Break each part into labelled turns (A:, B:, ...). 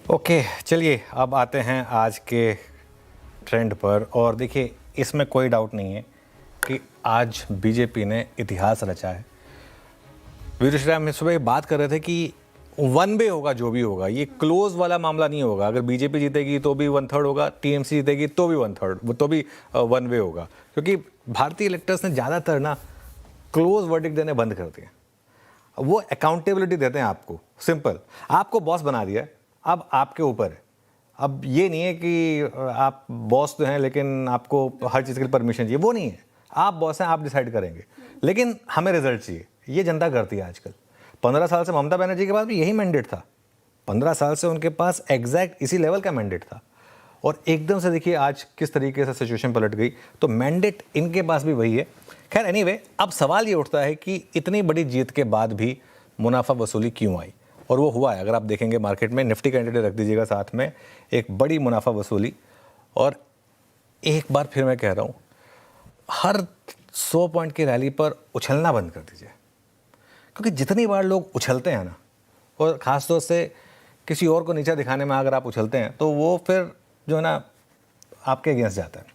A: Okay चलिए अब आते हैं आज के ट्रेंड पर। और देखिए इसमें कोई डाउट नहीं है कि आज बीजेपी ने इतिहास रचा है। वीर श्री राम सुबह बात कर रहे थे कि वन वे होगा, जो भी होगा ये क्लोज वाला मामला नहीं होगा। अगर बीजेपी जीतेगी तो भी 1/3 होगा, टीएमसी जीतेगी तो भी 1/3, तो भी वन वे होगा, क्योंकि भारतीय इलेक्टर्स ने ज़्यादातर ना क्लोज वर्डिक्ट देने बंद कर दिए। वो अकाउंटेबिलिटी देते हैं आपको। सिंपल, आपको बॉस बना दिया, अब आपके ऊपर है। अब ये नहीं है कि आप बॉस तो हैं लेकिन आपको हर चीज़ के लिए परमिशन चाहिए, वो नहीं है। आप बॉस हैं, आप डिसाइड करेंगे, लेकिन हमें रिजल्ट चाहिए। ये जनता करती है आजकल। 15 साल से ममता बनर्जी के पास भी यही मैंडेट था। 15 साल से उनके पास एग्जैक्ट इसी लेवल का मैंडेट था, और एकदम से देखिए आज किस तरीके से सिचुएशन पलट गई। तो मैंडेट इनके पास भी वही है। खैर एनीवे, अब सवाल ये उठता है कि इतनी बड़ी जीत के बाद भी मुनाफा वसूली क्यों आई, और वो हुआ है। अगर आप देखेंगे मार्केट में, निफ्टी कैंडिडेट रख दीजिएगा साथ में, एक बड़ी मुनाफा वसूली। और एक बार फिर मैं कह रहा हूँ, हर 100 पॉइंट की रैली पर उछलना बंद कर दीजिए, क्योंकि जितनी बार लोग उछलते हैं ना, और ख़ासतौर से किसी और को नीचा दिखाने में अगर आप उछलते हैं तो वो फिर जो है ना आपके अगेंस्ट जाता है।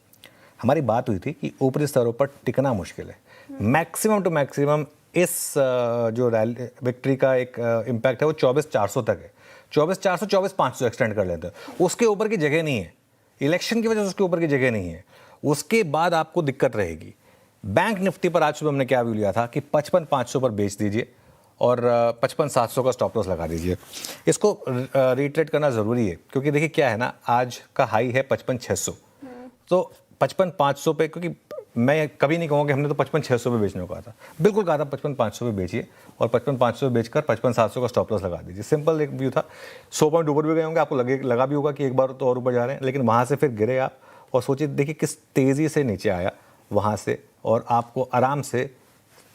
A: हमारी बात हुई थी कि ऊपरी स्तरों पर टिकना मुश्किल है। मैक्सिमम टू मैक्सिमम इस जो रैली विक्ट्री का एक इम्पैक्ट है वो 24,400 तक है। 24,400 24,500 एक्सटेंड कर लेते हैं, उसके ऊपर की जगह नहीं है। इलेक्शन की वजह से उसके ऊपर की जगह नहीं है। उसके बाद आपको दिक्कत रहेगी। बैंक निफ्टी पर आज सुबह हमने क्या व्यू लिया था कि 55,500 पर बेच दीजिए और 55,700 का स्टॉप लॉस लगा दीजिए। इसको रिट्रेट करना ज़रूरी है, क्योंकि देखिए क्या है ना, आज का हाई है 55,600, तो 55,500 पे, क्योंकि मैं कभी नहीं कहूँगा कि हमने तो 55,600 पे बेचने को कहा था। बिल्कुल कहा था 55,500 पे बेचिए, और 55,500 पे बेचकर 55,700 का स्टॉप लॉस लगा दीजिए। सिंपल एक व्यू था। 100 पॉइंट ऊपर भी गए होंगे, आपको लगा भी होगा कि एक बार तो और ऊपर जा रहे हैं, लेकिन वहाँ से फिर गिरे आप। और सोचिए देखिए किस तेज़ी से नीचे आया वहाँ से, और आपको आराम से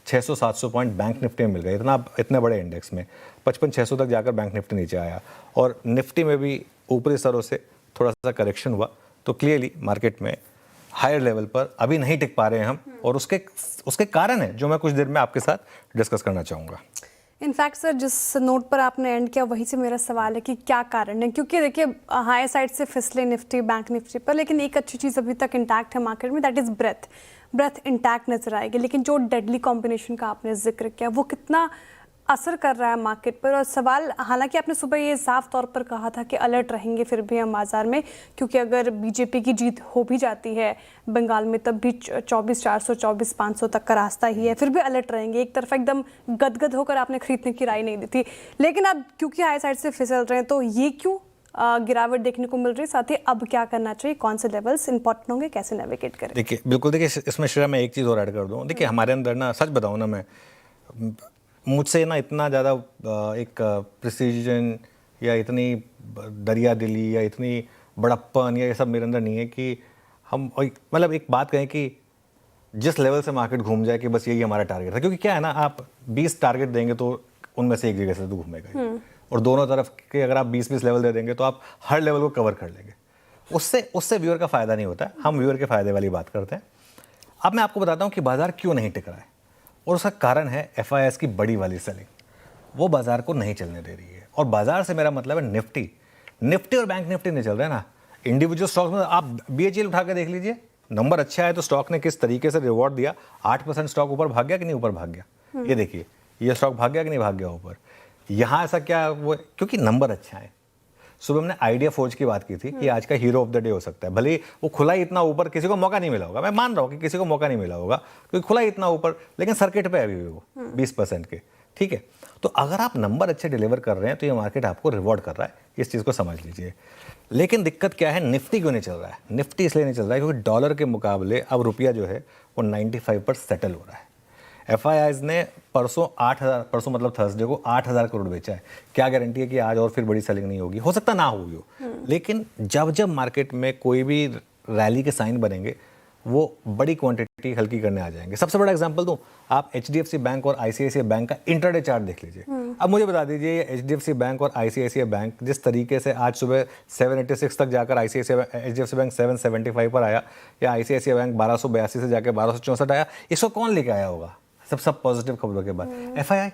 A: 600-700 पॉइंट बैंक निफ्टी में मिल गए। इतने बड़े इंडेक्स में 55,600 तक जाकर बैंक निफ्टी नीचे आया, और निफ्टी में भी ऊपरी स्तरों से थोड़ा सा करेक्शन हुआ। तो क्लियरली मार्केट में हायर लेवल पर अभी नहीं टिक पा रहे हैं हम, और उसके कारण है जो मैं कुछ देर में आपके साथ डिस्कस करना चाहूँगा।
B: इनफैक्ट सर, जिस नोट पर आपने एंड किया वहीं से मेरा सवाल है कि क्या कारण है, क्योंकि देखिए हाई साइड से फिसले निफ्टी बैंक निफ्टी पर, लेकिन एक अच्छी चीज़ अभी तक इंटैक्ट है मार्केट में, दैट इज़ ब्रेथ इंटैक्ट नजर आएगी। लेकिन जो डेडली कॉम्बिनेशन का आपने जिक्र किया वो कितना असर कर रहा है मार्केट पर। और सवाल, हालांकि आपने सुबह ये साफ तौर पर कहा था कि अलर्ट रहेंगे फिर भी हम बाजार में, क्योंकि अगर बीजेपी की जीत हो भी जाती है बंगाल में तब भी 24,400 24,500 तक का रास्ता ही है, फिर भी अलर्ट रहेंगे। एक तरफ एकदम गदगद होकर आपने खरीदने की राय नहीं दी थी, लेकिन अब क्योंकि हाई साइड से फिसल रहे हैं तो ये क्यों गिरावट देखने को मिल रही है? साथ ही अब क्या करना चाहिए, कौन से लेवल्स इंपॉर्टेंट होंगे, कैसे नेविगेट करें?
A: देखिए बिल्कुल, देखिए इसमें श्रेया मैं एक चीज़ और ऐड कर दूँ। देखिए हमारे अंदर ना, सच बताऊँ ना, मैं मुझसे ना इतना ज़्यादा एक प्रिसीजन या इतनी दरिया दिली या इतनी बड़प्पन या ये सब मेरे अंदर नहीं है कि हम मतलब एक बात कहें कि जिस लेवल से मार्केट घूम जाए कि बस यही हमारा टारगेट है। क्योंकि क्या है ना, आप 20 टारगेट देंगे तो उनमें से एक जगह से तो घूमेगा, और दोनों तरफ के अगर आप 20-20 लेवल दे देंगे तो आप हर लेवल को कवर कर लेंगे। उससे व्यूअर का फ़ायदा नहीं होता है। हम व्यूअर के फ़ायदे वाली बात करते हैं। अब मैं आपको बताता हूँ कि बाजार क्यों नहीं टिक रहा है, और उसका कारण है FIIs की बड़ी वाली सेलिंग। वो बाजार को नहीं चलने दे रही है, और बाजार से मेरा मतलब है निफ्टी और बैंक निफ्टी नहीं चल रहे हैं ना। इंडिविजुअल स्टॉक्स में आप BHEL उठा के देख लीजिए, नंबर अच्छा है तो स्टॉक ने किस तरीके से रिवॉर्ड दिया। 8% स्टॉक ऊपर भाग गया कि नहीं ऊपर भाग गया, ये देखिए, ये स्टॉक भाग गया कि नहीं भाग गया ऊपर। यहाँ ऐसा क्या, वो क्योंकि नंबर अच्छा है। सुबह हमने आइडिया फोर्ज की बात की थी कि आज का हीरो ऑफ द डे हो सकता है। भले ही वो खुला ही इतना ऊपर, किसी को मौका नहीं मिला होगा, मैं मान रहा हूँ कि किसी को मौका नहीं मिला होगा क्योंकि खुला ही इतना ऊपर, लेकिन सर्किट पे अभी भी वो 20% के, ठीक है। तो अगर आप नंबर अच्छे डिलीवर कर रहे हैं तो ये मार्केट आपको रिवॉर्ड कर रहा है, इस चीज़ को समझ लीजिए। लेकिन दिक्कत क्या है, निफ्टी क्यों नहीं चल रहा है? निफ्टी इसलिए नहीं चल रहा है क्योंकि डॉलर के मुकाबले अब रुपया जो है वो 95 पर सेटल हो रहा है। FIIs ने परसों 8,000, परसों मतलब थर्सडे को 8,000 करोड़ बेचा है। क्या गारंटी है कि आज और फिर बड़ी सेलिंग नहीं होगी? हो सकता ना हुई हो, लेकिन जब मार्केट में कोई भी रैली के साइन बनेंगे वो बड़ी क्वांटिटी हल्की करने आ जाएंगे। सबसे बड़ा एग्जांपल दूं, आप HDFC बैंक और ICICI बैंक का इंट्राडे चार्ट देख लीजिए। अब मुझे बता दीजिए, HDFC बैंक और ICICI बैंक जिस तरीके से आज सुबह 786 तक जाकर HDFC बैंक 775 पर आया, या ICICI बैंक 1282 से जाकर 1264 आया, इसको कौन लेके आया होगा? सब पॉजिटिव खबरों के बाद FII,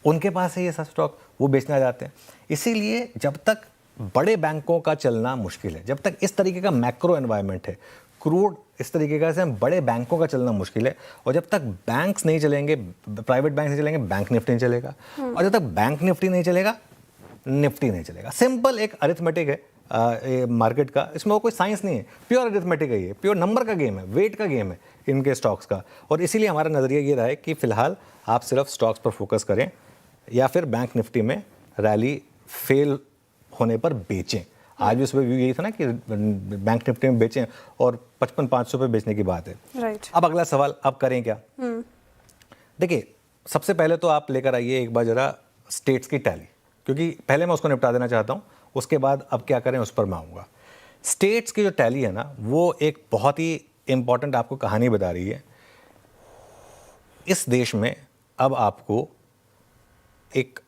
A: उनके पास है ये सब स्टॉक, वो बेचने आ जाते हैं। इसीलिए जब तक बड़े बैंकों का चलना मुश्किल है। जब तक इस तरीके का मैक्रो एनवायरनमेंट है, क्रूड इस तरीके का, से बड़े बैंकों का चलना मुश्किल है। और जब तक बैंक्स नहीं चलेंगे, प्राइवेट बैंक नहीं चलेंगे, बैंक निफ्टी नहीं चलेगा। और जब तक बैंक निफ्टी नहीं चलेगा, निफ्टी नहीं चलेगा। सिंपल एक अरिथमेटिक है मार्केट का, इसमें वो कोई साइंस नहीं है, प्योर अरिथमेटिक है, ये प्योर नंबर का गेम है, वेट का गेम है इनके स्टॉक्स का। और इसीलिए हमारा नज़रिया ये रहा है कि फिलहाल आप सिर्फ स्टॉक्स पर फोकस करें या फिर बैंक निफ्टी में रैली फेल होने पर बेचें। आज भी सुबह व्यू यही था ना कि बैंक निफ्टी में बेचें और 55,500 पे बेचने की बात है।
B: राइट।
A: अब अगला सवाल, अब करें क्या? देखिए, सबसे पहले तो आप लेकर आइए एक बार जरा स्टेट्स की टैली, क्योंकि पहले मैं उसको निपटा देना चाहता हूँ, उसके बाद अब क्या करें उस पर मैं आऊँगा। स्टेट्स की जो टैली है ना, वो एक बहुत ही इंपॉर्टेंट आपको कहानी बता रही है। इस देश में अब आपको एक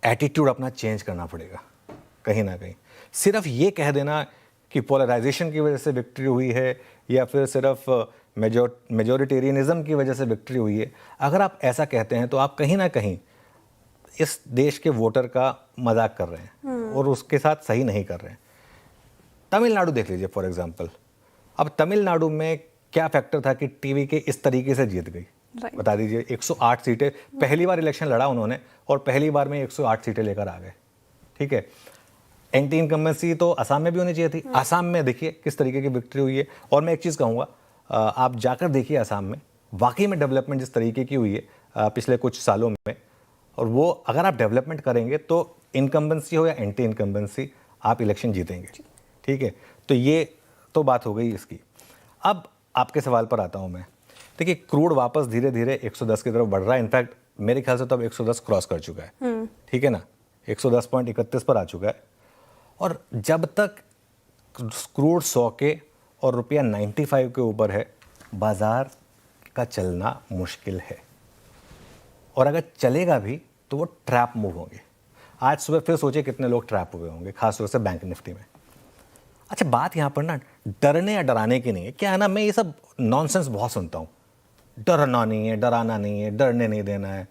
A: एटीट्यूड अपना चेंज करना पड़ेगा कहीं ना कहीं। सिर्फ ये कह देना कि पोलराइजेशन की वजह से विक्ट्री हुई है या फिर सिर्फ मेजोरिटेरियनिज्म की वजह से विक्ट्री हुई है, अगर आप ऐसा कहते हैं तो आप कहीं ना कहीं इस देश के वोटर का मजाक कर रहे हैं और उसके साथ सही नहीं कर रहे हैं। तमिलनाडु देख लीजिए फॉर एग्जांपल। अब तमिलनाडु में क्या फैक्टर था कि टीवी के इस तरीके से जीत गई? बता दीजिए। 108 सीटें, पहली बार इलेक्शन लड़ा उन्होंने और पहली बार में 108 सीटें लेकर आ गए। ठीक है, एंटी इनकम्बेंसी तो असम में भी होनी चाहिए थी। असम में देखिए किस तरीके की विक्ट्री हुई है। और मैं एक चीज़ कहूँगा, आप जाकर देखिए असम में वाकई में डेवलपमेंट जिस तरीके की हुई है पिछले कुछ सालों में, और वो अगर आप डेवलपमेंट करेंगे तो इनकम्बेंसी हो या एंटी इनकम्बेंसी आप इलेक्शन जीतेंगे। ठीक है, तो ये तो बात हो गई इसकी। अब आपके सवाल पर आता हूँ मैं। देखिए, क्रूड वापस धीरे धीरे 110 की तरफ बढ़ रहा है। इनफैक्ट मेरे ख्याल से तो अब 110 क्रॉस कर चुका है। ठीक है ना, 110.31 पर आ चुका है। और जब तक क्रूड 100 के और रुपया 95 के ऊपर है, बाजार का चलना मुश्किल है। और अगर चलेगा भी तो वो ट्रैप मूव होंगे। आज सुबह फिर सोचिए कितने लोग ट्रैप हुए होंगे, खासतौर से बैंक निफ्टी में। अच्छा, बात यहाँ पर ना डरने या डराने की नहीं है। क्या है ना, मैं ये सब नॉनसेंस बहुत सुनता हूँ। डरना नहीं है, डराना नहीं है, डरने नहीं देना है।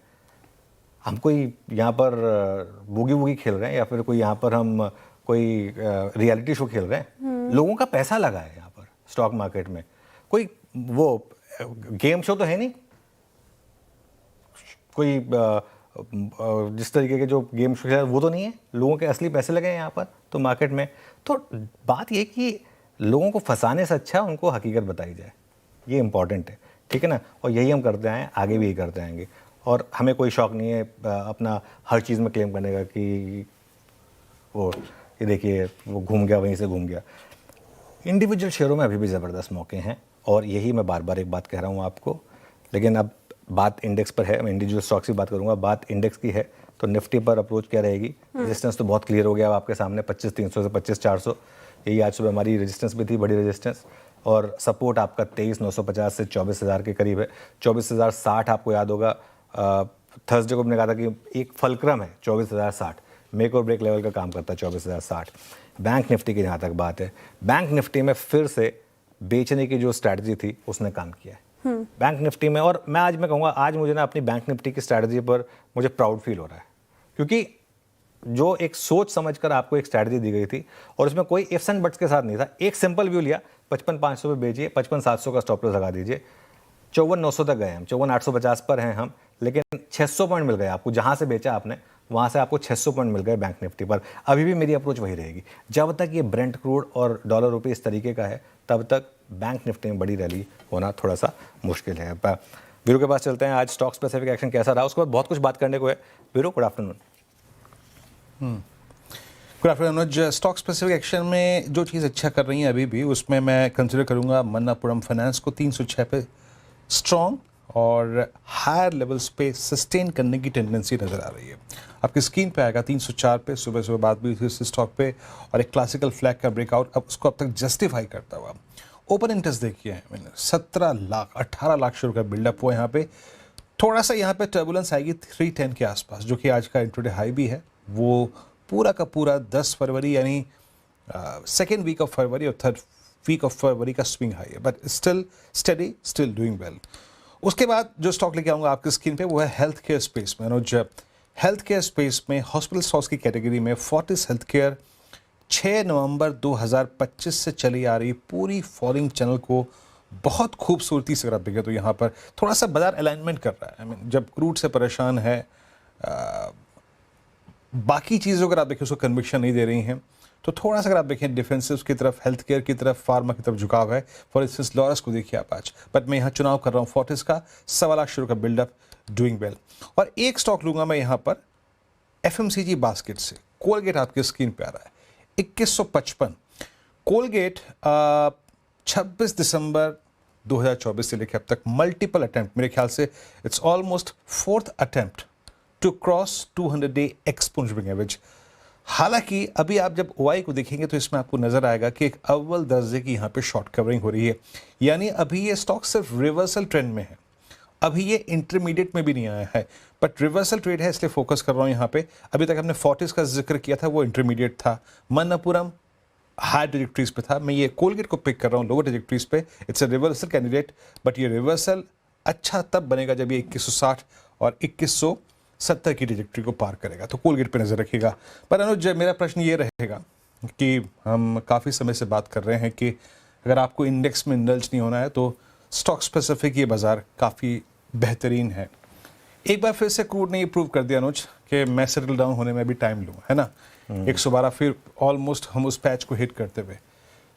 A: हम कोई यहाँ पर बूगी वूगी खेल रहे हैं या फिर कोई यहाँ पर हम कोई रियलिटी शो खेल रहे हैं? लोगों का पैसा लगा है यहाँ पर स्टॉक मार्केट में। कोई वो गेम शो तो है नहीं, कोई जिस तरीके के जो गेम शो है वो तो नहीं है। लोगों के असली पैसे लगे हैं यहाँ पर तो मार्केट में। तो बात ये कि लोगों को फंसाने से अच्छा उनको हकीकत बताई जाए, ये इंपॉर्टेंट है। ठीक है ना, और यही हम करते आए, आगे भी यही करते आएंगे। और हमें कोई शौक नहीं है अपना हर चीज़ में क्लेम करने का कि वो ये देखिए वो घूम गया, वहीं से घूम गया। इंडिविजुअल शेयरों में अभी भी ज़बरदस्त मौके हैं और यही मैं बार बार एक बात कह रहा हूँ आपको। लेकिन अब बात इंडेक्स पर है, मैं इंडिविजुअल स्टॉक्स की बात करूँगा। बात इंडेक्स की है तो निफ्टी पर अप्रोच क्या रहेगी? रेजिस्टेंस तो बहुत क्लियर हो गया अब आपके सामने, 25,300 से 25,400। यही आज सुबह हमारी रेजिस्टेंस भी थी, बड़ी रेजिस्टेंस। और सपोर्ट आपका 23,950 से 24,000 के करीब है। 24,060 आपको याद होगा, थर्सडे को हमने कहा था कि एक फलक्रम है 24,060, मेक और ब्रेक लेवल का काम करता है 24,060। बैंक निफ्टी की जहाँ तक बात है, बैंक निफ्टी में फिर से बेचने की जो स्ट्रैटेजी थी उसने काम किया है बैंक निफ्टी में। और मैं कहूँगा आज मुझे ना अपनी बैंक निफ्टी की स्ट्रैटेजी पर मुझे प्राउड फील हो रहा है, क्योंकि जो एक सोच समझकर आपको एक स्ट्रैटेजी दी गई थी और उसमें कोई इफ्स एंड बट्स के साथ नहीं था। एक सिंपल व्यू लिया, 55,500 पे बेचिए, 55,700 का स्टॉप लॉस लगा दीजिए। 54,900 तक गए हम, 54,850 पर हैं हम, लेकिन 600 पॉइंट मिल गए आपको। जहाँ से बेचा आपने वहाँ से आपको 600 पॉइंट मिल गए बैंक निफ्टी पर। अभी भी मेरी अप्रोच वही रहेगी, जब तक ये ब्रेंट क्रूड और डॉलर रुपये इस तरीके का है तब तक बैंक निफ्टी में बड़ी रैली होना थोड़ा सा मुश्किल है। वीरू के पास चलते हैं, आज स्टॉक स्पेसिफिक एक्शन कैसा रहा, उसके बाद बहुत कुछ बात करने को है। Viru, good afternoon.
C: Good afternoon Anuj. Stock specific action में जो चीज़ अच्छा कर रही है अभी भी, उसमें मैं कंसिडर करूंगा मन्नापुरम फाइनेंस को 306 पे स्ट्रॉन्ग और हायर लेवल्स पे सस्टेन करने की टेंडेंसी नज़र आ रही है। आपकी स्क्रीन पे आएगा 304 पे, सुबह सुबह बात भी इस स्टॉक पे, और एक क्लासिकल फ्लैग का ब्रेकआउट अब उसको अब तक जस्टिफाई करता हुआ। ओपन इंटरेस्ट देखिए मैंने 17 लाख 18 लाख शेयर का बिल्डअप हुआ यहाँ पे। थोड़ा सा यहाँ पे टर्बुलेंस आएगी 310 के आसपास, जो कि आज का इंट्राडे हाई भी है। वो पूरा का पूरा 10 फरवरी यानी सेकेंड वीक ऑफ फरवरी और थर्ड वीक ऑफ फरवरी का स्विंग हाई है, but still study, still doing well. उसके बाद जो स्टॉक लेके आऊँगा आपकी स्क्रीन पे वो है हेल्थ केयर स्पेस में। हेल्थ केयर स्पेस में हॉस्पिटल स्टॉक्स की कैटेगरी में फोर्टिस हेल्थ केयर 6 नवंबर 2025 से चली आ रही पूरी फॉलिंग चैनल को बहुत खूबसूरती से अगर आप देखें तो यहाँ पर थोड़ा सा बाजार अलाइनमेंट कर रहा है। I mean, जब क्रूड से परेशान है, बाकी चीज़ों अगर आप देखें उसको कन्विक्शन नहीं दे रही हैं, तो थोड़ा सा अगर आप देखें डिफेंसिव की तरफ, हेल्थ केयर की तरफ, फार्मा की तरफ झुकाव है। फॉर इंस्टेंस लॉरस को देखिए आप आज, बट मैं यहाँ चुनाव कर रहा हूँ फोर्टिस का, 1.25 लाख शुरू का बिल्डअप, डूइंग वेल। और एक स्टॉक लूंगा मैं यहाँ पर FMCG बास्केट से, कोलगेट आपकी स्क्रीन पे आ रहा है 2155। कोलगेट 26 दिसंबर 2024 से लेकर अब तक मल्टीपल अटेम्प्ट, मेरे ख्याल से it's almost 4th attempt to cross 200 day exponential average. हालांकि अभी आप जब OI को देखेंगे तो इसमें आपको नजर आएगा कि एक अव्वल दर्जे की यहाँ पे शॉर्ट कवरिंग हो रही है, यानी अभी ये स्टॉक सिर्फ रिवर्सल ट्रेंड में है, अभी ये इंटरमीडिएट में भी नहीं आया है, बट रिवर्सल ट्रेड है इसलिए फोकस कर रहा हूँ यहाँ पे। अभी तक हमने फोर्टिस का जिक्र किया था, वो इंटरमीडिएट था, मन्नापुरम हाई ट्रेजेक्ट्रीज पे था, मैं ये कोलगेट को पिक कर रहा हूँ लोअर ट्रेजेक्ट्रीज पे। It's a reversal candidate, but ये रिवर्सल अच्छा तब बनेगा जब ये 2160 और 2170 की ट्रेजेक्ट्री को पार करेगा, तो कोलगेट पे नजर रखिएगा। पर अनुज, मेरा प्रश्न ये रहेगा कि हम काफ़ी समय से बात कर रहे हैं कि अगर आपको इंडेक्स में इंडल्ज नहीं होना है तो स्टॉक स्पेसिफिक ये बाजार काफ़ी बेहतरीन है। एक बार फिर से क्रूड ने ये प्रूव कर दिया अनुज कि मैं सेटल डाउन होने में भी टाइम लूँगा, है ना। 112 फिर ऑलमोस्ट हम उस पैच को हिट करते हुए,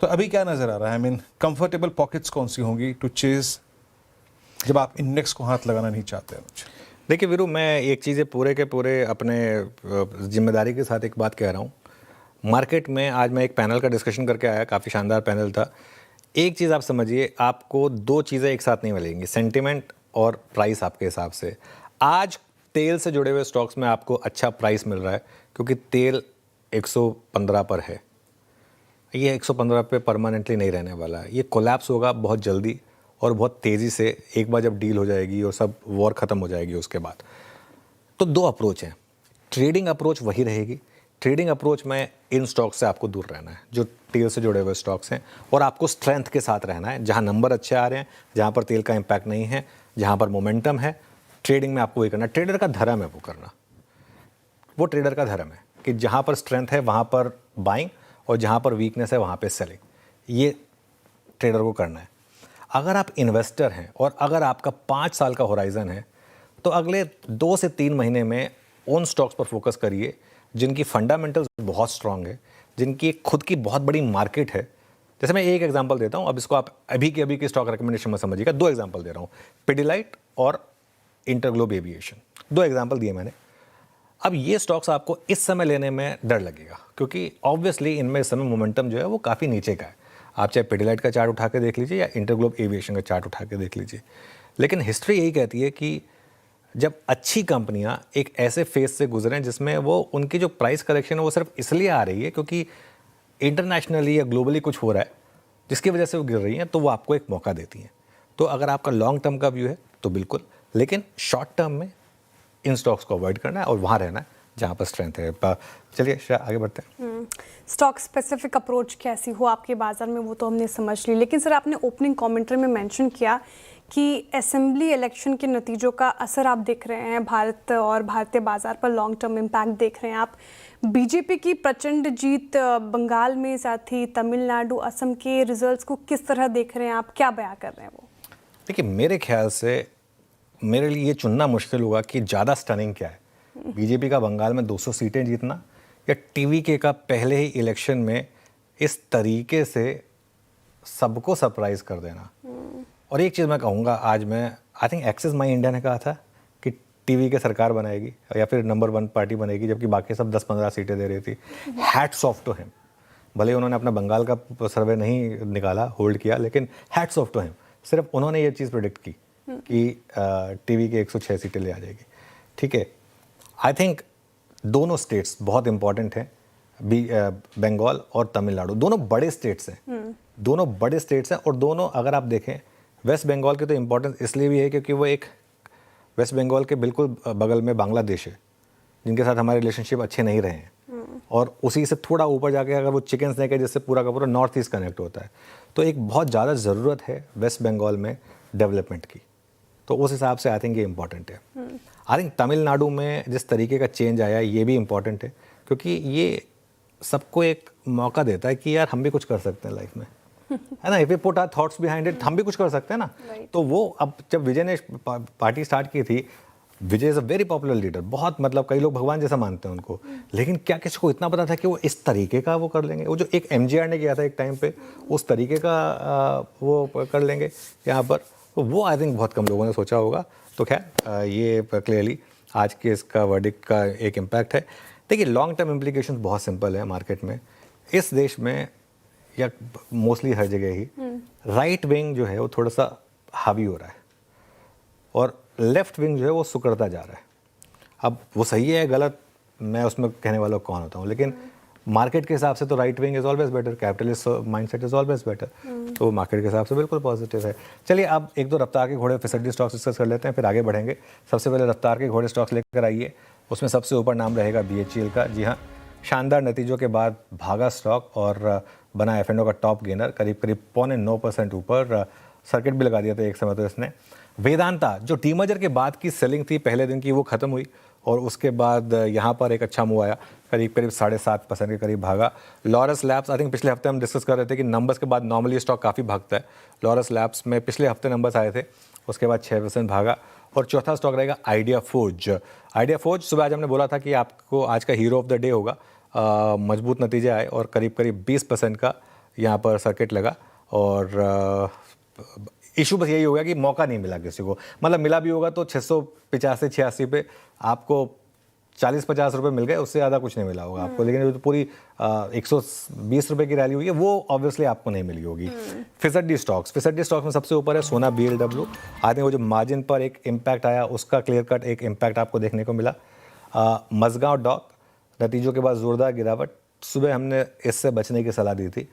C: तो अभी क्या नज़र आ रहा है? आई मीन कंफर्टेबल पॉकेट्स कौन सी होंगी टू चेज जब आप इंडेक्स को हाथ लगाना नहीं चाहते अनुज?
A: देखिए वीरू, मैं एक चीज़ें पूरे के पूरे अपने जिम्मेदारी के साथ एक बात कह रहा हूँ। मार्केट में आज मैं एक पैनल का डिस्कशन करके आया, काफ़ी शानदार पैनल था। एक चीज़ आप समझिए, आपको दो चीज़ें एक साथ नहीं मिलेंगी, सेंटिमेंट और प्राइस आपके हिसाब से। आज तेल से जुड़े हुए स्टॉक्स में आपको अच्छा प्राइस मिल रहा है क्योंकि तेल 115 पर है। ये 115 पे परमानेंटली नहीं रहने वाला है, ये कोलैप्स होगा बहुत जल्दी और बहुत तेज़ी से, एक बार जब डील हो जाएगी और सब वॉर ख़त्म हो जाएगी उसके बाद। तो दो अप्रोच हैं, ट्रेडिंग अप्रोच वही रहेगी। ट्रेडिंग अप्रोच में इन स्टॉक्स से आपको दूर रहना है जो तेल से जुड़े हुए स्टॉक्स हैं, और आपको स्ट्रेंथ के साथ रहना है, जहां नंबर अच्छे आ रहे हैं, जहां पर तेल का इम्पैक्ट नहीं है, जहां पर मोमेंटम है। ट्रेडिंग में आपको वही करना है, ट्रेडर का धर्म है वो करना, वो ट्रेडर का धर्म है कि जहां पर स्ट्रेंथ है वहां पर बाइंग और जहां पर वीकनेस है वहां पर सेलिंग, ये ट्रेडर को करना है। अगर आप इन्वेस्टर हैं और अगर आपका 5 साल का होराइजन है तो अगले 2 से 3 महीने में उन स्टॉक्स पर फोकस करिए जिनकी फंडामेंटल्स बहुत स्ट्रांग है, जिनकी खुद की बहुत बड़ी मार्केट है। जैसे मैं एक एग्जांपल देता हूं, अब इसको आप अभी के स्टॉक रिकमेंडेशन में समझिएगा। 2 एग्जांपल दे रहा हूं, पिडिलाइट और इंटरग्लोब एविएशन, 2 एग्जांपल दिए मैंने। अब ये स्टॉक्स आपको इस समय लेने में डर लगेगा क्योंकि ऑब्वियसली इनमें इस समय मोमेंटम जो है वो काफ़ी नीचे का है। आप चाहे पिडिलाइट का चार्ट उठा के देख लीजिए या इंटरग्लोब एविएशन का चार्ट उठा के देख लीजिए, लेकिन हिस्ट्री यही कहती है कि जब अच्छी कंपनियां एक ऐसे फेज से गुजरें जिसमें वो उनकी जो प्राइस करेक्शन है वो सिर्फ इसलिए आ रही है क्योंकि इंटरनेशनली या ग्लोबली कुछ हो रहा है जिसकी वजह से वो गिर रही हैं, तो वो आपको एक मौका देती हैं। तो अगर आपका लॉन्ग टर्म का व्यू है तो बिल्कुल, लेकिन शॉर्ट टर्म में इन स्टॉक्स को अवॉइड करना है और वहाँ रहना है जहाँ पर स्ट्रेंथ है। चलिए आगे बढ़ते हैं।
B: स्टॉक स्पेसिफिक अप्रोच कैसी हो आपके बाजार में वो तो हमने समझ ली, लेकिन सर आपने ओपनिंग कमेंट्री में मेंशन किया कि असेंबली इलेक्शन के नतीजों का असर आप देख रहे हैं भारत और भारतीय बाजार पर, लॉन्ग टर्म इम्पैक्ट देख रहे हैं आप। बीजेपी की प्रचंड जीत बंगाल में, साथ ही तमिलनाडु, असम के रिजल्ट्स को किस तरह देख रहे हैं आप, क्या बयां कर रहे हैं वो?
A: देखिए मेरे ख्याल से मेरे लिए ये चुनना मुश्किल होगा कि ज़्यादा स्टनिंग क्या है, बीजेपी का बंगाल में 200 सीटें जीतना या टीवीके का पहले ही इलेक्शन में इस तरीके से सबको सरप्राइज कर देना। और एक चीज़ मैं कहूँगा, आज मैं I think axis my India ने कहा था कि टीवीके सरकार बनाएगी या फिर नंबर 1 पार्टी बनेगी, जबकि बाकी सब 10-15 सीटें दे रही थी। हैट्स ऑफ टू हिम, भले उन्होंने अपना बंगाल का सर्वे नहीं निकाला, होल्ड किया, लेकिन हैट्स ऑफ टू हिम, सिर्फ उन्होंने ये चीज़ प्रेडिक्ट की कि टीवीके 106 सीटें ले आ जाएगी। ठीक है, आई थिंक दोनों स्टेट्स बहुत इंपॉर्टेंट हैं, बंगाल और तमिलनाडु, दोनों बड़े स्टेट्स हैं, दोनों बड़े स्टेट्स हैं। और दोनों अगर आप देखें, वेस्ट बंगाल की तो इम्पोर्टेंस इसलिए भी है क्योंकि वो एक, वेस्ट बंगाल के बिल्कुल बगल में बांग्लादेश है जिनके साथ हमारे रिलेशनशिप अच्छे नहीं रहे हैं, और उसी से थोड़ा ऊपर जाके अगर वो चिकन स्नैक है जिससे पूरा का पूरा नॉर्थ ईस्ट कनेक्ट होता है, तो एक बहुत ज़्यादा ज़रूरत है वेस्ट बंगाल में डेवलपमेंट की। तो उस हिसाब से आई थिंक ये इम्पॉर्टेंट है। आई थिंक तमिलनाडु में जिस तरीके का चेंज आया ये भी इम्पॉर्टेंट है, क्योंकि ये सबको एक मौका देता है कि यार हम भी कुछ कर सकते हैं लाइफ में, है ना। If we put our thoughts behind it, हम भी कुछ कर सकते हैं ना। तो वो अब जब विजय ने पार्टी स्टार्ट की थी, Vijay is a very popular leader, बहुत मतलब कई लोग भगवान जैसा मानते हैं उनको, लेकिन क्या किसी को इतना पता था कि वो इस तरीके का वो कर लेंगे। वो जो एक एमजीआर ने किया था एक टाइम पे, उस तरीके का वो कर लेंगे यहाँ पर, तो वो आई थिंक बहुत कम लोगों ने सोचा होगा। तो खैर ये क्लियरली आज के इसका वर्डिक्ट का एक इम्पैक्ट है। देखिए लॉन्ग टर्म इम्प्लीकेशंस बहुत सिंपल है मार्केट में, इस देश में या मोस्टली हर जगह ही राइट विंग जो है वो थोड़ा सा हावी हो रहा है और लेफ्ट विंग जो है वो सुकड़ता जा रहा है। अब वो सही है गलत, मैं उसमें कहने वाला कौन होता हूँ, लेकिन मार्केट के हिसाब से तो right wing is always better, capitalist mindset is always better, तो वो मार्केट के हिसाब से बिल्कुल पॉजिटिव है। चलिए अब एक दो रफ्तार के घोड़े फिसड्डी स्टॉक्स डिस्कस कर लेते हैं, फिर आगे बढ़ेंगे। सबसे पहले रफ्तार के घोड़े स्टॉक्स लेकर आइए, उसमें सबसे ऊपर नाम रहेगा BHEL का। जी हाँ, शानदार नतीजों के बाद भागा स्टॉक और बना F&O का टॉप गेनर, करीब 9% ऊपर, सर्किट भी लगा दिया था एक समय तो इसने। वेदांता जो डीमर्जर के बाद की सेलिंग थी पहले दिन की, वो खत्म हुई और उसके बाद यहाँ पर एक अच्छा मूव आया, करीब 7.5% के करीब भागा। लॉरस लैब्स, आई थिंक पिछले हफ्ते हम डिस्कस कर रहे थे कि नंबर्स के बाद नॉर्मली स्टॉक काफ़ी भागता है। लॉरस लैब्स में पिछले हफ्ते नंबर्स आए थे, उसके बाद 6% भागा। और चौथा स्टॉक रहेगा आइडिया फोर्ज। आइडिया फोर्ज सुबह आज हमने बोला था कि आपको आज का हीरो ऑफ द डे होगा, मजबूत नतीजे आए और करीब 20% का यहाँ पर सर्किट लगा। और इशू बस यही होगा कि मौका नहीं मिला किसी को, मतलब मिला भी होगा तो 685-86 पे आपको 40-50 रुपये मिल गए, उससे ज़्यादा कुछ नहीं मिला होगा आपको। लेकिन जो पूरी 120 रुपये की रैली हुई है वो ऑब्वियसली आपको नहीं मिली होगी। फिसड्डी स्टॉक्स में सबसे ऊपर है सोना BLW। आई थिंक वो जो मार्जिन पर एक इम्पैक्ट आया उसका क्लियर कट एक इम्पैक्ट आपको देखने को मिला। मजगांव डॉक नतीजों के बाद ज़ोरदार गिरावट, सुबह हमने इससे बचने की सलाह दी थी,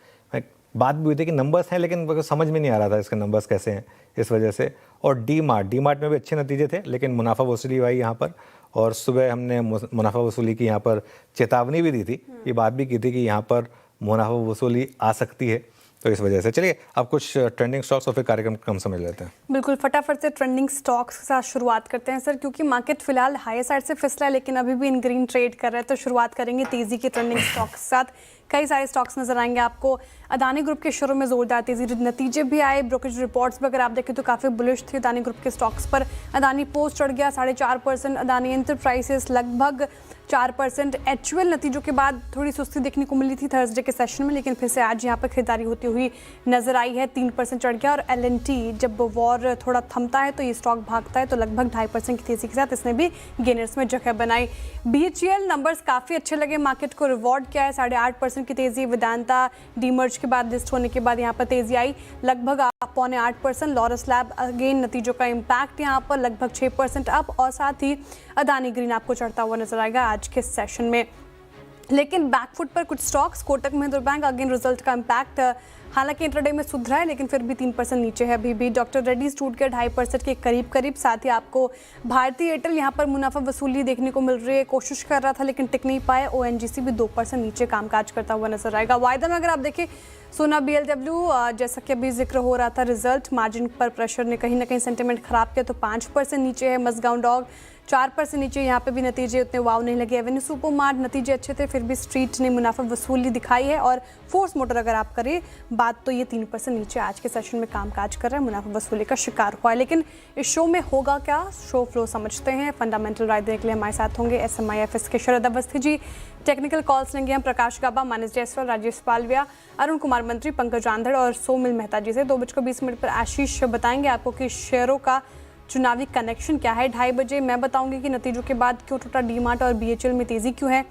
A: बात भी हुई थी कि नंबर्स हैं लेकिन समझ में नहीं आ रहा था इसके नंबर्स कैसे हैं इस वजह से। और डी मार्ट में भी अच्छे नतीजे थे लेकिन मुनाफा वसूली हुई यहाँ पर, और सुबह हमने मुनाफा वसूली की यहाँ पर चेतावनी भी दी थी, ये बात भी की थी कि यहाँ पर मुनाफा वसूली आ सकती है, तो इस वजह से। चलिए अब कुछ ट्रेंडिंग स्टॉक्स और फिर कार्यक्रम समझ लेते हैं।
B: बिल्कुल, फटाफट से ट्रेंडिंग स्टॉक्स के साथ शुरुआत करते हैं सर, क्योंकि मार्केट फिलहाल हाई साइड से फिसला है लेकिन अभी भी इन ग्रीन ट्रेड कर रहा है। तो शुरुआत करेंगे तेजी की ट्रेंडिंग स्टॉक्स के साथ। कई सारे स्टॉक्स नजर आएंगे आपको। अदानी ग्रुप के शेयरों में जोरदार तेजी, नतीजे भी आए, ब्रोकरेज रिपोर्ट्स भी अगर आप देखें तो काफ़ी बुलिश थी अदानी ग्रुप के स्टॉक्स पर। अदानी पोस्ट चढ़ गया 4.5%, अदानी एंटरप्राइजेस लगभग 4%। HUL नतीजों के बाद थोड़ी सुस्ती देखने को मिली थी थर्सडे के सेशन में, लेकिन फिर से आज यहाँ पर खरीदारी होती हुई नजर आई है, 3% चढ़ गया। और L&T जब वॉर थोड़ा थमता है तो ये स्टॉक भागता है, तो लगभग 2.5% की तेजी के साथ इसने भी गेनर्स में जगह बनाई। BHEL नंबर्स काफ़ी अच्छे लगे, मार्केट को रिवॉर्ड किया है, 8.5% की तेजी। वेदांता डीमर्ज के बाद लिस्ट होने के बाद यहाँ पर तेजी आई लगभग 8.25%। लॉरस लैब अगेन नतीजों का इम्पैक्ट यहाँ पर लगभग 6% अप, और साथ ही अदानी ग्रीन आपको चढ़ता हुआ नजर आएगा आज के सेशन में। लेकिन बैकफुट पर कुछ stocks, Kotak Mahindra bank again result का इम्पैक्ट हालांकि इंट्राडे में सुधरा है लेकिन फिर भी 3% नीचे है अभी भी। डॉक्टर रेड्डीज टूट के 2.5% के करीब। साथ ही आपको भारतीय एयरटेल यहाँ पर मुनाफा वसूली देखने को मिल रही है, कोशिश कर रहा था लेकिन टिक नहीं पाए। ONGC भी 2% नीचे कामकाज करता हुआ नजर आएगा। वायदा में अगर आप देखें सोना BLW, जैसा कि अभी जिक्र हो रहा था, रिजल्ट मार्जिन पर प्रेशर ने कहीं ना कहीं सेंटिमेंट खराब किया तो 5% नीचे है। मजगांव डॉग 4% नीचे, यहाँ पे भी नतीजे उतने वाव नहीं लगे। एवेन्यू सुपर मार्ट नतीजे अच्छे थे, फिर भी स्ट्रीट ने मुनाफा वसूली दिखाई है। और फोर्स मोटर अगर आप करें बात तो ये 3% नीचे आज के सेशन में कामकाज कर रहा है, मुनाफा वसूली का शिकार हुआ है। लेकिन इस शो में होगा क्या, शो फ्लो समझते हैं। फंडामेंटल राय देने के लिए हमारे साथ होंगे SMIFS के शरद अवस्थी जी, टेक्निकल कॉल्स लेंगे हम प्रकाश गाबा, मानस जायसवाल, राजेश पालविया, अरुण कुमार मंत्री, पंकज आंधड़ और सोमिल मेहता जी से। 2:20 पर आशीष बताएंगे आपको कि शेयरों का चुनावी कनेक्शन क्या है। 2:30 बजे मैं बताऊंगी कि नतीजों के बाद क्यों टूटा डीमार्ट और BHEL में तेजी क्यों है।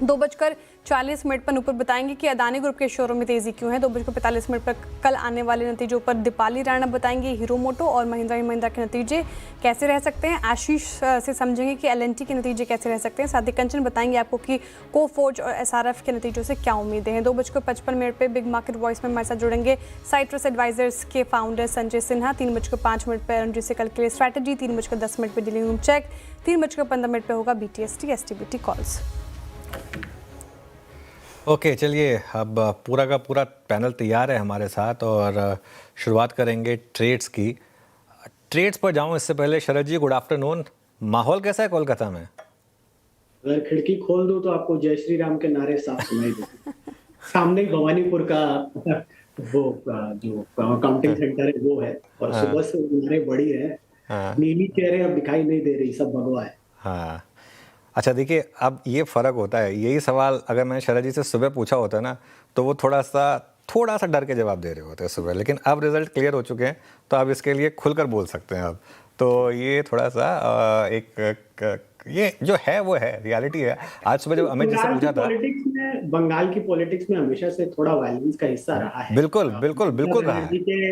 B: 2:40 पर ऊपर बताएंगे कि अदानी ग्रुप के शेयरों में तेजी क्यों है। 2:45 पर कल आने वाले नतीजों पर दीपाली राणा बताएंगे हीरो मोटो और महिंद्रा के नतीजे कैसे रह सकते हैं। आशीष से समझेंगे कि L&T के नतीजे कैसे रह सकते हैं। साथ ही कंचन बताएंगे आपको कि कोफोर्ज और SRF के नतीजों से क्या उम्मीदें हैं। 2:55 पर बिग मार्केट वॉइस में हमारे साथ जुड़ेंगे साइट्रस एडवाइजर्स के फाउंडर संजय सिन्हा। 3:05 पर अरुण जी से कल के लिए स्ट्रैटेजी। 3:10 पर डीलिंग रूम चेक। 3:15 पर होगा BTST STBT कॉल्स।
A: ओके, चलिए अब पूरा का पूरा पैनल तैयार है हमारे साथ और शुरुआत करेंगे ट्रेड्स की। ट्रेड्स पर जाऊं इससे पहले शरद जी गुड आफ्टरनून, माहौल कैसा है कोलकाता में?
D: अगर खिड़की खोल दूं तो आपको जय श्री राम के नारे साफ सुनाई देते। सामने ही भवानीपुर का वो जो काउंटिंग सेंटर है वो है, और सुबह से नारे बढ़ी है।
A: हाँ
D: नीली चेहरे अब दिखाई नहीं दे रही, सब भगवा है।
A: हाँ। अच्छा देखिए, अब ये फ़र्क होता है, यही सवाल अगर मैंने शरद जी से सुबह पूछा होता ना तो वो थोड़ा सा डर के जवाब दे रहे होते हैं सुबह, लेकिन अब रिजल्ट क्लियर हो चुके हैं तो आप इसके लिए खुलकर बोल सकते हैं अब। तो ये थोड़ा सा ये जो है वो है, रियलिटी है। आज सुबह जब अमित जी से पूछा था,
D: बंगाल की पॉलिटिक्स में हमेशा से थोड़ा वायलेंस का हिस्सा रहा है।
A: बिल्कुल बिल्कुल बिल्कुल कहा है।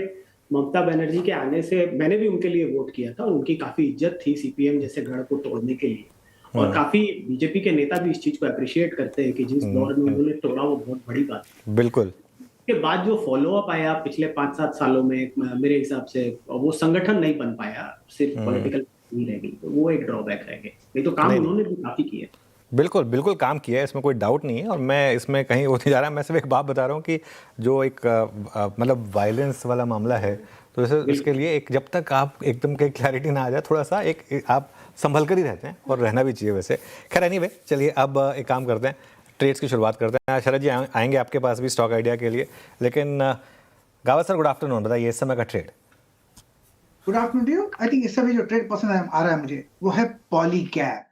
D: ममता बनर्जी के आने से मैंने भी उनके लिए वोट किया था, उनकी काफी इज्जत थी सीपीएम जैसे गढ़ को तोड़ने के लिए, और काफी बीजेपी के नेता भी इस चीज को अप्रिशिएट करते हैं कि जिस दौर में उन्होंने तोड़ा वो बहुत बड़ी बात है।
A: बिल्कुल।
D: के बाद जो फॉलो अप आया पिछले 5-7 सालों में, मेरे हिसाब से वो संगठन नहीं बन पाया, सिर्फ पॉलिटिकल नहीं रह गई, तो वो एक ड्रॉबैक रह गया। नहीं तो काम उन्होंने भी काफी किया।
A: बिल्कुल बिल्कुल काम किया है, इसमें कोई डाउट नहीं है, और मैं इसमें कहीं वो नहीं जा रहा। मैं सिर्फ एक बात बता रहा हूँ कि जो एक मतलब वायलेंस वाला मामला है, तो इसके लिए एक जब तक आप एकदम कहीं क्लैरिटी ना आ जाए, थोड़ा सा एक आप संभल कर ही रहते हैं, और रहना भी चाहिए वैसे। खैर एनीवे, चलिए अब एक काम करते हैं, ट्रेड्स की शुरुआत करते हैं। शरद जी आएंगे आपके पास भी स्टॉक आइडिया के लिए, लेकिन गावा सर गुड आफ्टरनून, बताइए इस समय का trade.
E: Good afternoon to you. I think इस समय जो ट्रेड पसंद आ रहा है मुझे वो है पॉलीकैब।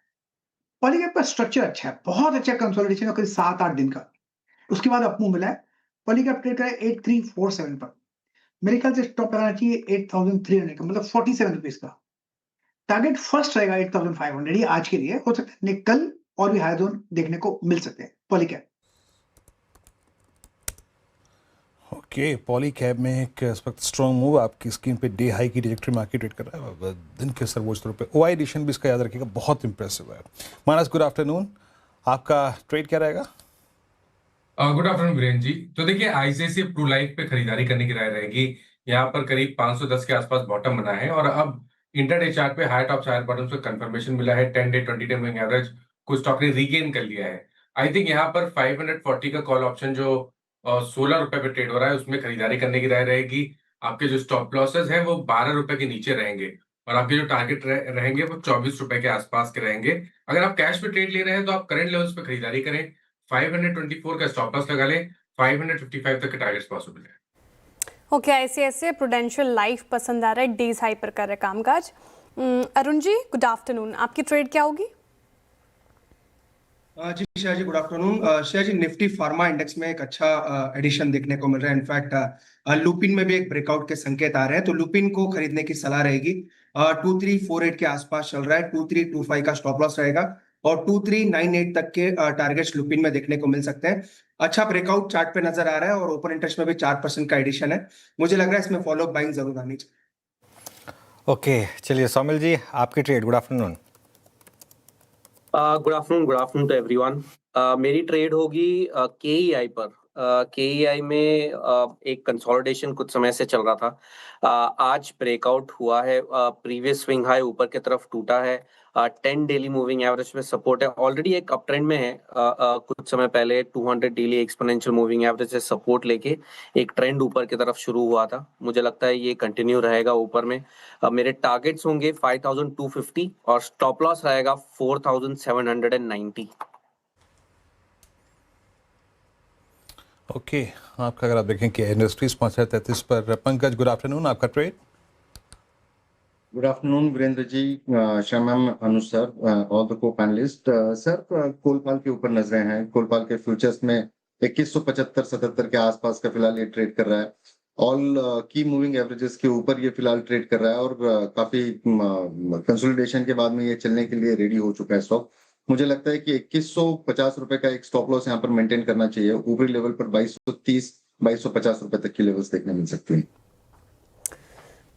E: पॉलीकैब का स्ट्रक्चर अच्छा है, बहुत अच्छा कंसोलिडेशन है, करीब 7-8 दिन का, उसके बाद अपमूव मिला है। पॉलीकैब ट्रेड करा 8347 पर, मेरे ख्याल से स्टॉप लगाना चाहिए 8300 का, मतलब 47 रुपीज का। टारगेट फर्स्ट रहेगा 8500, ये आज के लिए हो सकता है, कल और भी हाई जोन देखने को मिल सकते हैं पॉलीकैब।
C: ओके, पॉलीकैब में एक इस वक्त स्ट्रॉन्ग मूव आपकी स्क्रीन पे डे हाई की ट्रैजेक्टरी मार्केट ट्रेड कर रहा है, दिन के सर्वोच्च तौर पे ओआई एडिशन भी इसका याद रखिएगा, बहुत इंप्रेसिव है। मानस गुड आफ्टरनून, आपका ट्रेड क्या रहेगा?
F: गुड आफ्टरनून वीरेंद्र जी। तो देखिए, आईसीआईसीआई प्रू लाइफ पे खरीदारी करने की राय रहेगी। यहाँ पर करीब 510 के आसपास बॉटम बना है, और अब इंटरडे चार्ट पे हाई टॉप हायर बॉटम से कंफर्मेशन मिला है। 10 डे 20 डे मूविंग एवरेज को स्टॉक ने रीगेन कर लिया है। आई थिंक यहाँ पर 540 का कॉल ऑप्शन जो 16 रुपए पे ट्रेड हो रहा है, उसमें खरीदारी करने की राय रहेगी। आपके जो स्टॉप लॉसेस हैं वो 12 रुपए के नीचे रहेंगे, और आपके जो टारगेट रहेंगे वो 24 रुपए के आसपास के रहेंगे। अगर आप कैश पे ट्रेड ले रहे हैं तो आप करंट लेवल्स पे खरीदारी करें, 524 का स्टॉप लॉस लगा लें, 555 तक के टारगेट्स पॉसिबल है।
B: ओके, आईसीआईसीआई प्रूडेंशियल लाइफ पसंद आ रहा है, डेज हाई पर कर रहे कामकाज। अरुण जी गुड आफ्टरनून, आपकी ट्रेड क्या होगी?
G: जी श्रेया जी गुड आफ्टरनून। श्रेया जी, निफ्टी फार्मा इंडेक्स में एक अच्छा एडिशन देखने को मिल रहा है। इनफैक्ट लुपिन में भी एक ब्रेकआउट के संकेत आ रहे हैं, तो लुपिन को खरीदने की सलाह रहेगी। 2348 के आसपास चल रहा है, 2325 का स्टॉप लॉस रहेगा, और 2398 तक के टारगेट्स लुपिन में देखने को मिल सकते हैं। अच्छा ब्रेकआउट चार्ट पे नजर आ रहा है, और ओपन इंटरेस्ट में भी 4% का एडिशन है। मुझे लग रहा है इसमें फॉलो बाइंग जरूर आनी चाहिए।
A: ओके, चलिए सौमिल जी आपकी trade. Good afternoon.
H: Good afternoon to everyone. मेरी ट्रेड होगी केईआई पर। केईआई में एक कंसोलिडेशन कुछ समय से चल रहा था, आज ब्रेकआउट हुआ है, प्रीवियस स्विंग हाई ऊपर की तरफ टूटा है, 10 डेली मूविंग एवरेज में सपोर्ट है, ऑलरेडी एक अप ट्रेंड में है। कुछ समय पहले 200 डेली एक्सपोनेंशियल मूविंग एवरेज से सपोर्ट लेके एक ट्रेंड ऊपर की तरफ शुरू हुआ था। मुझे लगता है ये कंटिन्यू रहेगा ऊपर में। मेरे टारगेट्स होंगे 5250 और स्टॉप लॉस रहेगा 4790।
C: ओके, आपका अगर आप देखें कि इंडस्ट्री स्पॉन्सर 33 पर, पंकज गुड आफ्टरनून, आपका trade.
I: Good afternoon Virendra ji, शमम, Anu sir, all the copanellists. Sir, Colpal के ऊपर नजरें हैं। कोलपाल के फ्यूचर्स में 2175-77 के आसपास का फिलहाल ये ट्रेड कर रहा है। ऑल की मूविंग एवरेजेस के ऊपर ये फिलहाल ट्रेड कर रहा है, और काफी कंसोलिडेशन के बाद में ये चलने के लिए रेडी हो चुका है स्टॉक। मुझे लगता है कि 2150 रुपए का एक स्टॉप लॉस यहाँ पर मेंटेन करना चाहिए। ऊपरी लेवल पर 2230-2250 रुपए तक की लेवल्स देखने मिल सकती हैं।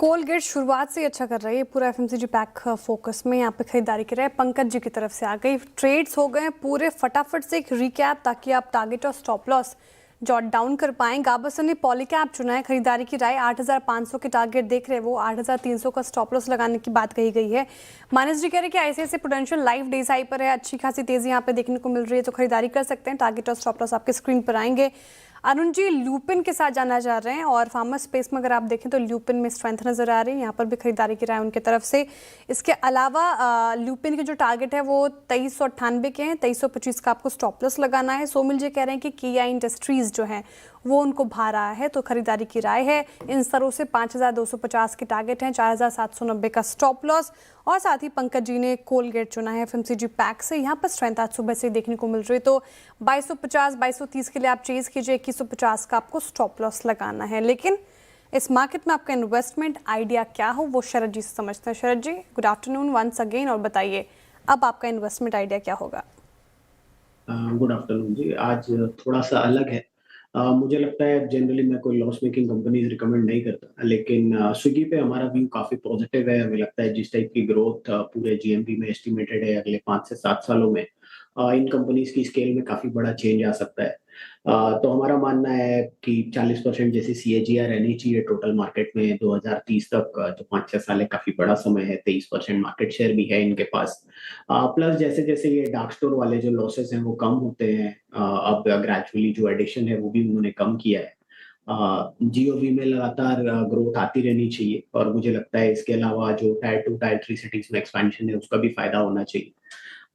B: कोलगेट शुरुआत से ही अच्छा कर रही है, पूरा एफएमसीजी पैक फोकस में यहाँ पे खरीदारी कर रहे हैं। पंकज जी की तरफ से आ गई, ट्रेड्स हो गए पूरे, फटाफट से एक रिकैप ताकि आप टारगेट और स्टॉप लॉस जॉट डाउन कर पाएं। गाबसन ने पॉलीकैब चुना है, खरीदारी की राय, 8500 के टारगेट देख रहे हैं वो, 8300 का स्टॉप लॉस लगाने की बात कही गई है। मानस जी कह रहे हैं कि ICICI prudential life days high पर है, अच्छी खासी तेजी यहाँ पे देखने को मिल रही है, तो खरीदारी कर सकते हैं। टारगेट और स्टॉप लॉस आपके स्क्रीन पर आएंगे। अरुण जी, ल्यूपिन के साथ जाना चाह रहे हैं और फार्मा स्पेस में अगर आप देखें तो ल्यूपिन में स्ट्रेंथ नजर आ रही है, यहाँ पर भी खरीदारी की राय उनकी तरफ से। इसके अलावा ल्यूपिन के जो टारगेट है वो 2398 के हैं, 2325 का आपको स्टॉप लॉस लगाना है। सोमिल जी कह रहे हैं कि किया इंडस्ट्रीज जो है वो उनको भा रहा है, तो खरीदारी की राय है। इन स्तरों से 5250 के टारगेट हैं, 4790 का स्टॉप लॉस। और साथ ही पंकज जी ने कोलगेट चुना है FMCG पैक से, यहाँ पर स्ट्रेंथ आज सुबह से देखने को मिल रही है, तो 2250 2230 के लिए आप चेज कीजिए, 2150 का आपको स्टॉप लॉस लगाना है। लेकिन इस मार्केट में आपका इन्वेस्टमेंट आइडिया क्या हो वो शरद जी से समझते हैं। शरद जी, गुड आफ्टरनून वंस अगेन, और बताइए अब आपका इन्वेस्टमेंट आइडिया क्या होगा?
D: गुड आफ्टरनून जी। आज थोड़ा सा अलग है। मुझे लगता है जनरली मैं कोई लॉस मेकिंग कंपनीज रिकमेंड नहीं करता, लेकिन स्विगी पे हमारा व्यू काफी पॉजिटिव है। हमें लगता है जिस टाइप की ग्रोथ पूरे GMP में एस्टिमेटेड है अगले 5 से 7 सालों में, इन कंपनीज की स्केल में काफी बड़ा चेंज आ सकता है। तो हमारा मानना है कि 40% जैसी CAGR रहनी चाहिए टोटल मार्केट में 2030 तक, जो 5-6 साल है, काफी बड़ा समय है। 23% मार्केट शेयर भी है इनके पास। प्लस जैसे जैसे ये डार्क स्टोर वाले जो लॉसेस हैं वो कम होते हैं, अब ग्रेजुअली जो एडिशन है वो भी उन्होंने कम किया है। GOV में लगातार ग्रोथ आती रहनी चाहिए, और मुझे लगता है इसके अलावा जो टायर 2 टायर 3 सिटीज में एक्सपेंशन है उसका भी फायदा होना चाहिए।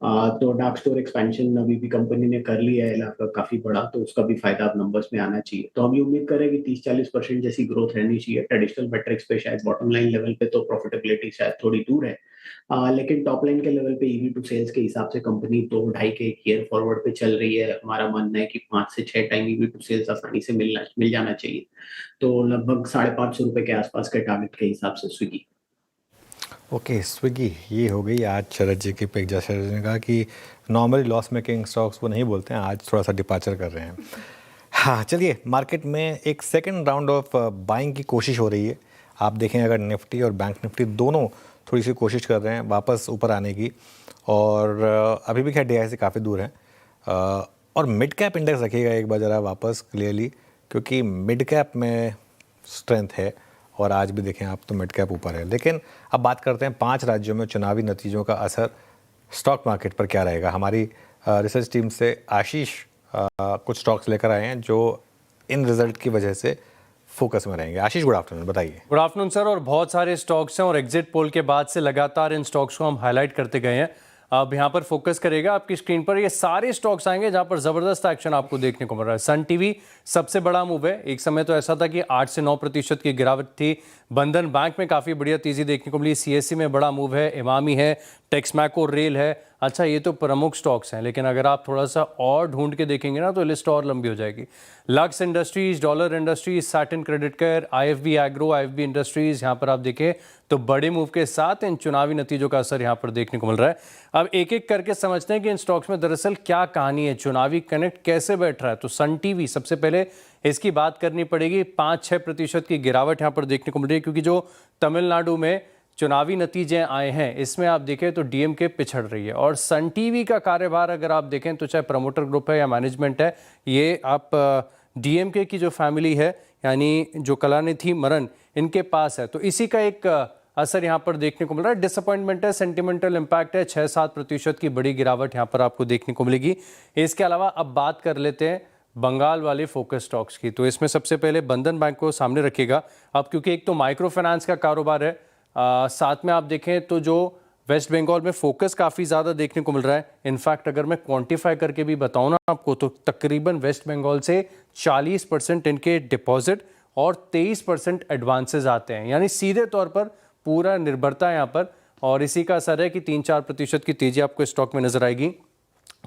D: तो डार्क स्टोर एक्सपेंशन अभी भी कंपनी ने कर लिया है लगभग काफी बड़ा, तो उसका भी फायदा अब नंबर्स में आना चाहिए। तो हम ये उम्मीद करें कि 30-40% जैसी ग्रोथ रहनी चाहिए। ट्रेडिशनल मैट्रिक्स पे शायद बॉटम लाइन लेवल पे तो प्रॉफिटेबिलिटी शायद थोड़ी दूर है, लेकिन टॉप लाइन के लेवल पे EV टू सेल्स के हिसाब से कंपनी 2-2.5 के ईयर फॉरवर्ड पे चल रही है। हमारा मानना है कि 5 से 6 टाइम EV टू सेल्स आसानी से मिल जाना चाहिए। तो लगभग 550 रुपए के आसपास के टारगेट के हिसाब से स्विगी।
A: ओके, स्विगी ये हो गई आज शरद जी की पिक। जैसे शरद जी ने कहा कि नॉर्मली लॉस मेकिंग स्टॉक्स वो नहीं बोलते हैं, आज थोड़ा सा डिपार्चर कर रहे हैं। हाँ, चलिए मार्केट में एक सेकंड राउंड ऑफ बाइंग की कोशिश हो रही है। आप देखें अगर निफ्टी और बैंक निफ्टी दोनों थोड़ी सी कोशिश कर रहे हैं वापस ऊपर आने की, और अभी भी खैर DI से काफ़ी दूर है। और मिड कैप इंडेक्स रखिएगा एक बार ज़रा वापस क्लियरली, क्योंकि मिड कैप में स्ट्रेंथ है, और आज भी देखें आप तो मिड कैप ऊपर है। लेकिन अब बात करते हैं 5 राज्यों में चुनावी नतीजों का असर स्टॉक मार्केट पर क्या रहेगा। हमारी रिसर्च टीम से आशीष कुछ स्टॉक्स लेकर आए हैं जो इन रिजल्ट की वजह से फोकस में रहेंगे। आशीष, गुड आफ्टरनून, बताइए।
J: Good afternoon sir. और बहुत सारे स्टॉक्स हैं और एग्जिट पोल के बाद से लगातार इन स्टॉक्स को हम हाईलाइट करते गए हैं। अब यहाँ पर फोकस करेगा आपकी स्क्रीन पर ये सारे स्टॉक्स आएंगे जहाँ पर जबरदस्त एक्शन आपको देखने को मिल रहा है। सन टीवी सबसे बड़ा मूव है। एक समय तो ऐसा था कि 8 से 9% की गिरावट थी। बंधन बैंक में काफ़ी बढ़िया तेजी देखने को मिली। CSE में बड़ा मूव है, इमामी है, टेक्समैको रेल है। अच्छा, ये तो प्रमुख स्टॉक्स हैं, लेकिन अगर आप थोड़ा सा और ढूंढ के देखेंगे ना तो लिस्ट और लंबी हो जाएगी। Lux industries, dollar industries, satin credit care, IFB agro, IFB industries, यहाँ पर आप देखें तो बड़े मूव के साथ इन चुनावी नतीजों का असर यहाँ पर देखने को मिल रहा है। अब एक एक करके समझते हैं कि इन स्टॉक्स में दरअसल क्या कहानी है, चुनावी कनेक्ट कैसे बैठ रहा है। तो सन टीवी सबसे पहले इसकी बात करनी पड़ेगी। 5-6% की गिरावट यहाँ पर देखने को मिल रही है, क्योंकि जो तमिलनाडु में चुनावी नतीजे आए हैं इसमें आप देखें तो DMK पिछड़ रही है। और सन टीवी का कार्यभार अगर आप देखें तो चाहे प्रमोटर ग्रुप है या मैनेजमेंट है, ये आप DMK की जो फैमिली है यानी जो कलानिधि मरन, इनके पास है। तो इसी का एक असर यहाँ पर देखने को मिल रहा है। डिसअपॉइंटमेंट है, सेंटिमेंटल इम्पैक्ट है, 6-7% की बड़ी गिरावट यहाँ पर आपको देखने को मिलेगी। इसके अलावा अब बात कर लेते हैं बंगाल वाले फोकस स्टॉक्स की। तो इसमें सबसे पहले बंधन बैंक को सामने रखिएगा अब, क्योंकि एक तो माइक्रो फाइनेंस का कारोबार है, साथ में आप देखें तो जो वेस्ट बंगाल में फोकस काफ़ी ज़्यादा देखने को मिल रहा है। इनफैक्ट अगर मैं क्वांटिफाई करके भी बताऊं ना आपको, तो तकरीबन वेस्ट बंगाल से 40% इनके डिपॉजिट और 23% एडवांसेस आते हैं, यानी सीधे तौर पर पूरा निर्भरता है यहाँ पर। और इसी का असर है कि 3-4% की तेजी आपको स्टॉक में नजर आएगी।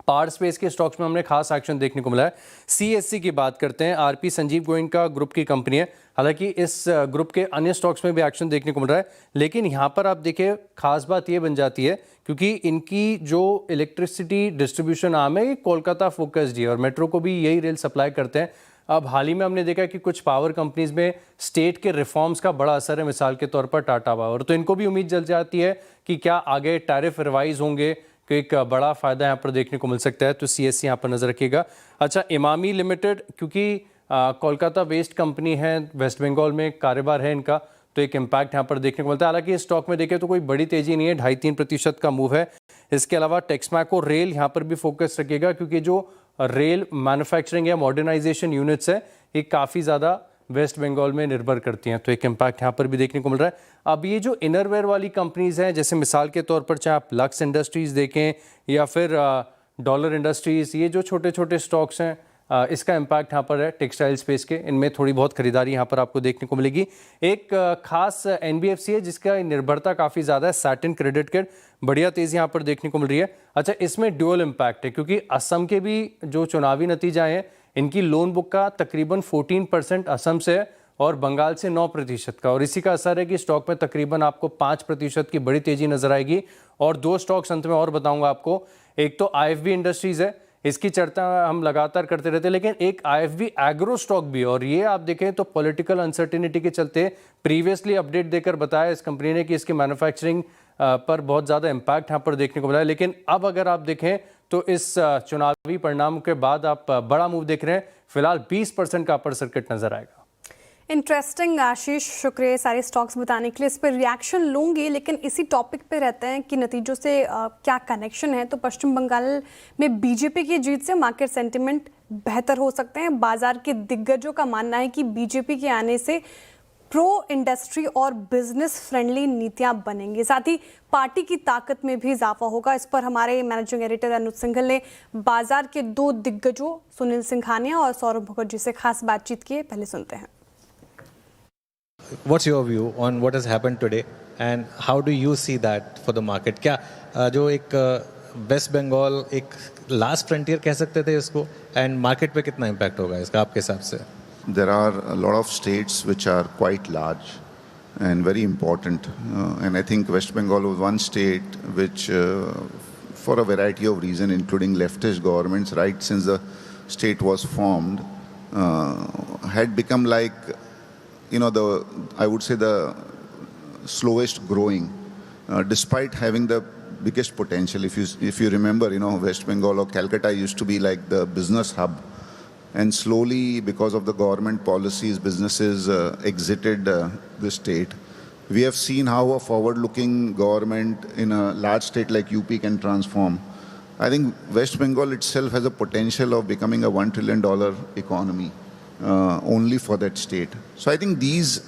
J: पावर स्पेस के स्टॉक्स में हमने खास एक्शन देखने को मिला है। CSE की बात करते हैं, RP संजीव गोयनका ग्रुप की कंपनी है। हालांकि इस ग्रुप के अन्य स्टॉक्स में भी एक्शन देखने को मिल रहा है, लेकिन यहाँ पर आप देखिए खास बात ये बन जाती है क्योंकि इनकी जो इलेक्ट्रिसिटी डिस्ट्रीब्यूशन आर्म है ये कोलकाता फोकस्ड है और मेट्रो को भी यही रेल सप्लाई करते हैं। अब हाल ही में हमने देखा कि कुछ पावर कंपनीज में स्टेट के रिफॉर्म्स का बड़ा असर है, मिसाल के तौर पर टाटा पावर, तो इनको भी उम्मीद जल जाती है कि क्या आगे टैरिफ रिवाइज होंगे, कि एक बड़ा फायदा यहाँ पर देखने को मिल सकता है। तो CSE यहाँ पर नजर रखिएगा। अच्छा, इमामी लिमिटेड, क्योंकि कोलकाता वेस्ट कंपनी है, वेस्ट बंगाल में कारोबार है इनका, तो एक इम्पैक्ट यहाँ पर देखने को मिलता है। हालांकि इस स्टॉक में देखें तो कोई बड़ी तेजी नहीं है, 2.5-3% का मूव है। इसके अलावा टेक्समैको रेल यहाँ पर भी फोकस रखिएगा, क्योंकि जो रेल मैन्युफैक्चरिंग या मॉडर्नाइजेशन यूनिट्स है, ये काफ़ी ज़्यादा वेस्ट बंगाल में निर्भर करती हैं, तो एक इम्पैक्ट यहाँ पर भी देखने को मिल रहा है। अब ये जो इनरवेयर वाली कंपनीज़ हैं, जैसे मिसाल के तौर पर चाहे आप लक्स इंडस्ट्रीज़ देखें या फिर डॉलर इंडस्ट्रीज़, ये जो छोटे छोटे स्टॉक्स हैं, इसका इम्पैक्ट यहाँ पर है टेक्सटाइल स्पेस के, इनमें थोड़ी बहुत खरीदारी यहाँ पर आपको देखने को मिलेगी। एक खास NBFC है जिसका निर्भरता काफ़ी ज़्यादा है, सैटिन क्रेडिट कार्ड, बढ़िया तेज़ी यहाँ पर देखने को मिल रही है। अच्छा, इसमें ड्यूअल इम्पैक्ट है क्योंकि असम के भी जो चुनावी नतीजा हैं, इनकी लोन बुक का तकरीबन 14% असम से है और बंगाल से 9% का, और इसी का असर है कि स्टॉक में तकरीबन आपको 5% की बड़ी तेज़ी नजर आएगी। और दो स्टॉक्स अंत में और बताऊंगा आपको, एक तो IFB इंडस्ट्रीज़ है, इसकी चर्चा हम लगातार करते रहते हैं, लेकिन एक IFB एग्रो स्टॉक भी है, और ये आप देखें तो पॉलिटिकल अनसर्टिनिटी के चलते प्रीवियसली अपडेट देकर बताया इस कंपनी ने कि इसकी मैन्युफैक्चरिंग पर बहुत ज़्यादा इम्पैक्ट यहाँ पर देखने को मिला है। लेकिन अब अगर आप देखें तो इस चुनावी परिणाम के बाद आप बड़ा मूव देख रहे हैं, फिलहाल 20% का अपर सर्किट नजर आएगा।
B: इंटरेस्टिंग आशीष, शुक्रिया सारे स्टॉक्स बताने के लिए। इस पर रिएक्शन लूंगी, लेकिन इसी टॉपिक पे रहते हैं कि नतीजों से क्या कनेक्शन है। तो पश्चिम बंगाल में बीजेपी की जीत से मार्केट सेंटिमेंट बेहतर हो सकते हैं। बाजार के दिग्गजों का मानना है कि बीजेपी के आने से प्रो इंडस्ट्री और बिजनेस फ्रेंडली नीतियां बनेंगी, साथ ही पार्टी की ताकत में भी इजाफा होगा। इस पर हमारे मैनेजिंग एडिटर अनुज सिंघल ने बाजार के दो दिग्गजों सुनील सिंघानिया और सौरभ मुखर्जी से खास बातचीत की है, पहले सुनते हैं।
A: What's your view on what has happened today and how do you see that for the market? क्या जो एक वेस्ट बंगाल एक लास्ट फ्रंटियर कह सकते थे इसको, एंड मार्केट पे कितना इम्पैक्ट होगा इसका आपके हिसाब से?
K: There are a lot of states which are quite large and very important, and I think West Bengal was one state which, for a variety of reasons, including leftist governments, right since the state was formed, had become like, I would say the slowest growing, despite having the biggest potential. If you remember, West Bengal or Calcutta used to be like the business hub, and slowly, because of the government policies, businesses exited the state. We have seen how a forward-looking government in a large state like UP can transform. I think West Bengal itself has a potential of becoming a $1 trillion economy. Only for that state. So I think these,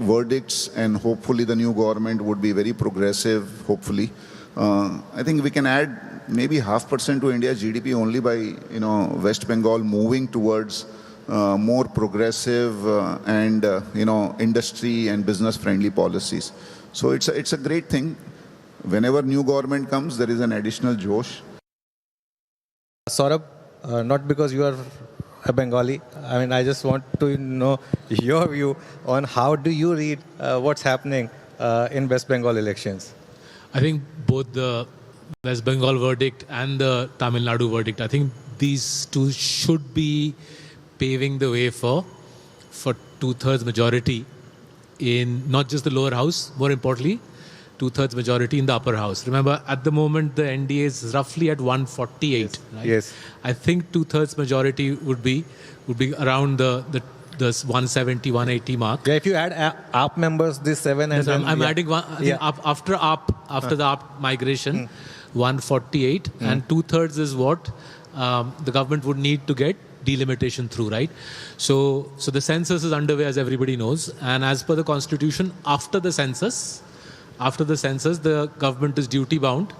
K: verdicts, and hopefully the new government would be very progressive, hopefully. I think we can add maybe 0.5% to India's GDP only by, West Bengal moving towards more progressive and, industry and business friendly policies. So it's a great thing. Whenever new government comes, there is an additional josh.
A: Saurabh, not because you are a Bengali, I just want to know your view on how do you read what's happening in West Bengal elections?
L: I think both the West Bengal verdict and the Tamil Nadu verdict, I think these two should be paving the way for 2/3 majority in not just the lower house, more importantly, 2/3 majority in the upper house. Remember, at the moment, the NDA is roughly at 148.
A: Yes.
L: Right?
A: Yes.
L: I think 2/3 majority would be around the 170, 180 mark.
A: Yeah, if you add AAP members, this 7 and
L: yes, I'm adding one. I think after the AAP migration, 148, and 2/3 is what the government would need to get delimitation through, right? So the census is underway, as everybody knows, and as per the constitution, after the census, the government is duty bound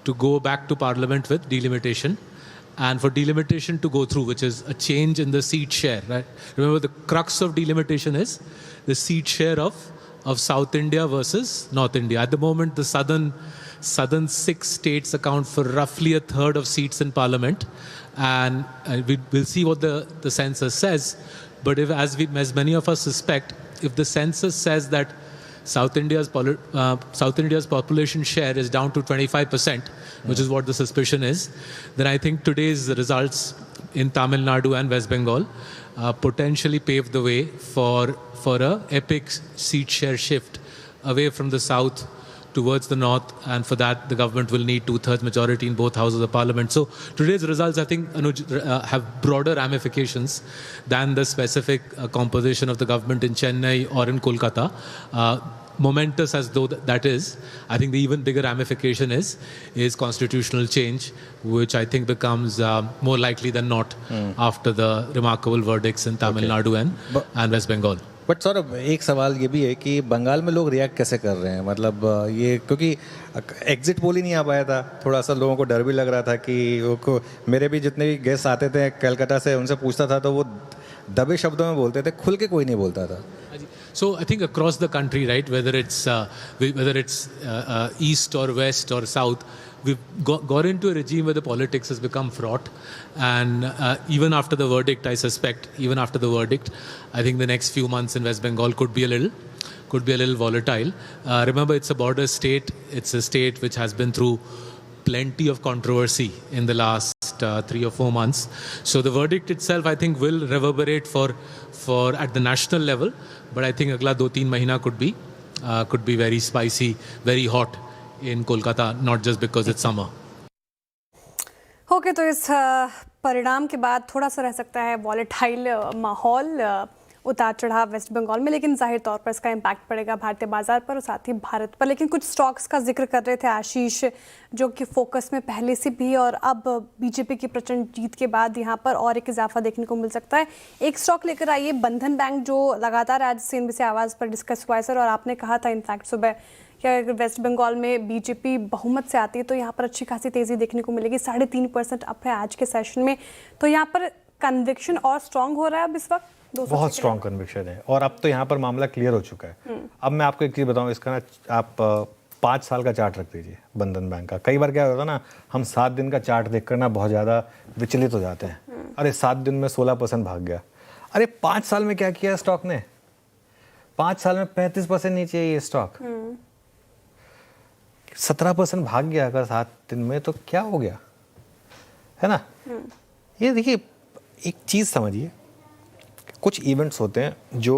L: to go back to parliament with delimitation, and for delimitation to go through, which is a change in the seat share, right? Remember, the crux of delimitation is the seat share of South India versus North India. At the moment, the southern 6 states account for roughly 1/3 of seats in parliament, and we'll see what the census says. But as many of us suspect, if the census says that South India's population share is down to 25%, which is what the suspicion is, then I think today's results in Tamil Nadu and West Bengal potentially pave the way for a epic seat share shift away from the south towards the north, and for that the government will need 2/3 majority in both houses of parliament. So today's results, I think, Anuj, have broader ramifications than the specific composition of the government in Chennai or in Kolkata. momentous as though that is, I think the even bigger ramification is constitutional change, which I think becomes more likely than not after the remarkable verdicts in Tamil Nadu and West Bengal.
A: But Saurabh एक सवाल ये भी है कि बंगाल में लोग react कैसे कर रहे हैं, मतलब ये क्योंकि एग्जिट पोल ही नहीं आ पाया था, थोड़ा सा लोगों को डर भी लग रहा था कि मेरे भी जितने भी गेस्ट आते थे कलकत्ता से उनसे पूछता था तो वो दबे शब्दों में बोलते थे, खुल के कोई नहीं बोलता था.
L: So I think across the country, right, whether it's east or west or south, we've got into a regime where the politics has become fraught, and even after the verdict, I suspect, even after the verdict, I think the next few months in West Bengal could be a little volatile. Remember, it's a border state. It's a state which has been through plenty of controversy in the last 3 or 4 months. So the verdict itself, I think, will reverberate for at the national level. But I think agla 2-3 mahina could be very spicy, very hot in Kolkata, not just because it's summer.
B: Okay तो इस परिणाम के बाद थोड़ा सा रह सकता है वॉलेटाइल माहौल, उतार चढ़ाव वेस्ट बंगाल में, लेकिन जाहिर तौर पर इसका इम्पैक्ट पड़ेगा भारतीय बाजार पर और साथ ही भारत पर. लेकिन कुछ स्टॉक्स का जिक्र कर रहे थे आशीष, जो कि फोकस में पहले से भी और अब बीजेपी की प्रचंड जीत के बाद यहाँ पर और एक इजाफा देखने को मिल सकता है. एक स्टॉक लेकर आइए, बंधन बैंक, जो लगातार आज CNBC आवाज़ पर डिस्कस हुआ है सर, और आपने कहा था इनफैक्ट सुबह कि अगर वेस्ट बंगाल में बीजेपी बहुमत से आती है तो यहाँ पर अच्छी खासी तेज़ी देखने को मिलेगी. 3.5% अप है आज के सेशन में, तो यहाँ पर कन्विक्शन और स्ट्रॉन्ग हो रहा है अब इस वक्त.
A: बहुत स्ट्रॉन्ग कन्विक्शन है और अब तो यहाँ पर मामला क्लियर हो चुका है. अब मैं आपको एक चीज़ बताऊँ, इसका ना आप 5 साल का चार्ट रख दीजिए बंधन बैंक का. कई बार क्या होता है ना, हम 7 दिन का चार्ट देखकर ना बहुत ज़्यादा विचलित हो जाते हैं. अरे 7 दिन में 16% भाग गया. अरे 5 साल में क्या किया स्टॉक ने? 5 साल में 35% नीचे है ये स्टॉक. 17% भाग गया अगर 7 दिन में, तो क्या हो गया, है ना. ये देखिए, एक चीज़ समझिए, कुछ इवेंट्स होते हैं जो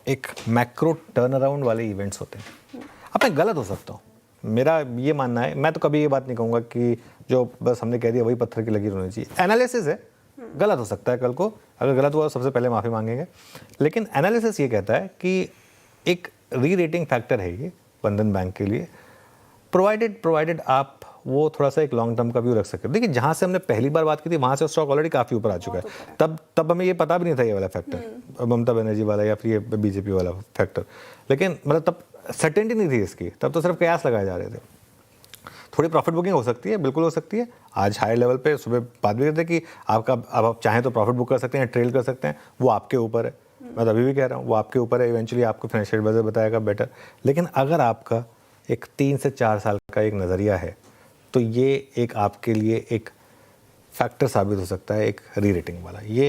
A: एक मैक्रो टर्न अराउंड वाले इवेंट्स होते हैं. अब मैं गलत हो सकता हूँ, मेरा ये मानना है, मैं तो कभी ये बात नहीं कहूँगा कि जो बस हमने कह दिया वही पत्थर की लकीर होनी चाहिए. एनालिसिस है, गलत हो सकता है कल को, अगर गलत हुआ तो सबसे पहले माफ़ी मांगेंगे, लेकिन एनालिसिस ये कहता है कि एक री रेटिंग फैक्टर है ये बंधन बैंक के लिए, प्रोवाइडेड आप वो थोड़ा सा एक लॉन्ग टर्म का व्यू रख सकते हैं. देखिए, जहाँ से हमने पहली बार बात की थी वहाँ से स्टॉक ऑलरेडी काफ़ी ऊपर आ चुका है. तब हमें ये पता भी नहीं था ये वाला फैक्टर, ममता बनर्जी वाला या फिर ये बीजेपी वाला फैक्टर, लेकिन मतलब तब सर्टेनिटी नहीं थी इसकी, तब तो सिर्फ कयास लगाए जा रहे थे. थोड़ी प्रॉफिट बुकिंग हो सकती है, बिल्कुल हो सकती है. आज हाई लेवल पे सुबह बात भी करते कि आपका, अब आप चाहें तो प्रॉफिट बुक कर सकते हैं, ट्रेल कर सकते हैं, वो आपके ऊपर है. मैं तो अभी भी कह रहा हूँ वो आपके ऊपर है, इवेंचुअली आपको फाइनेंशियल एडवाइजर बताएगा बेटर. लेकिन अगर आपका एक 3 से 4 साल का एक नज़रिया है तो ये एक आपके लिए एक फैक्टर साबित हो सकता है, एक री रेटिंग वाला. ये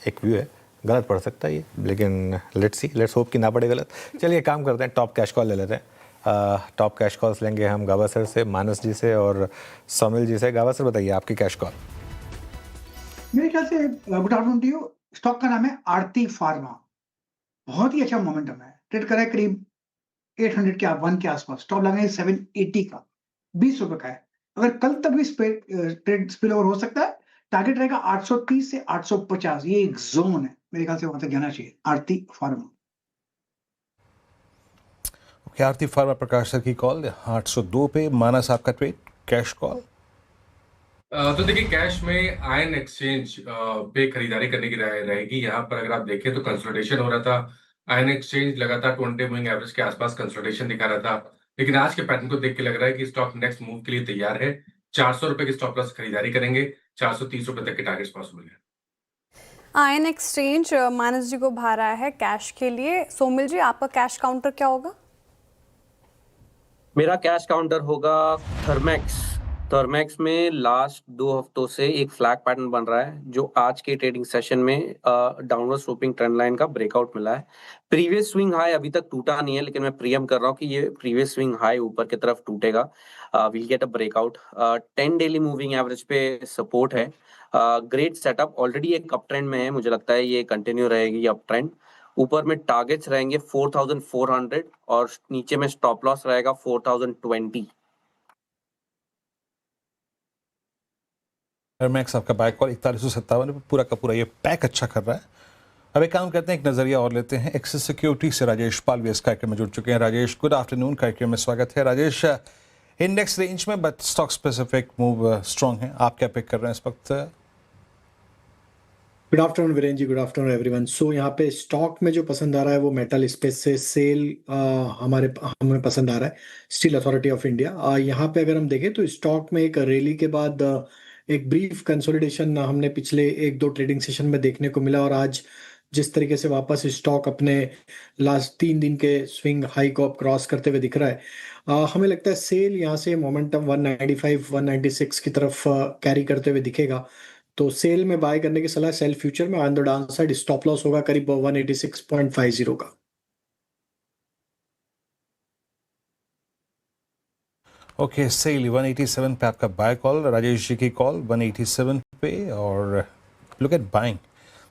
A: एक व्यू है, गलत पड़ सकता है ये, लेकिन लेट्स होप कि ना पड़े गलत. चलिए काम करते हैं, टॉप कैश कॉल ले लेते हैं. टॉप कैश कॉल्स लेंगे हम गावस्कर से, मानस जी से और सोमिल जी से. गावस्कर बताइए आपकी कैश कॉल.
E: मेरे ख्याल से good afternoon to you. Stock का नाम है आरती फार्मा. बहुत ही अच्छा मोमेंटम है, ट्रेड कर रहा है करीब 800 के 1 के आसपास. स्टॉप लगाएंगे 780 का, 20 रुपए का है. अगर कल तक भी ट्रेड स्पिल ओवर हो सकता है, टारगेट रहेगा 830 से 850. ये एक जोन है, मेरे ख्याल से वहां तक जाना चाहिए. आरती फार्मा.
C: ओके, आरती फार्मा प्रकाश सर की कॉल 802 पे. मानस आपका ट्रेड कैश कॉल.
F: तो देखिए, कैश में आयन एक्सचेंज पे खरीदारी करने की राय रहेगी. यहाँ पर अगर आप देखें तो कंसोलिडेशन हो रहा था. आयन एक्सचेंज लगातार 20 मूविंग एवरेज के आसपास कंसोलिडेशन दिखा रहा था, लेकिन आज के पैटर्न को देख के लग रहा है कि स्टॉक नेक्स्ट मूव के लिए तैयार है. 400 रुपए की स्टॉप लॉस खरीदारी करेंगे, 430 रुपए तक के टारगेट्स पॉसिबल है.
B: आयन एक्सचेंज मानस जी को भा रहा है कैश के लिए. सोमिल जी, आपका कैश काउंटर क्या होगा?
H: मेरा कैश काउंटर होगा थर्मैक्स में लास्ट 2 हफ्तों से एक फ्लैग पैटर्न बन रहा है, जो आज के ट्रेडिंग सेशन में डाउनवर्ड स्लोपिंग ट्रेंड लाइन का ब्रेकआउट मिला है. प्रीवियस स्विंग हाई अभी तक टूटा नहीं है, लेकिन मैं प्रीएम कर रहा हूँ कि ये प्रीवियस स्विंग हाई ऊपर की तरफ टूटेगा. Will get a breakout. 10 daily moving average पे सपोर्ट है. ग्रेट सेटअप, ऑलरेडी एक अप ट्रेंड में है, मुझे लगता है ये कंटिन्यू रहेगी अप ट्रेंड. ऊपर में टारगेट्स रहेंगे 4400 और नीचे में स्टॉप लॉस रहेगा 4020.
C: मैक्स आपका बाय कॉल 4157 पे पूरा का पूरा ये पैक अच्छा कर रहा है अब एक काम करते हैं, एक नजरिया और लेते हैं। एक्सिस सिक्योरिटी से राजेश पाल भी इस कार्यक्रम में जुड़ चुके हैं। राजेश, गुड आफ्टरनून, कार्यक्रम में स्वागत है। राजेश, इंडेक्स रेंज में but stock specific move strong है, आप क्या पिक कर रहे हैं इस वक्त?
M: गुड आफ्टरनून वीरेन जी, गुड आफ्टरनून एवरीवन। सो यहाँ पे स्टॉक में जो पसंद आ रहा है वो मेटल स्पेस से सेल हमें पसंद आ रहा है, स्टील अथॉरिटी ऑफ इंडिया। यहाँ पे अगर हम देखें तो स्टॉक में एक रैली के बाद एक ब्रीफ कंसोलिडेशन हमने पिछले 1-2 ट्रेडिंग सेशन में देखने को मिला, और आज जिस तरीके से वापस स्टॉक अपने लास्ट 3 दिन के स्विंग हाई को क्रॉस करते हुए दिख रहा है, हमें लगता है सेल यहाँ से मोमेंटम 195-196 की तरफ कैरी करते हुए दिखेगा। तो सेल में बाय करने की सलाह, सेल फ्यूचर में। On the down side stop loss होगा करीब 186.50 का।
C: ओके, सेल 187 पे आपका बाय कॉल, राजेश जी की कॉल 187 पे, और लुक एट बाइंग।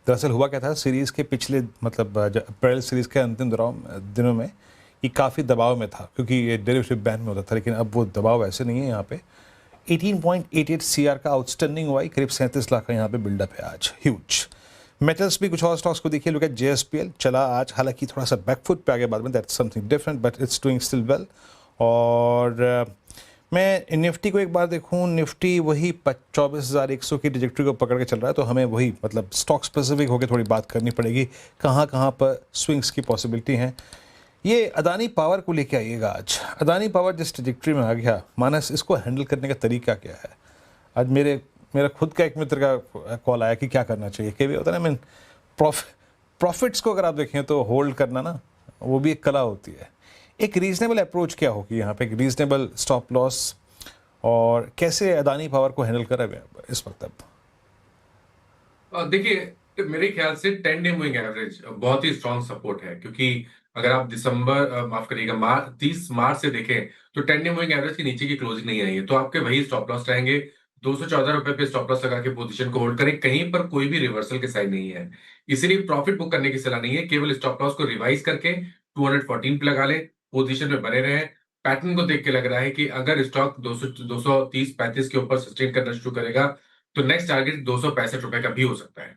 C: दरअसल हुआ क्या था, सीरीज़ के पिछले मतलब अप्रैल सीरीज़ के अंतिम दिनों में ये काफ़ी दबाव में था, क्योंकि ये डेरिवेटिव बैन में होता था, लेकिन अब वो दबाव ऐसे नहीं है। यहाँ पे 18.88 CR का आउटस्टैंडिंग हुआ, करीब 37 लाख का यहाँ पे बिल्डअप है आज, ह्यूज। मेटल्स भी कुछ और स्टॉक्स को देखिए, लुक एट JSPL चला आज, हालांकि थोड़ा सा बैकफुट पे आगे बाद में, that's something different, but it's doing still well. और मैं निफ्टी को एक बार देखूं, निफ्टी वही 24,100 की ट्रैजेक्टरी को पकड़ के चल रहा है, तो हमें वही मतलब स्टॉक स्पेसिफिक होकर थोड़ी बात करनी पड़ेगी, कहाँ कहाँ पर स्विंग्स की पॉसिबिलिटी हैं। ये अदानी पावर को लेके आइएगा आज। अदानी पावर जिस ट्रैजेक्टरी में आ गया, मानस, इसको हैंडल करने का तरीका क्या है? आज मेरा खुद का एक मित्र का कॉल आया कि क्या करना चाहिए, कि भी होता है ना, मीन प्रॉफिट्स को अगर आप देखें तो होल्ड करना ना, वो भी एक कला होती है। एक रीजनेबल अप्रोच क्या होगी यहाँ पे, एक रीजनेबल स्टॉप लॉस, और कैसे अदानी पावर को हैंडल कर रहे हैं इस वक्त? अब
F: देखिए, मेरे ख्याल से 10 डे मूविंग एवरेज बहुत ही स्ट्रॉन्ग सपोर्ट है, क्योंकि अगर आप माफ करिएगा 30 मार्च से देखें तो 10 डे मूविंग एवरेज के नीचे की क्लोजिंग नहीं आई है, तो आपके वही स्टॉप लॉस रहेंगे। 214 रुपए पे स्टॉप लॉस लगा के पोजीशन को होल्ड करें, कहीं पर कोई भी रिवर्सल के साइन नहीं है, इसीलिए प्रॉफिट बुक करने की सलाह नहीं है। केवल स्टॉप लॉस को रिवाइज करके 214 पे लगा ले, पोजीशन में बने रहे। पैटर्न को देख के लग रहा है कि अगर स्टॉक 230-35 के ऊपर सस्टेन करना शुरू करेगा तो नेक्स्ट टारगेट 265 रुपए का भी हो सकता है।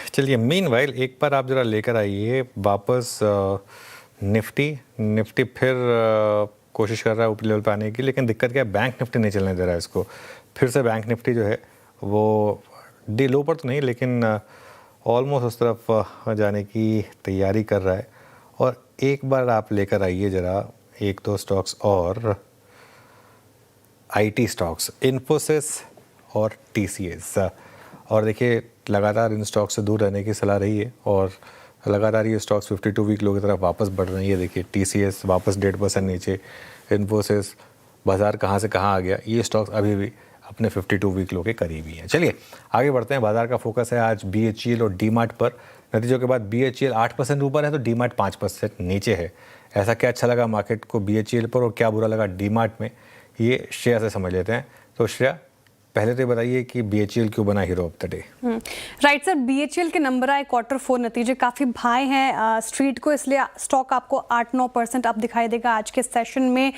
A: चलिए, मीनवाइल एक बार आप जरा लेकर आइए वापस निफ्टी फिर कोशिश कर रहा है ऊपरी लेवल पे आने की, लेकिन दिक्कत क्या है, बैंक निफ्टी नहीं चलने दे रहा है इसको। फिर से बैंक निफ्टी जो है वो डे लो पर तो नहीं, लेकिन ऑलमोस्ट उस तरफ जाने की तैयारी कर रहा है। और एक बार आप लेकर आइए जरा 1-2 स्टॉक्स और IT स्टॉक्स, इन्फोसिस और TCS, और देखिए लगातार इन स्टॉक से दूर रहने की सलाह रही है, और लगातार ये स्टॉक्स 52 वीक लो की तरफ वापस बढ़ रही है। देखिए TCS वापस 1.5% नीचे, इन्फोसिस बाजार कहाँ से कहाँ आ गया, ये स्टॉक्स अभी भी अपने 52 वीक लो के करीब ही हैं। चलिए आगे बढ़ते हैं। बाजार का फोकस है आज BHEL और डीमार्ट पर। नतीजों के बाद BHEL 8% ऊपर है तो डीमार्ट 5% नीचे है। ऐसा क्या अच्छा लगा मार्केट को BHEL पर और क्या बुरा लगा डीमार्ट में, ये श्रेया से समझ लेते हैं। तो श्रेया, पहले तो बताइए कि BHEL क्यों बना hero of the day?
B: Right sir, BHEL के नंबर आए Q4 नतीजे काफ़ी भाए हैं स्ट्रीट को, इसलिए स्टॉक आपको 8-9% अप दिखाई देगा आज के सेशन में।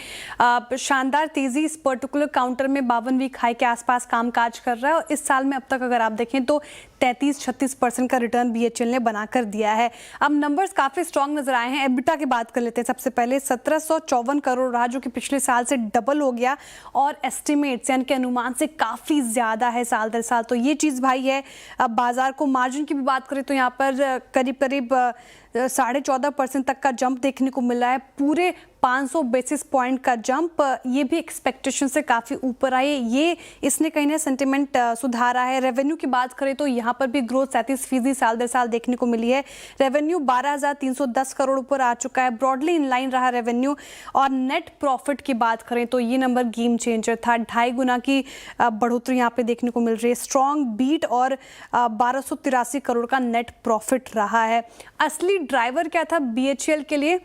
B: शानदार तेजी इस पर्टिकुलर काउंटर में 52 वीक हाई के आसपास कामकाज कर रहा है, और इस साल में अब तक अगर आप देखें तो 33-36% का रिटर्न BHEL ने बनाकर दिया है। अब नंबर्स काफ़ी स्ट्रॉन्ग नजर आए हैं। एबिटा की बात कर लेते हैं सबसे पहले। 1754 करोड़ रहा, जो कि पिछले साल से डबल हो गया, और एस्टिमेट्स यानी कि अनुमान से काफ़ी ज़्यादा है साल दर साल, तो ये चीज़ भाई है। अब बाजार को मार्जिन की भी बात करें तो यहाँ पर करीब 14.5% तक का जंप देखने को मिला है, पूरे 500 बेसिस पॉइंट का जंप, ये भी एक्सपेक्टेशन से काफ़ी ऊपर आए, ये इसने कहीं ना सेंटिमेंट सुधारा है। रेवेन्यू की बात करें तो यहाँ पर भी ग्रोथ 37% साल दर साल देखने को मिली है। रेवेन्यू 12,310 करोड़ ऊपर आ चुका है, ब्रॉडली इन लाइन रहा रेवेन्यू। और नेट प्रॉफिट की बात करें तो ये नंबर गेम चेंजर था, 2.5 गुना की बढ़ोतरी यहाँ पे देखने को मिल रही है। स्ट्रॉन्ग बीट और 1283 करोड़ का नेट प्रॉफिट रहा है। असली ड्राइवर क्या था BHEL के लिए,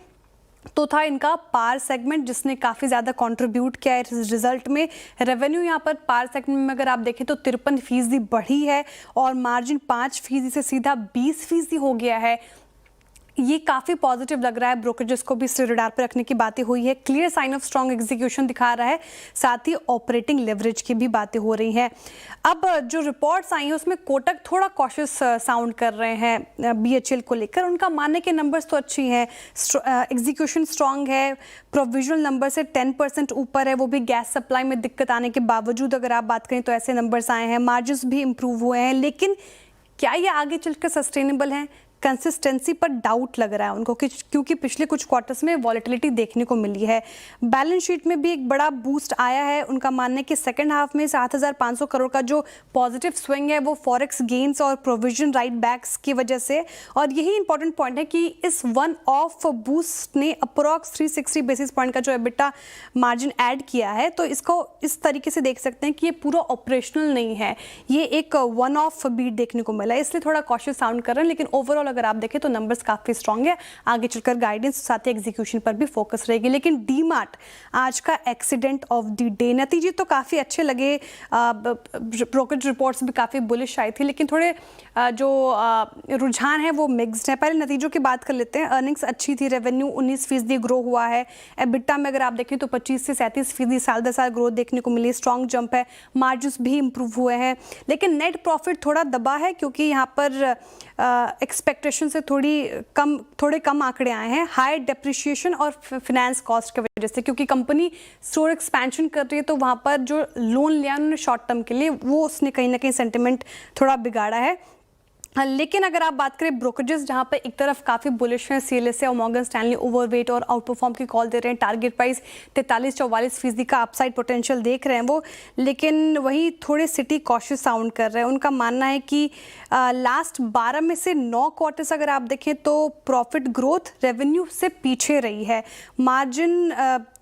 B: तो था इनका पार सेगमेंट, जिसने काफ़ी ज़्यादा कंट्रीब्यूट किया है इस रिजल्ट में। रेवेन्यू यहाँ पर पार सेगमेंट में अगर आप देखें तो 53% बढ़ी है, और मार्जिन 5% से सीधा 20% हो गया है। ये काफ़ी पॉजिटिव लग रहा है, ब्रोकरेजेस को भी इससे रडार पर रखने की बातें हुई है, clear sign of strong execution दिखा रहा है, साथ ही ऑपरेटिंग लेवरेज की भी बातें हो रही हैं। अब जो रिपोर्ट्स आई हैं उसमें कोटक थोड़ा कॉशियस साउंड कर रहे हैं बीएचईएल को लेकर। उनका मानने के नंबर्स तो अच्छी हैं, एग्जीक्यूशन स्ट्रॉन्ग है, प्रोविजनल नंबर से 10% ऊपर है, वो भी गैस सप्लाई में दिक्कत आने के बावजूद अगर आप बात करें तो ऐसे नंबर्स आए हैं। मार्जिन्स भी इंप्रूव हुए हैं, लेकिन क्या ये आगे चलकर सस्टेनेबल हैं? कंसिस्टेंसी पर डाउट लग रहा है उनको, क्योंकि पिछले कुछ क्वार्टर्स में वॉलेटिलिटी देखने को मिली है। बैलेंस शीट में भी एक बड़ा बूस्ट आया है। उनका मानना है कि सेकंड हाफ में 7,500 करोड़ का जो पॉजिटिव स्विंग है वो फॉरेक्स गेन्स और प्रोविजन राइट बैक्स की वजह से, और यही इंपॉर्टेंट पॉइंट है कि इस वन ऑफ बूस्ट ने अप्रॉक्स 360 बेसिस पॉइंट का जो एबिटा मार्जिन ऐड किया है। तो इसको इस तरीके से देख सकते हैं कि ये पूरा ऑपरेशनल नहीं है, ये एक वन ऑफ बीट देखने को मिला है, इसलिए थोड़ा कॉशियस साउंड कर रहे हैं। लेकिन ओवरऑल अगर आप देखें तो नंबर्स काफी स्ट्रांग है, आगे चलकर गाइडेंस साथ ही एग्जीक्यूशन पर भी फोकस रहेगी। लेकिन डीमार्ट आज का एक्सीडेंट ऑफ द डे, नतीजे तो काफी अच्छे लगे, ब्रोकरेज रिपोर्ट्स भी काफी बुलिश आई थी, लेकिन थोड़े जो रुझान है वो मिक्स्ड है। पहले नतीजों की बात कर लेते हैं। अर्निंग्स अच्छी थी, रेवेन्यू 19% ग्रो हुआ है, एबिटा में अगर आप देखें तो 25 से 37% साल दर साल ग्रोथ देखने को मिली, स्ट्रॉन्ग जंप है, मार्जिन्स भी इंप्रूव हुए हैं। लेकिन नेट प्रॉफिट थोड़ा दबा है, क्योंकि यहाँ पर एक्सपेक्टेशन से थोड़े कम आंकड़े आए हैं, हाई डेप्रिशिएशन और फाइनेंस कॉस्ट की वजह से, क्योंकि कंपनी स्टोर एक्सपेंशन कर रही है, तो वहाँ पर जो लोन लिया उन्होंने शॉर्ट टर्म के लिए, वो उसने कहीं ना कहीं सेंटिमेंट थोड़ा बिगाड़ा है। लेकिन अगर आप बात करें ब्रोकरेजेस, जहां पर एक तरफ काफ़ी बुलिश हैं, सीएलएसए और मॉर्गन स्टैनली ओवरवेट और आउट परफॉर्म की कॉल दे रहे हैं, टारगेट प्राइस 43-44% का अपसाइड पोटेंशियल देख रहे हैं वो, लेकिन वही थोड़े सिटी कॉशियस साउंड कर रहे हैं। उनका मानना है कि लास्ट 12 में से 9 क्वार्टर्स अगर आप देखें तो प्रॉफिट ग्रोथ रेवेन्यू से पीछे रही है, मार्जिन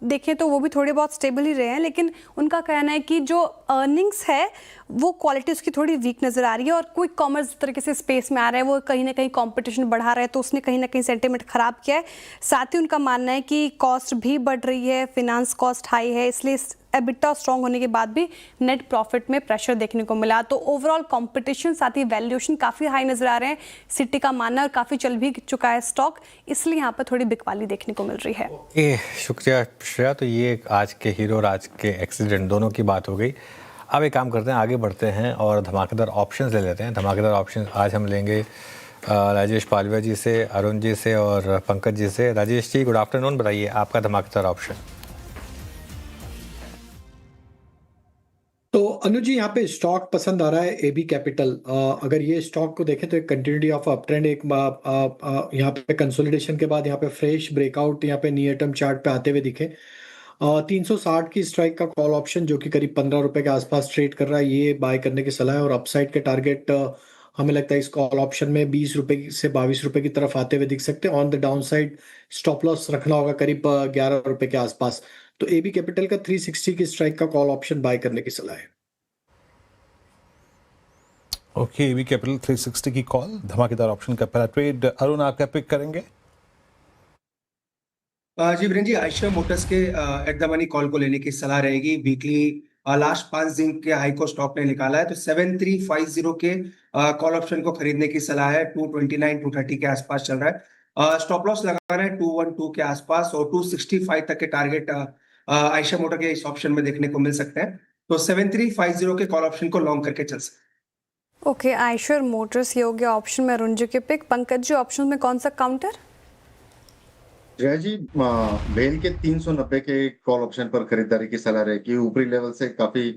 B: देखें तो वो भी थोड़े बहुत स्टेबल ही रहे हैं, लेकिन उनका कहना है कि जो अर्निंग्स है वो क्वालिटी उसकी थोड़ी वीक नज़र आ रही है, और क्विक कॉमर्स जिस तरीके से स्पेस में आ रहा है वो कहीं ना कहीं कंपटीशन बढ़ा रहा है, तो उसने कहीं ना कहीं सेंटिमेंट खराब किया है। साथ ही उनका मानना है कि कॉस्ट भी बढ़ रही है, फिनांस कॉस्ट हाई है, इसलिए एबिटा स्ट्रॉन्ग होने के बाद भी नेट प्रॉफिट में प्रेशर देखने को मिला। तो ओवरऑल कंपटीशन साथ ही वैल्यूएशन काफ़ी हाई नज़र आ रहे हैं, सिटी का मानना, और काफ़ी चल भी चुका है स्टॉक, इसलिए यहाँ पर थोड़ी बिकवाली देखने को मिल रही है।
A: शुक्रिया श्रेया। तो ये आज के हीरो और आज के एक्सीडेंट दोनों की बात हो गई। अब एक काम करते हैं, आगे बढ़ते हैं और धमाकेदार ऑप्शंस ले लेते हैं। धमाकेदार ऑप्शंस आज हम लेंगे राजेश पालविया जी से, अरुण जी से और पंकज जी से। राजेश जी गुड आफ्टरनून, बताइए आपका धमाकेदार ऑप्शन।
M: तो अनुज जी, यहाँ पे स्टॉक पसंद आ रहा है एबी कैपिटल। अगर ये स्टॉक को देखें तो एक कंटिन्यूटी ऑफ अप ट्रेंड, एक यहाँ पे कंसोलिडेशन के बाद यहाँ पे फ्रेश ब्रेकआउट यहाँ पे नियर टर्म चार्ट पे आते हुए दिखे। 360 की स्ट्राइक का कॉल ऑप्शन जो कि करीब 15 रुपए के आसपास ट्रेड कर रहा है, ये बाय करने की सलाह है। और अपसाइड के टारगेट हमें लगता है इस कॉल ऑप्शन में 20 रुपए से 22 रुपए की तरफ आते हुए दिख सकते हैं। On the down side stop loss रखना होगा करीब 11 रुपए के आसपास। तो एबी कैपिटल का 360 की स्ट्राइक का कॉल ऑप्शन बाय करने की सलाह है।
C: ओके, एबी कैपिटल 360 की कॉल, धमाकेदार ऑप्शन का पहला ट्रेड। अरुण, आप क्या पिक करेंगे?
G: जी वीरेंद्र जी, आयशर मोटर्स के एट द मनी कॉल को लेने की सलाह रहेगी। वीकली लास्ट 5 दिन के हाई को स्टॉक ने निकाला है, तो 7350 के कॉल ऑप्शन को खरीदने की सलाह है। 229-230 के आसपास चल रहा है। स्टॉप लॉस लगाना है 212 के आसपास, और 265 तक के टारगेट आयशर मोटर के इस ऑप्शन में देखने को मिल सकते हैं। तो 7350 के कॉल ऑप्शन को लॉन्ग करके चल सकते।
B: ओके, आयशर मोटर्स ये हो गया ऑप्शन में अरुण जी के पिक। पंकज जी, ऑप्शन में कौन सा काउंटर?
I: जय जी, भेल के 390 के कॉल ऑप्शन पर खरीदारी की सलाह रहेगी। ऊपरी लेवल से काफी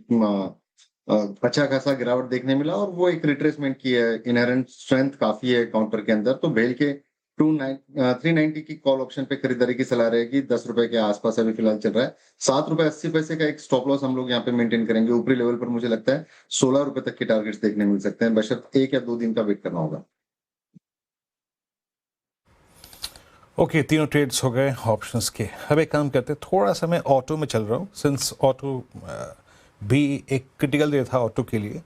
I: अच्छा खासा गिरावट देखने मिला, और वो एक रिट्रेसमेंट की है, इनहेरेंट स्ट्रेंथ काफी है काउंटर के अंदर। तो भेल के 390 की कॉल ऑप्शन पे खरीदारी की सलाह रहेगी। 10 रुपए के आसपास अभी फिलहाल चल रहा है। 7 रुपए 80 पैसे का एक स्टॉप लॉस हम लोग यहाँ पे मेंटेन करेंगे। ऊपरी लेवल पर मुझे लगता है 16 रुपए तक के टारगेट्स देखने मिल सकते हैं, बशर्ते 1 या 2 दिन का वेट करना होगा।
C: ओके, तीनों ट्रेड्स हो गए ऑप्शंस के। अब एक काम करते हैं, थोड़ा सा मैं ऑटो में चल रहा हूँ, सिंस ऑटो भी एक क्रिटिकल डे था ऑटो के लिए।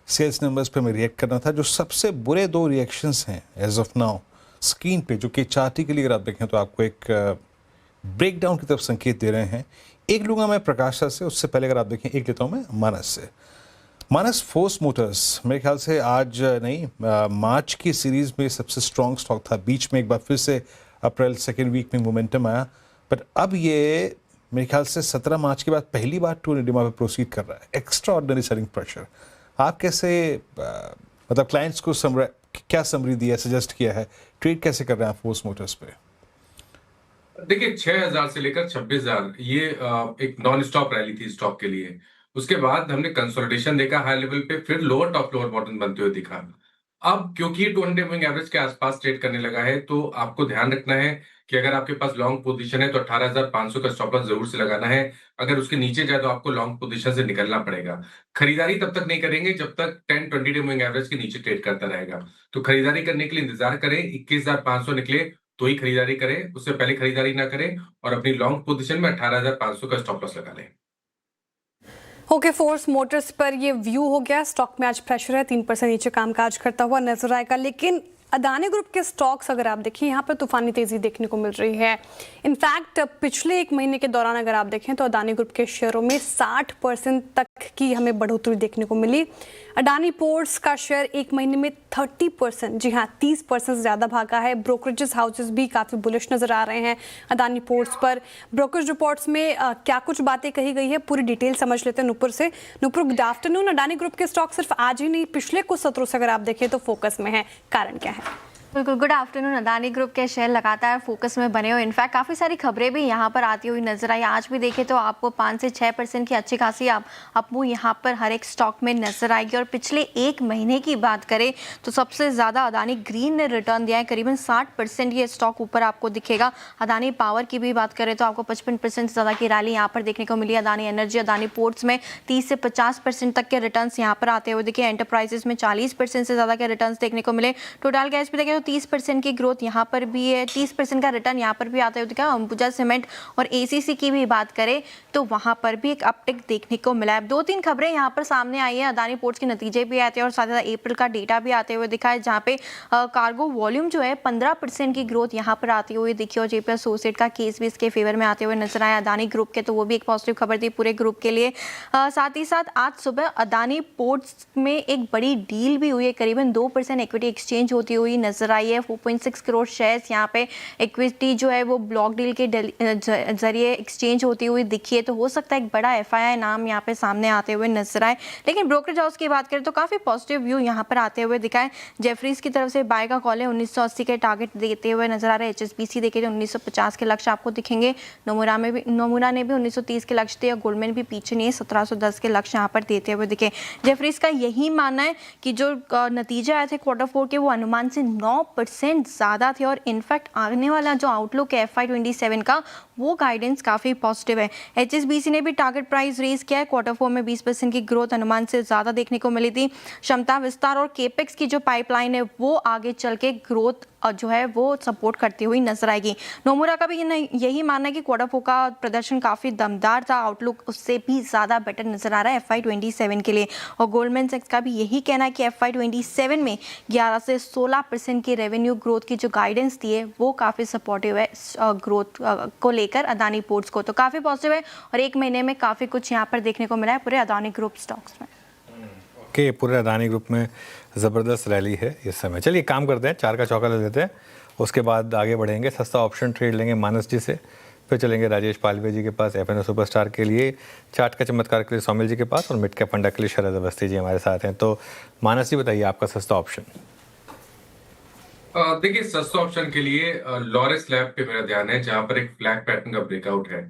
C: सेल्स नंबर्स पे मैं रिएक्ट करना था। जो सबसे बुरे 2 रिएक्शंस हैं एज ऑफ नाउ स्क्रीन पे, जो कि चार्टी के लिए अगर आप देखें तो आपको एक ब्रेकडाउन की तरफ संकेत दे रहे हैं। एक लूँगा मैं प्रकाश सर से, उससे पहले अगर आप देखें एक लेता हूँ मैं मानस से। मानस, फोर्स मोटर्स मेरे ख्याल से आज नहीं, मार्च की सीरीज में सबसे स्ट्रॉन्ग स्टॉक था। बीच में एक बार फिर से अप्रैल सेकेंड वीक में मोमेंटम आया, बट अब ये मेरे ख्याल से 17 मार्च के बाद पहली बार टू इंडिया पे प्रोसीड कर रहा है। Extra ordinary selling pressure. आप कैसे मतलब क्लाइंट्स को क्या समरी दिया, सजेस्ट किया है, ट्रेड कैसे कर रहे हैं आप फोर्स मोटर्स पे?
F: देखिए 6,000 से लेकर 26,000 ये एक नॉन स्टॉप रैली थी स्टॉक के लिए। उसके बाद हमने कंसोलिडेशन देखा हाई लेवल पे, फिर लोअर टॉप लोअर बॉटम बनते हुए दिखा। अब क्योंकि 200 मूविंग एवरेज के आसपास ट्रेड करने लगा है, तो आपको ध्यान रखना है कि अगर आपके पास लॉन्ग पोजीशन है तो 18,500 का स्टॉप लॉस जरूर से लगाना है। अगर उसके नीचे जाए तो आपको लॉन्ग पोजीशन से निकलना पड़ेगा। खरीदारी तब तक नहीं करेंगे जब तक 10-20 मूविंग एवरेज के नीचे ट्रेड करता रहेगा। तो खरीदारी करने के लिए इंतजार करें, 21,500 निकले तो ही खरीदारी करें, उससे पहले खरीदारी ना करें और अपनी लॉन्ग पोजीशन में 18,500 का स्टॉप लॉस लगा लें।
B: ओके, फोर्स मोटर्स पर ये व्यू हो गया। स्टॉक में आज प्रेशर है, 3% नीचे कामकाज करता हुआ नजर आएगा। लेकिन अदानी ग्रुप के स्टॉक्स अगर आप देखिए, यहाँ पर तूफानी तेजी देखने को मिल रही है। इनफैक्ट पिछले एक महीने के दौरान अगर आप देखें तो अदानी ग्रुप के शेयरों में 60% तक की हमें बढ़ोतरी देखने को मिली। अडानी पोर्ट्स का शेयर एक महीने में 30%, जी हाँ 30% ज़्यादा भागा है। ब्रोकरेजेस हाउसेस भी काफ़ी बुलिश नज़र आ रहे हैं अदानी पोर्ट्स पर। ब्रोकरेज रिपोर्ट्स में क्या कुछ बातें कही गई है, पूरी डिटेल समझ लेते हैं नुपुर से। Nupur, good afternoon. Adani group के स्टॉक सिर्फ आज ही नहीं, पिछले कुछ सत्रों से अगर आप देखें तो फोकस में है, कारण क्या है?
N: बिल्कुल, गुड आफ्टरनून। अदानी ग्रुप के शेयर लगातार फोकस में बने हुए, इनफैक्ट काफ़ी सारी खबरें भी यहाँ पर आती हुई नजर आई। आज भी देखें तो आपको 5 से 6% की अच्छी खासी अपमूव यहाँ पर हर एक स्टॉक में नजर आएगी। और पिछले एक महीने की बात करें तो सबसे ज़्यादा अदानी ग्रीन ने रिटर्न दिया है, करीबन 60% ये स्टॉक ऊपर आपको दिखेगा। अदानी पावर की भी बात करें तो आपको 55% से ज़्यादा की रैली यहाँ पर देखने को मिली। अदानी एनर्जी, अदानी पोर्ट्स में 30 से 50% तक के रिटर्न यहाँ पर आते हुए दिखे। एंटरप्राइजेस में 40% से ज़्यादा के रिटर्न देखने को मिले। टोटल गैस पे देखें तो 30% की ग्रोथ यहाँ पर भी है, 30% का रिटर्न यहाँ पर भी आता है दिखा। अंबुजा सीमेंट और एसीसी की भी बात करें तो वहाँ पर भी एक अपटिक देखने को मिला है। 2-3 खबरें यहाँ पर सामने आई है। अदानी पोर्ट्स के नतीजे भी आते हैं और साथ ही साथ अप्रैल का डेटा भी आते हुए दिखा है, जहाँ पे कार्गो वॉल्यूम जो है 15% की ग्रोथ यहाँ पर आती हुई दिखी। और जेपी एसोसिएट का केस भी इसके फेवर में आते हुए नजर आया अदानी ग्रुप के, तो वो भी एक पॉजिटिव खबर थी पूरे ग्रुप के लिए। साथ ही साथ आज सुबह अदानी पोर्ट्स में एक बड़ी डील भी हुई है, करीबन 2% इक्विटी एक्सचेंज होती हुई नजर आई है। 4.6 करोड़ शेयर्स यहाँ पे इक्विटी जो है वो ब्लॉक डील के जरिए एक्सचेंज होती हुई दिखी है, तो हो सकता है एक बड़ा एफआईआई नाम यहाँ पे सामने आते हुए नजर आए। लेकिन ब्रोकरेज हाउस की बात करें तो काफी पॉजिटिव व्यू यहाँ पर आते हुए दिखा है। जेफरीज की तरफ से बाय का कॉल है, 1980 के टारगेट देते हुए नजर आ रहे हैं। HSBC देखे तो 1950 के लक्ष्य आपको दिखेंगे। नोमुरा ने भी 1930 के लक्ष्य दिए और गोल्डमैन भी पीछे नहीं है, 1710 के लक्ष्य यहाँ पर देते हुए दिखे। जेफरीज का यही मानना है कि जो नतीजे आए थे Q4 के वो अनुमान से 9% ज़्यादा थे और इनफैक्ट आने वाला जो आउटलुक है FY27 का वो गाइडेंस काफ़ी पॉजिटिव है। HSBC ने भी टारगेट प्राइस रेज किया है। Q4 में 20% की ग्रोथ अनुमान से ज़्यादा देखने को मिली थी। क्षमता विस्तार और केपेक्स की जो पाइपलाइन है वो आगे चल के ग्रोथ जो है वो सपोर्ट करती हुई नजर आएगी। नोमुरा का भी यही मानना है कि Q4 का प्रदर्शन काफ़ी दमदार था, आउटलुक उससे भी ज़्यादा बेटर नजर आ रहा है FY27 के लिए। और गोल्डमैन सैक्स का भी यही कहना है कि FY27 में 11 से 16% की रेवेन्यू ग्रोथ की जो गाइडेंस दी है वो काफ़ी सपोर्टिव है ग्रोथ को लेकर अदानी पोर्ट्स को, तो काफ़ी पॉजिटिव है। और एक महीने में काफ़ी कुछ यहाँ पर देखने को मिला है पूरे अदानी ग्रुप स्टॉक्स में।
A: कि पूरे अदानी ग्रुप में ज़बरदस्त रैली है इस समय। चलिए काम करते हैं, 4 का चौका ले लेते हैं, उसके बाद आगे बढ़ेंगे। सस्ता ऑप्शन ट्रेड लेंगे मानस जी से, फिर चलेंगे राजेश पालवे जी के पास एफएनओ सुपरस्टार के लिए, चार्ट का चमत्कार के लिए सौमिल जी के पास, और मिड कैप फंडा के लिए शरद अवस्थी जी हमारे साथ हैं। तो मानस जी बताइए आपका सस्ता ऑप्शन।
F: देखिए सस्ता ऑप्शन के लिए लॉरेस लैब पे मेरा ध्यान है, जहां पर एक फ्लैग पैटर्न का ब्रेकआउट है।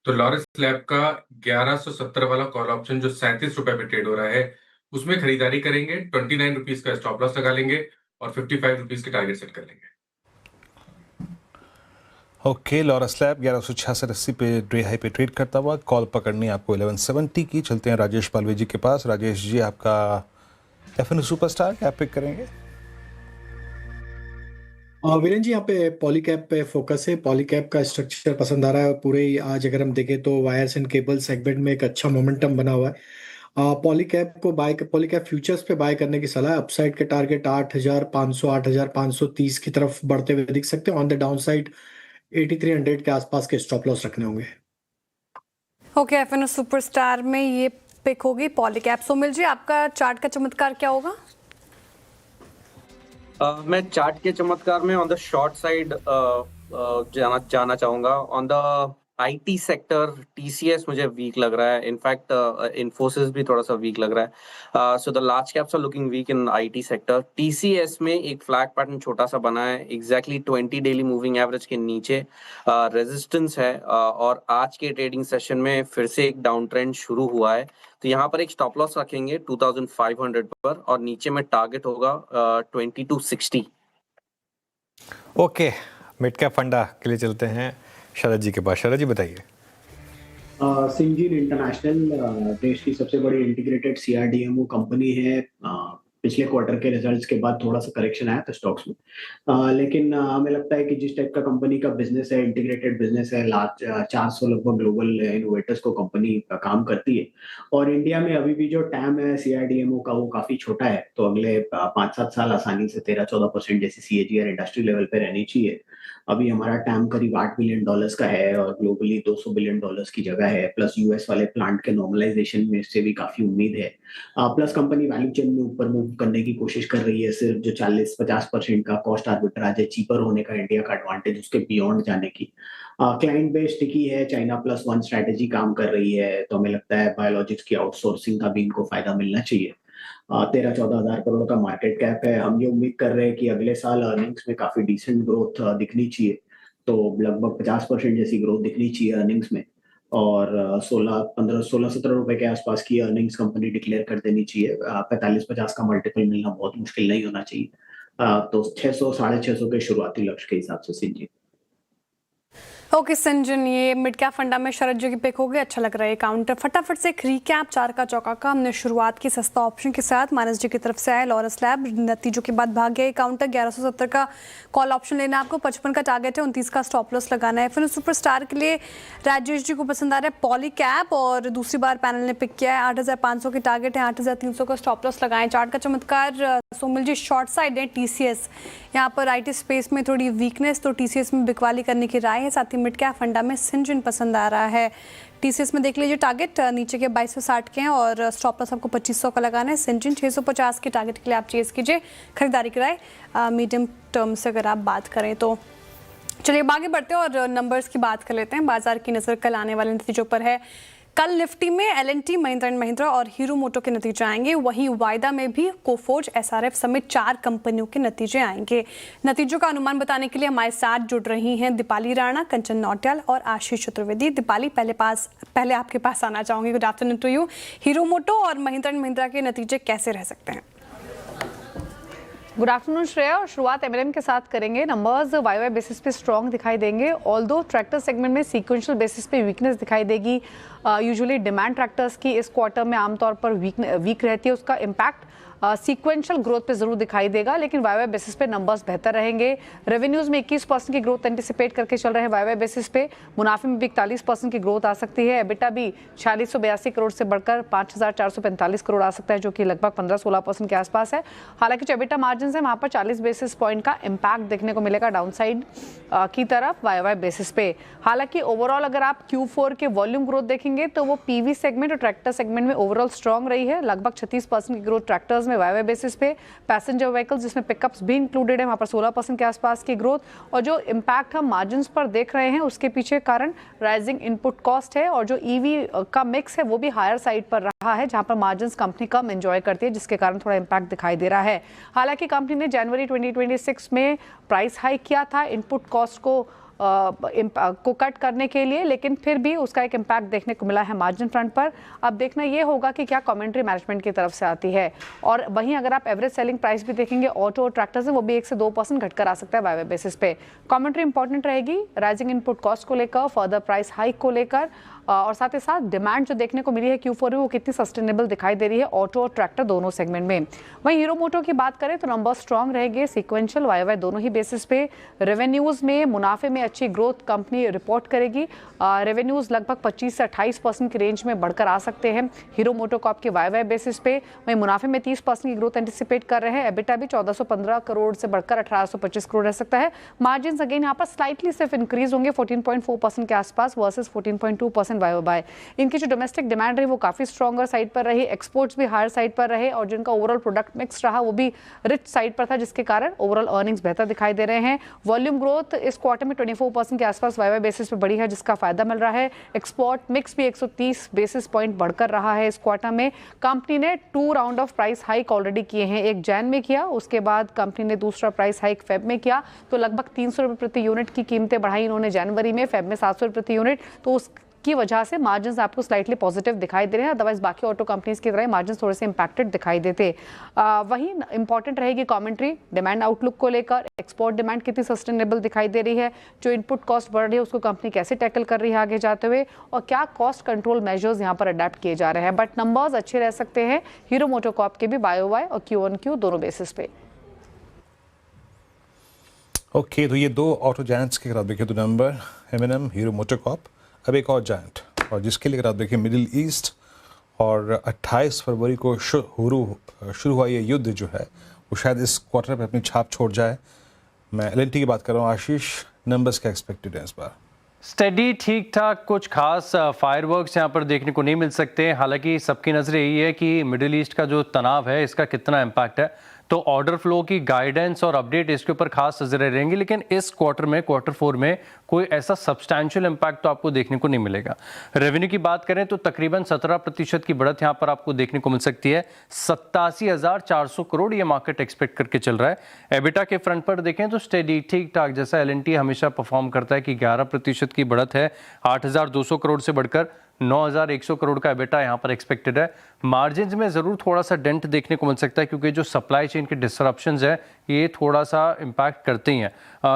F: तो लॉरेस लैब का 1170 वाला कॉल ऑप्शन जो 37 रुपए पे ट्रेड हो रहा है उसमें खरीदारी करेंगे। 29 रुपीज का स्टॉप लॉस लगा लेंगे और 55 रुपीज के टारगेट सेट कर लेंगे।
C: ओके, लॉरेस लैब 1166.80 पे डे हाई पे ट्रेड करता हुआ, कॉल पकड़नी आपको 1170 की। चलते हैं राजेश पालवे जी के पास। राजेश जी, आपका एफएनओ सुपरस्टार क्या पिक करेंगे?
M: वीरेन जी, यहाँ पे पॉलीकैप पे फोकस है। पॉलीकैप का स्ट्रक्चर पसंद आ रहा है और पूरे आज अगर हम देखें तो वायर्स एंड केबल सेगमेंट में एक अच्छा मोमेंटम बना हुआ है। पॉलीकैप फ्यूचर्स पे बाय करने की सलाह है। अपसाइड के टारगेट 8,500 8,530 की तरफ बढ़ते हुए दिख सकते हैं। ऑन द डाउन साइड 8,300 के आसपास के स्टॉप लॉस रखने होंगे।
B: ओके, एफएनओ सुपरस्टार में ये पिक होगी पॉलीकैब। सोमिल जी, आपका चार्ट का चमत्कार क्या होगा?
H: मैं चार्ट के चमत्कार में ऑन द शॉर्ट साइड जाना चाहूंगा। On the IT sector TCS मुझे वीक लग रहा है, इनफैक्ट इन्फोसिस भी थोड़ा सा वीक लग रहा है। So the large caps are looking weak in IT sector. TCS में एक फ्लैग पैटर्न छोटा सा बना है, एग्जैक्टली 20 डेली मूविंग एवरेज के नीचे रेजिस्टेंस है, और आज के ट्रेडिंग सेशन में फिर से एक डाउन ट्रेंड शुरू हुआ है। तो यहाँ पर एक स्टॉप लॉस रखेंगे 2500 पर, और नीचे में टारगेट होगा 2260।
A: ओके, मिड कैप फंडा के लिए चलते हैं शरद जी के पास। शरद जी बताइए।
D: सिंजीन इंटरनेशनल देश की सबसे बड़ी इंटीग्रेटेड सीआरडीएमओ कंपनी है। पिछले क्वार्टर के रिजल्ट्स के बाद थोड़ा सा करेक्शन आया था स्टॉक्स में, लेकिन हमें लगता है कि जिस टाइप का कंपनी का बिजनेस है, इंटीग्रेटेड बिजनेस है, लार्ज 400 लगभग ग्लोबल इनोवेटर्स को कंपनी काम करती है, और इंडिया में अभी भी जो टैम है सीआरडीएमओ का वो काफी छोटा है। तो अगले 5-7 साल आसानी से 13-14% जैसी सीएजीआर इंडस्ट्री लेवल पे रहनी चाहिए। अभी हमारा टैम करीब $8 बिलियन का है, और ग्लोबली $200 बिलियन की जगह है, प्लस यूएस वाले प्लांट के नॉर्मलाइजेशन में से भी काफी उम्मीद है। प्लस कंपनी वैल्यू चेन में ऊपर मूव करने की कोशिश कर रही है। सिर्फ जो 40-50% का कॉस्ट आर्बिट्राज है, चीपर होने का इंडिया का एडवांटेज, उसके बियॉन्ड जाने की। क्लाइंट बेस टिकी है, चाइना प्लस वन स्ट्रैटेजी काम कर रही है, तो हमें लगता है बायोलॉजिक्स की आउटसोर्सिंग का भी इनको फायदा मिलना चाहिए। 13-14 हजार करोड़ का मार्केट कैप है। हम ये उम्मीद कर रहे हैं कि अगले साल अर्निंग्स में काफी डिसेंट ग्रोथ दिखनी चाहिए, तो लगभग 50% जैसी ग्रोथ दिखनी चाहिए अर्निंग्स में, और 16-17 रुपए के आसपास की अर्निंग्स कंपनी डिक्लेयर कर देनी चाहिए। 45-50 का मल्टीपल मिलना बहुत मुश्किल नहीं होना चाहिए। तो 600-650 के शुरुआती लक्ष्य के हिसाब से सिंजी।
B: ओके संजन, ये मिड कैप फंडा में शरद जी की पिक हो गई, अच्छा लग रहा है काउंटर। फटाफट से एक रिकैप चार का चौका का। हमने शुरुआत की सस्ता ऑप्शन के साथ, मानस जी की तरफ से आया लॉरस लैब, नतीजों के बाद भाग गया काउंटर। 1170 का कॉल ऑप्शन लेना आपको, 55 का टारगेट है, 29 का स्टॉप लॉस लगाना है। फिर सुपरस्टार के लिए राजेश जी को पसंद आ रहा है पॉली कैप, और दूसरी बार पैनल ने पिक किया है। 8500 के टारगेट है, 8300 का स्टॉप लॉस लगाएं। चार्ट का चमत्कार सोमिल जी शॉर्ट साइड है टीसीएस, यहाँ पर आईटी स्पेस में थोड़ी वीकनेस, तो टीसीएस में बिकवाली करने की राय है। साथ ही मिड कैप फंडा में सिंजिन पसंद आ रहा है। टीसीएस में देख लीजिए टारगेट नीचे के 2260 के हैं, और स्टॉप लॉस आपको 2500 का लगाना है। सिंजिन 650 के टारगेट के लिए आप चेज कीजिए। खरीदारी की राय मीडियम टर्म से अगर आप बात करें तो। चलिए अब आगे बढ़ते हैं और नंबर्स की बात कर लेते हैं। बाजार की नज़र कल आने वाले नतीजों पर है। कल निफ्टी में एल&टी, महिंद्रा एंड महिंद्रा और हीरो मोटो के नतीजे आएंगे। वहीं वायदा में भी कोफोर्ज, एसआरएफ समेत 4 कंपनियों के नतीजे आएंगे। नतीजों का अनुमान बताने के लिए हमारे साथ जुड़ रही हैं दीपाली राणा, कंचन नौटियाल और आशीष चतुर्वेदी। दीपाली, पहले आपके पास आना चाहूंगी। Good afternoon to you. Hero Moto और महिंद्रा एंड महिंद्रा के नतीजे कैसे रह सकते हैं?
O: गुड आफ्टरनून श्रेया, और शुरुआत एमएलएम के साथ करेंगे। नंबर्स वाई बेसिस पे स्ट्रॉन्ग दिखाई देंगे, ऑल्दो ट्रैक्टर सेगमेंट में सीक्वेंशियल बेसिस पे वीकनेस दिखाई देगी। यूजुअली डिमांड ट्रैक्टर्स की इस क्वार्टर में आमतौर पर वीक रहती है, उसका इम्पैक्ट सीक्वेंशियल ग्रोथ पे जरूर दिखाई देगा, लेकिन वाई बेसिस पे नंबर्स बेहतर रहेंगे। रेवेन्यूज में 21% की ग्रोथ एंटिसिपेट करके चल रहे हैं वाई बेसिस पे। मुनाफे में भी 41% की ग्रोथ आ सकती है। एबिटा भी 4682 करोड़ से बढ़कर 5445 करोड़ आ सकता है, जो कि लगभग 15-16% के आसपास है। हालांकि जो एबिटा मार्जिन है वहां पर 40 बेसिस पॉइंट का इम्पैक्ट देखने को मिलेगा डाउनसाइड की तरफ वाई बेसिस पे। हालांकि ओवरऑल अगर आप Q4 के वॉल्यूम ग्रोथ देखेंगे तो वो पीवी सेगमेंट और ट्रैक्टर सेगमेंट में ओवरऑल स्ट्रॉन्ग रही है। लगभग 36% की ग्रोथ ट्रैक्टर्स में वाई बेसिस पे। पैसेंजर व्हीकल्स जिसमें पिकअप्स भी इंक्लूडेड है, वहां पर 16% के आसपास की ग्रोथ। और जो इम्पैक्ट हम मार्जिन्स पर देख रहे हैं उसके पीछे कारण राइजिंग इनपुट कॉस्ट है, और जो ईवी का मिक्स है वो भी हायर साइड पर रहा है, जहां पर मार्जिन्स कंपनी कम एंजॉय करती है, जिसके कारण थोड़ा इम्पैक्ट दिखाई दे रहा है। हालांकि कंपनी ने जनवरी 2026 में प्राइस हाइक किया था इनपुट कॉस्ट को कट करने के लिए, लेकिन फिर भी उसका एक इम्पैक्ट देखने को मिला है मार्जिन फ्रंट पर। अब देखना ये होगा कि क्या कमेंट्री मैनेजमेंट की तरफ से आती है। और वहीं अगर आप एवरेज सेलिंग प्राइस भी देखेंगे ऑटो और ट्रैक्टर्स में, वो भी 1 से 2% घटकर आ सकता है वाई बेसिस पे। कमेंट्री इंपॉर्टेंट रहेगी राइजिंग इनपुट कॉस्ट को लेकर, फर्दर प्राइस हाइक को लेकर, और साथ ही साथ डिमांड जो देखने को मिली है Q4 में वो कितनी सस्टेनेबल दिखाई दे रही है ऑटो और ट्रैक्टर दोनों सेगमेंट में। वहीं हीरो मोटो की बात करें तो नंबर स्ट्रॉन्ग रहेंगे सीक्वेंशियल वाई दोनों ही बेसिस पे। रेवेन्यूज में, मुनाफे में अच्छी ग्रोथ कंपनी रिपोर्ट करेगी। रेवेन्यूज लगभग 25 से 28% की रेंज में बढ़कर आ सकते हैं हीरो मोटो कॉप के वाई बेसिस पे। वहीं मुनाफे में 30% की ग्रोथ एंटिसिपेट कर रहे हैं। एबिटा भी 1415 करोड़ से बढ़कर 1825 करोड़ रह सकता है। मार्जिन अगेन यहाँ पर स्लाइटली सिर्फ इंक्रीज होंगे 14.4% के आसपास वर्सेज 14.2% 2% YoY। इनकी जो डोमेस्टिक डिमांड रही वो काफ़ी स्ट्रॉन्गर साइड पर रही, एक्सपोर्ट्स भी हायर साइड पर रहे और जिनका ओवरऑल प्रोडक्ट मिक्स रहा वो भी रिच साइड पर था, जिसके कारण ओवरऑल अर्निंग्स बेहतर दिखाई दे रहे हैं। वॉल्यूम ग्रोथ इस क्वार्टर में 24% के आसपास YoY बेसिस पे बढ़ी है, जिसका फायदा मिल रहा है। एक्सपोर्ट मिक्स भी 130 बेसिस पॉइंट बढ़कर रहा है इस क्वार्टर में। कंपनी ने 2 round of price hike already किए हैं, एक जैन में किया, उसके बाद कंपनी ने दूसरा प्राइस हाइक फेब में किया, तो लगभग 300 रुपये प्रति यूनिट की कीमतें बढ़ाई इन्होंने जनवरी में, फेब में 700 रुपये प्रति यूनिट, तो उसकी वजह से मार्जिन्स आपको स्लाइटली पॉजिटिव दिखाई दे रहे हैं। अदरवाइज बाकी ऑटो कंपनीज की तरह मार्जिन्स थोड़े से इंपैक्टेड दिखाई देते। वहीं इंपॉर्टेंट रहेगी कमेंट्री डिमांड आउटलुक को लेकर, एक्सपोर्ट डिमांड कितनी सस्टेनेबल दिखाई दे रही है, जो इनपुट कॉस्ट बढ़ रही है उसको कंपनी कैसे टैकल कर रही है आगे जाते हुए, और क्या कॉस्ट कंट्रोल मेजर्स यहाँ पर अडेप्ट किए जा रहे हैं। बट नंबर्स अच्छे रह सकते हैं हीरो मोटोकॉर्प के भी YoY और Q-on-Q दोनों बेसिस पे।
C: ओके, तो ये दो ऑटो जायंट्स के अगर आप देखें तो नंबर M&M, हीरो मोटोकॉर्प, अब एक और जायंट और जिसके लिए अगर आप देखें मिडिल ईस्ट, और 28 फरवरी को शुरू हुआ ये युद्ध जो है वो शायद इस क्वार्टर पे अपनी छाप छोड़ जाए। मैं L&T की बात कर रहा हूँ। आशीष, नंबर्स क्या एक्सपेक्टेड है इस बार?
J: स्टेडी, ठीक ठाक, कुछ खास फायरवर्क्स यहाँ पर देखने को नहीं मिल सकते। हालांकि सबकी नज़र यही है कि मिडिल ईस्ट का जो तनाव है इसका कितना इम्पैक्ट है, तो ऑर्डर फ्लो की गाइडेंस और अपडेट इसके ऊपर खास नजरें रहेंगी। लेकिन इस क्वार्टर में, क्वार्टर 4 में कोई ऐसा सब्सटैंशियल इम्पैक्ट तो आपको देखने को नहीं मिलेगा। रेवेन्यू की बात करें तो तकरीबन 17% की बढ़त यहाँ पर आपको देखने को मिल सकती है। 87,400 करोड़ ये मार्केट एक्सपेक्ट करके चल रहा है। एबिटा के फ्रंट पर देखें तो स्टेडी, ठीक ठाक, जैसा L&T हमेशा परफॉर्म करता है कि 11% की बढ़त है, 8,200 करोड़ से बढ़कर 9,100 करोड़ का एबिटा यहाँ पर एक्सपेक्टेड है। मार्जिन्स में ज़रूर थोड़ा सा डेंट देखने को मिल सकता है क्योंकि जो सप्लाई चेन के डिसरप्शंस है ये थोड़ा सा इम्पैक्ट करते ही हैं।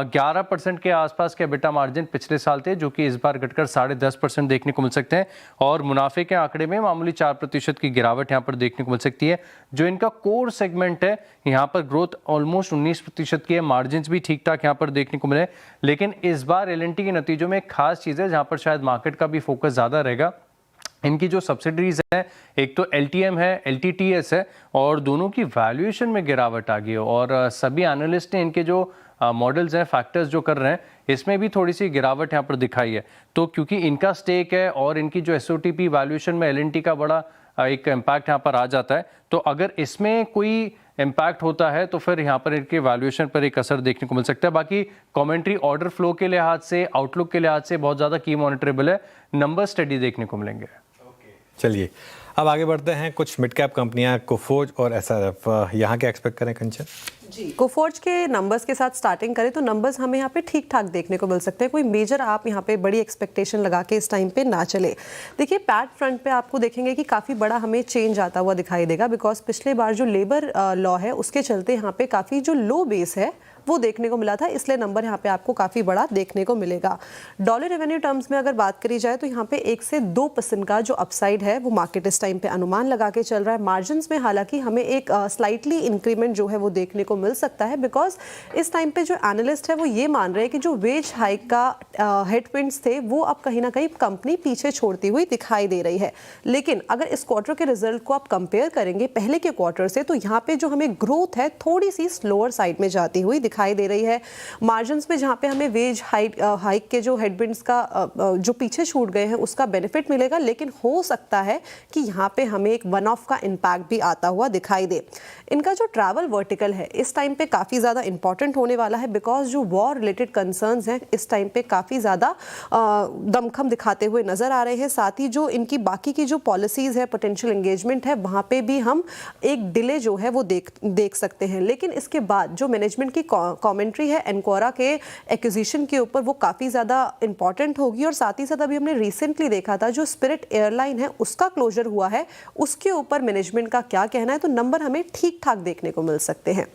J: 11% के आसपास के एबिटा मार्जिन पिछले साल थे, जो कि इस बार घटकर 10.5% देखने को मिल सकते हैं, और मुनाफे के आंकड़े में मामूली 4% की गिरावट यहाँ पर देखने को मिल सकती है। जो इनका कोर सेगमेंट है यहाँ पर ग्रोथ ऑलमोस्ट 19% की है, मार्जिन भी ठीक ठाक यहाँ पर देखने को मिले। लेकिन इस बार L&T के नतीजों में एक खास चीज़ है जहाँ पर शायद मार्केट का भी फोकस ज़्यादा रहेगा। इनकी जो सब्सिडरीज है, एक तो LTM है, LTTS है, और दोनों की वैल्यूएशन में गिरावट आ गई है। और सभी एनालिस्ट ने इनके जो मॉडल्स हैं, फैक्टर्स जो कर रहे हैं, इसमें भी थोड़ी सी गिरावट यहाँ पर दिखाई है। तो क्योंकि इनका स्टेक है और इनकी जो SOTP वैल्यूएशन में L&T का बड़ा एक इम्पैक्ट यहाँ पर आ जाता है, तो अगर इसमें कोई इम्पैक्ट होता है तो फिर यहाँ पर इनके वैल्यूएशन पर एक असर देखने को मिल सकता है। बाकी कमेंट्री ऑर्डर फ्लो के लिहाज से, आउटलुक के लिहाज से बहुत ज़्यादा की मॉनिटरेबल है, नंबर स्टडी देखने को मिलेंगे।
A: चलिए अब आगे बढ़ते हैं। कुछ मिड कैप कंपनियां कोफोर्ज और SRF, यहाँ क्या एक्सपेक्ट करें कंचन?
P: जी, कोफोर्ज के नंबर्स के साथ स्टार्टिंग करें तो नंबर्स हमें यहाँ पे ठीक ठाक देखने को मिल सकते हैं। कोई मेजर आप यहाँ पे बड़ी एक्सपेक्टेशन लगा के इस टाइम पे ना चले। देखिए पैट फ्रंट पे आपको देखेंगे कि काफ़ी बड़ा हमें चेंज आता हुआ दिखाई देगा, बिकॉज पिछले बार जो लेबर लॉ है उसके चलते यहाँ पे काफ़ी जो लो बेस है वो देखने को मिला था, इसलिए नंबर यहाँ पे आपको काफ़ी बड़ा देखने को मिलेगा। डॉलर रेवेन्यू टर्म्स में अगर बात करी जाए तो यहाँ पे 1 से 2% का जो अपसाइड है वो मार्केट इस टाइम पे अनुमान लगा के चल रहा है। मार्जिन्स में हालांकि हमें एक स्लाइटली इंक्रीमेंट जो है वो देखने को मिल सकता है, बिकॉज इस टाइम पे जो एनालिस्ट है वो ये मान रहे हैं कि जो वेज हाइक का हेडविंड्स थे वो अब कहीं ना कहीं कंपनी पीछे छोड़ती हुई दिखाई दे रही है। लेकिन अगर इस क्वार्टर के रिजल्ट को आप कंपेयर करेंगे पहले के क्वार्टर से, तो यहाँ पे जो हमें ग्रोथ है थोड़ी सी स्लोअर साइड में जाती हुई दिखाई दे रही है। मार्जिन्स में जहां पे हमें वेज हाइक के जो हेडविंड्स का जो पीछे छूट गए हैं उसका बेनिफिट मिलेगा, लेकिन हो सकता है कि यहां पे हमें एक वन ऑफ का इम्पैक्ट भी आता हुआ दिखाई दे। इनका जो ट्रैवल वर्टिकल है इस टाइम पे काफ़ी ज़्यादा इंपॉर्टेंट होने वाला है, बिकॉज जो वॉर रिलेटेड कंसर्न्स हैं इस टाइम पे काफ़ी ज़्यादा दमखम दिखाते हुए नज़र आ रहे हैं। साथ ही जो इनकी बाकी की जो पॉलिसीज़ है, पोटेंशियल एंगेजमेंट है, वहाँ पे भी हम एक डिले जो है वो देख सकते हैं। लेकिन इसके बाद जो मैनेजमेंट की कमेंट्री है एनकोरा के एक्विजिशन के ऊपर वो काफ़ी ज़्यादा इंपॉर्टेंट होगी। और साथ ही साथ अभी हमने रिसेंटली देखा था जो स्पिरिट एयरलाइन है उसका क्लोजर हुआ है, उसके ऊपर मैनेजमेंट का क्या कहना है, तो नंबर हमें ठीक ठाक देखने को मिल सकते हैं।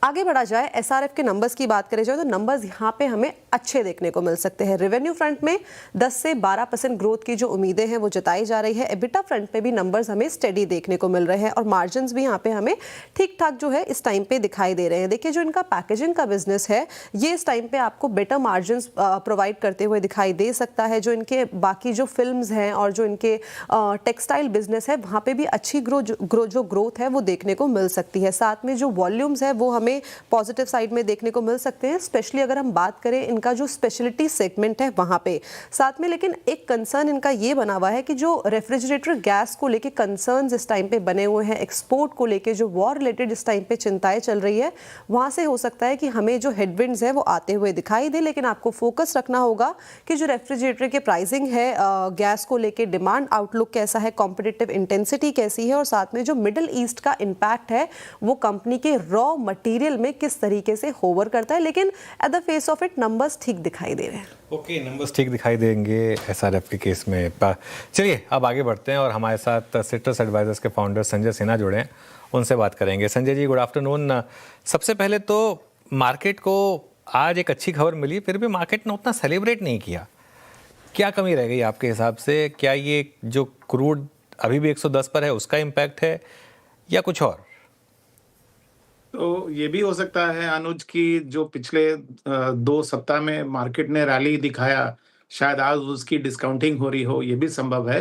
P: आगे बढ़ा जाए, SRF के नंबर्स की बात करें जाए तो नंबर्स यहाँ पे हमें अच्छे देखने को मिल सकते हैं। रेवेन्यू फ्रंट में 10 से 12% ग्रोथ की जो उम्मीदें हैं वो जताई जा रही है। एबिटा फ्रंट पे भी नंबर्स हमें स्टेडी देखने को मिल रहे हैं और मार्जिन्स भी यहाँ पे हमें ठीक ठाक जो है इस टाइम पे दिखाई दे रहे हैं। देखिए जो इनका पैकेजिंग का बिजनेस है ये इस टाइम पे आपको बेटर मार्जिन्स प्रोवाइड करते हुए दिखाई दे सकता है। जो इनके बाकी जो फिल्म्स हैं और जो इनके टेक्सटाइल बिजनेस है वहाँ पे भी अच्छी ग्रोथ है वो देखने को मिल सकती है। साथ में जो वॉल्यूम्स है वो हमें पॉजिटिव साइड में देखने को मिल सकते हैं, स्पेशली अगर हम बात करें इनका जो स्पेशलिटी सेगमेंट है वहाँ पे। साथ में लेकिन एक कंसर्न इनका ये बना हुआ है कि जो रेफ्रिजरेटर गैस को लेके कंसर्न्स इस टाइम पे बने हुए हैं, एक्सपोर्ट को लेके जो वॉर रिलेटेड इस टाइम पे चिंताएं चल रही है, वहाँ से हो सकता है कि हमें जो हेडविंड्स है वो आते हुए दिखाई दे। लेकिन आपको फोकस रखना होगा कि जो रेफ्रिजरेटर के प्राइसिंग है, गैस को लेके डिमांड आउटलुक कैसा है, कॉम्पिटिटिव इंटेंसिटी कैसी है, और साथ में जो मिडिल ईस्ट का इम्पैक्ट है वो कंपनी के रॉ मटेरियल में किस तरीके से होवर करता है। लेकिन at the face of it numbers ठीक दिखाई दे रहे हैं।
A: ओके, नंबर्स ठीक दिखाई देंगे एसआरएफ के केस में। चलिए अब आगे बढ़ते हैं और हमारे साथ सिट्रस एडवाइजर्स के फाउंडर संजय सिन्हा जुड़े हैं, उनसे बात करेंगे। Sanjay ji, good afternoon. सबसे पहले तो मार्केट को आज एक अच्छी खबर मिली, फिर भी मार्केट ने उतना सेलिब्रेट नहीं किया। क्या कमी रह गई आपके हिसाब से? क्या ये जो क्रूड अभी भी 110 पर है उसका इम्पैक्ट है या कुछ और?
Q: तो ये भी हो सकता है अनुज की जो पिछले 2 सप्ताह में मार्केट ने रैली दिखाया, शायद आज उसकी डिस्काउंटिंग हो रही हो, ये भी संभव है।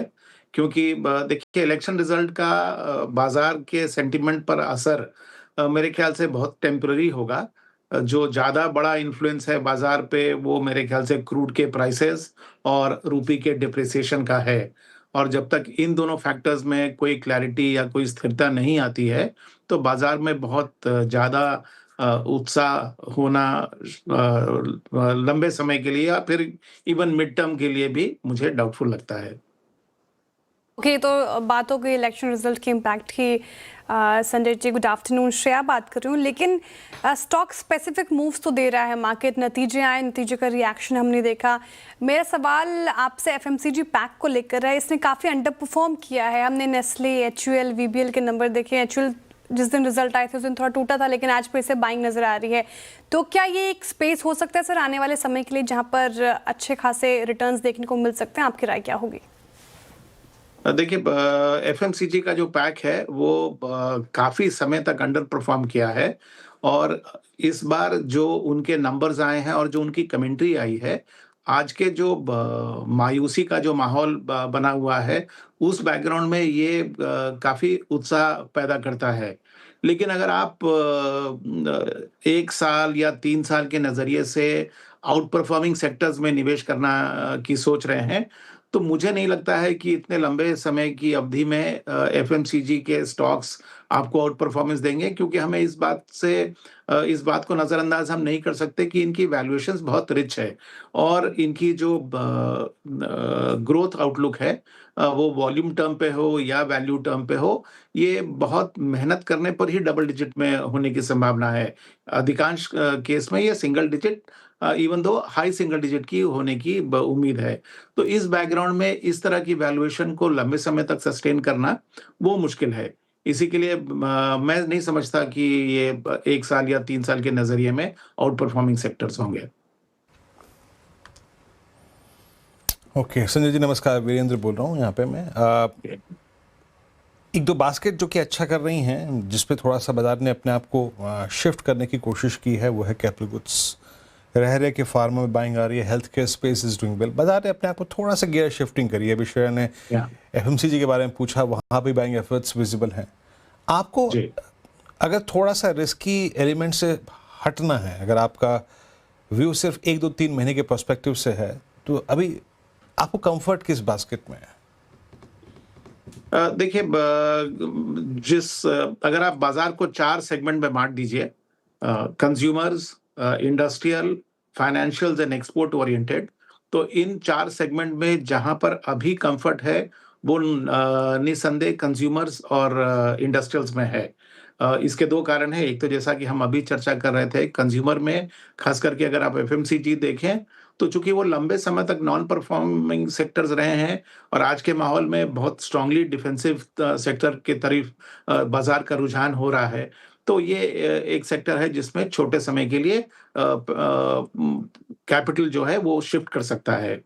Q: क्योंकि देखिए इलेक्शन रिजल्ट का बाजार के सेंटिमेंट पर असर मेरे ख्याल से बहुत टेम्पररी होगा। जो ज़्यादा बड़ा इन्फ्लुएंस है बाजार पे वो मेरे ख्याल से क्रूड के प्राइसेस और रुपये के डिप्रिसिएशन का है। और जब तक इन दोनों फैक्टर्स में कोई क्लैरिटी या कोई स्थिरता नहीं आती है तो बाजार में बहुत ज़्यादा उत्साह होना लंबे समय के लिए या फिर इवन मिड टर्म के लिए भी मुझे डाउटफुल लगता है।
B: ओके, तो बात हो गई इलेक्शन रिजल्ट के इम्पैक्ट की। Sanjay ji, good afternoon. श्रेया बात कर रही हूँ, लेकिन स्टॉक स्पेसिफिक मूव्स तो दे रहा है मार्केट, नतीजे आए, नतीजे का रिएक्शन हमने देखा। मेरा सवाल आपसे एफएमसीजी पैक को लेकर है। इसने काफ़ी अंडर परफॉर्म किया है। हमने नेस्ले, एचयूएल, वीबीएल के नंबर देखे। एचयूएल जिस दिन रिजल्ट आए थे उस दिन थोड़ा टूटा था, लेकिन आज फिर से बाइंग नजर आ रही है। तो क्या ये एक स्पेस हो सकता है सर आने वाले समय के लिए जहाँ पर अच्छे खासे रिटर्न्स देखने को मिल सकते हैं? आपकी राय क्या होगी?
Q: देखिए एफएमसीजी का जो पैक है वो काफी समय तक अंडर परफॉर्म किया है और इस बार जो उनके नंबर्स आए हैं और जो उनकी कमेंट्री आई है, आज के जो मायूसी का जो माहौल बना हुआ है उस बैकग्राउंड में ये काफी उत्साह पैदा करता है। लेकिन अगर आप 1 साल या 3 साल के नजरिए से आउट परफॉर्मिंग सेक्टर्स में निवेश करना की सोच रहे हैं तो मुझे नहीं लगता है कि इतने लंबे समय की अवधि में एफएमसीजी के स्टॉक्स आपको आउट परफॉर्मेंस देंगे, क्योंकि हमें इस बात को नज़रअंदाज हम नहीं कर सकते कि इनकी वैल्यूएशंस बहुत रिच है और इनकी जो ग्रोथ आउटलुक है वो वॉल्यूम टर्म पे हो या वैल्यू टर्म पे हो, ये बहुत मेहनत करने पर ही डबल डिजिट में होने की संभावना है। अधिकांश केस में ये single digit even though high single digit की होने की उम्मीद है। तो इस बैकग्राउंड में इस तरह की वैल्यूएशन को लंबे समय तक सस्टेन करना वो मुश्किल है। इसी के लिए मैं नहीं समझता कि ये 1 साल या 3 साल के नजरिए में आउट परफॉर्मिंग सेक्टर्स होंगे।
C: ओके, संजय जी नमस्कार, वीरेंद्र बोल रहा हूँ यहाँ पे मैं। एक दो बास्केट जो कि अच्छा कर रही हैं, जिसपे थोड़ा सा बाजार ने अपने आप को शिफ्ट करने की कोशिश की है, वो है कैपिटल गुड्स। रह के फार्मा में बाइंग आ रही है, health care space is doing well. बाजार ने अपने आप को थोड़ा सा गियर शिफ्टिंग करी है। विश्व ने एफएमसीजी के बारे में पूछा, वहाँ भी बाइंग एफर्ट्स विजिबल हैं। आपको अगर थोड़ा सा रिस्की एलिमेंट से हटना है, अगर आपका व्यू सिर्फ 1, 2, 3 महीने के पर्सपेक्टिव से है, तो अभी आपको कंफर्ट किस बास्केट में है?
Q: देखिए अगर आप बाजार को 4 सेगमेंट में बांट दीजिए, consumers, industrial, financials and export oriented, तो इन 4 सेगमेंट में जहां पर अभी कंफर्ट है वो निसंदेह कंज्यूमर्स और इंडस्ट्रियल्स में है। इसके 2 कारण हैं। एक तो जैसा कि हम अभी चर्चा कर रहे थे, कंज्यूमर में खास करके अगर आप एफएमसीजी देखें तो चूंकि वो लंबे समय तक नॉन परफॉर्मिंग सेक्टर्स रहे हैं और आज के माहौल में बहुत स्ट्रांगली डिफेंसिव सेक्टर के तरफ बाजार का रुझान हो रहा है, तो ये एक सेक्टर है जिसमें छोटे समय के लिए कैपिटल जो है वो शिफ्ट कर सकता है।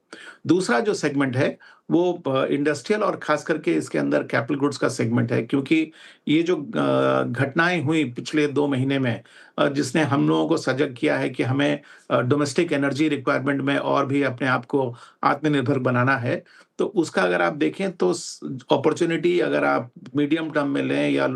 Q: दूसरा जो सेगमेंट है वो इंडस्ट्रियल और खास करके इसके अंदर कैपिटल गुड्स का सेगमेंट है, क्योंकि ये जो घटनाएं हुई पिछले 2 महीने में जिसने हम लोगों को सजग किया है कि हमें डोमेस्टिक एनर्जी रिक्वायरमेंट में और भी अपने आप को आत्मनिर्भर बनाना है, तो उसका अगर आप देखें तो अपॉर्चुनिटी अगर आप मीडियम टर्म में लें या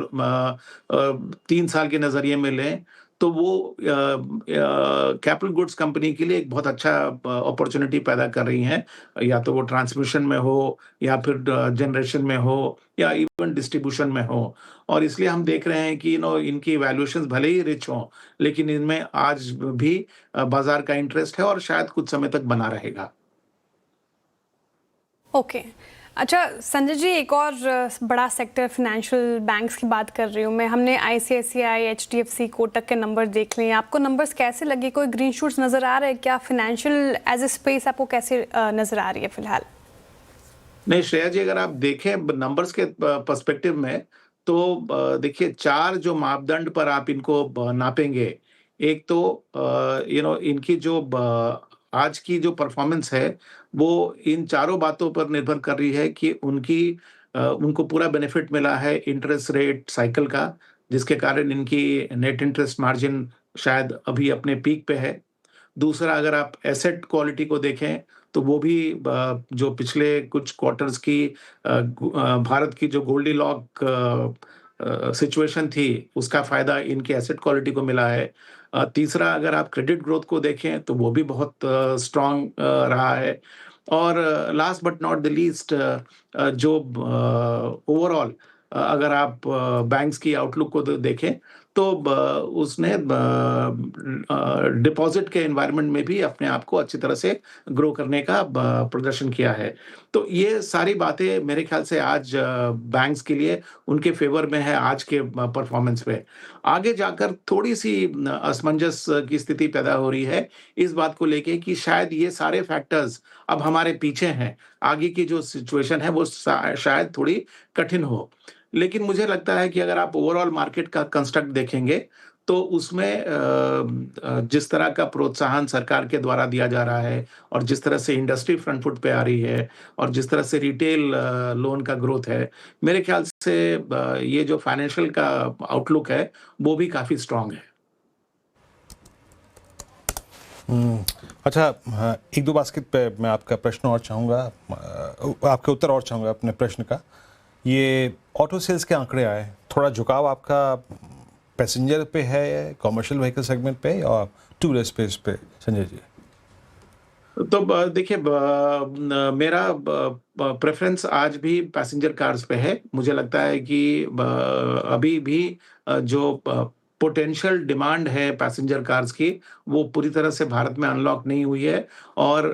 Q: 3 साल के नजरिए में लें तो वो कैपिटल गुड्स कंपनी के लिए एक बहुत अच्छा अपॉर्चुनिटी पैदा कर रही हैं, या तो वो ट्रांसमिशन में हो या फिर जनरेशन में हो या इवन डिस्ट्रीब्यूशन में हो। और इसलिए हम देख रहे हैं कि इनकी वैल्यूएशंस भले ही रिच हों, लेकिन इनमें आज भी बाजार का इंटरेस्ट है और शायद कुछ समय तक बना रहेगा।
B: ओके अच्छा संजय जी, एक और बड़ा सेक्टर फाइनेंशियल बैंक्स की बात कर रही हूँ मैं। हमने आईसीआईसीआई, एचडीएफसी, कोटक के नंबर देख लिए। आपको नंबर्स कैसे लगे? कोई ग्रीन शूट्स नज़र आ रहे हैं क्या? फाइनेंशियल एज ए स्पेस आपको कैसे नज़र आ रही है फिलहाल?
Q: नहीं श्रेया जी, अगर आप देखें नंबर्स के पर्सपेक्टिव में तो देखिए 4 जो मापदंड पर आप इनको नापेंगे। एक तो इनकी जो आज की जो परफॉर्मेंस है वो इन चारों बातों पर निर्भर कर रही है कि उनको पूरा बेनिफिट मिला है इंटरेस्ट रेट साइकिल का, जिसके कारण इनकी नेट इंटरेस्ट मार्जिन शायद अभी अपने पीक पे है। दूसरा, अगर आप एसेट क्वालिटी को देखें तो वो भी जो पिछले कुछ क्वार्टर्स की भारत की जो गोल्डीलॉक सिचुएशन थी उसका फायदा इनके एसेट क्वालिटी को मिला है। तीसरा, अगर आप क्रेडिट ग्रोथ को देखें तो वो भी बहुत स्ट्रांग रहा है। और last but not the least, जो ओवरऑल अगर आप बैंक्स की आउटलुक को देखें तो उसने डिपॉजिट के एनवायरनमेंट में भी अपने आप को अच्छी तरह से ग्रो करने का प्रदर्शन किया है। तो ये सारी बातें मेरे ख्याल से आज बैंक्स के लिए उनके फेवर में है आज के परफॉर्मेंस पे। आगे जाकर थोड़ी सी असमंजस की स्थिति पैदा हो रही है इस बात को लेके कि शायद ये सारे फैक्टर्स अब हमारे पीछे हैं, आगे की जो सिचुएशन है वो शायद थोड़ी कठिन हो। लेकिन मुझे लगता है कि अगर आप ओवरऑल मार्केट का कंस्ट्रक्ट देखेंगे तो उसमें जिस तरह का प्रोत्साहन सरकार के द्वारा दिया जा रहा है और जिस तरह से इंडस्ट्री फ्रंट फुट पे आ रही है और जिस तरह से रिटेल लोन का ग्रोथ है, मेरे ख्याल से ये जो फाइनेंशियल का आउटलुक है वो भी काफ़ी स्ट्रांग है।
C: अच्छा, एक दो बास्केट पे मैं आपका प्रश्न और चाहूँगा, आपके उत्तर और चाहूँगा अपने प्रश्न का। ये ऑटो सेल्स के आंकड़े आए, थोड़ा झुकाव आपका पैसेंजर पे है, कमर्शियल व्हीकल सेगमेंट पे और टूरिस्ट स्पेस पे, संजय जी?
Q: तो देखिए मेरा प्रेफरेंस आज भी पैसेंजर कार्स पे है। मुझे लगता है कि अभी भी जो पोटेंशियल डिमांड है पैसेंजर कार्स की वो पूरी तरह से भारत में अनलॉक नहीं हुई है और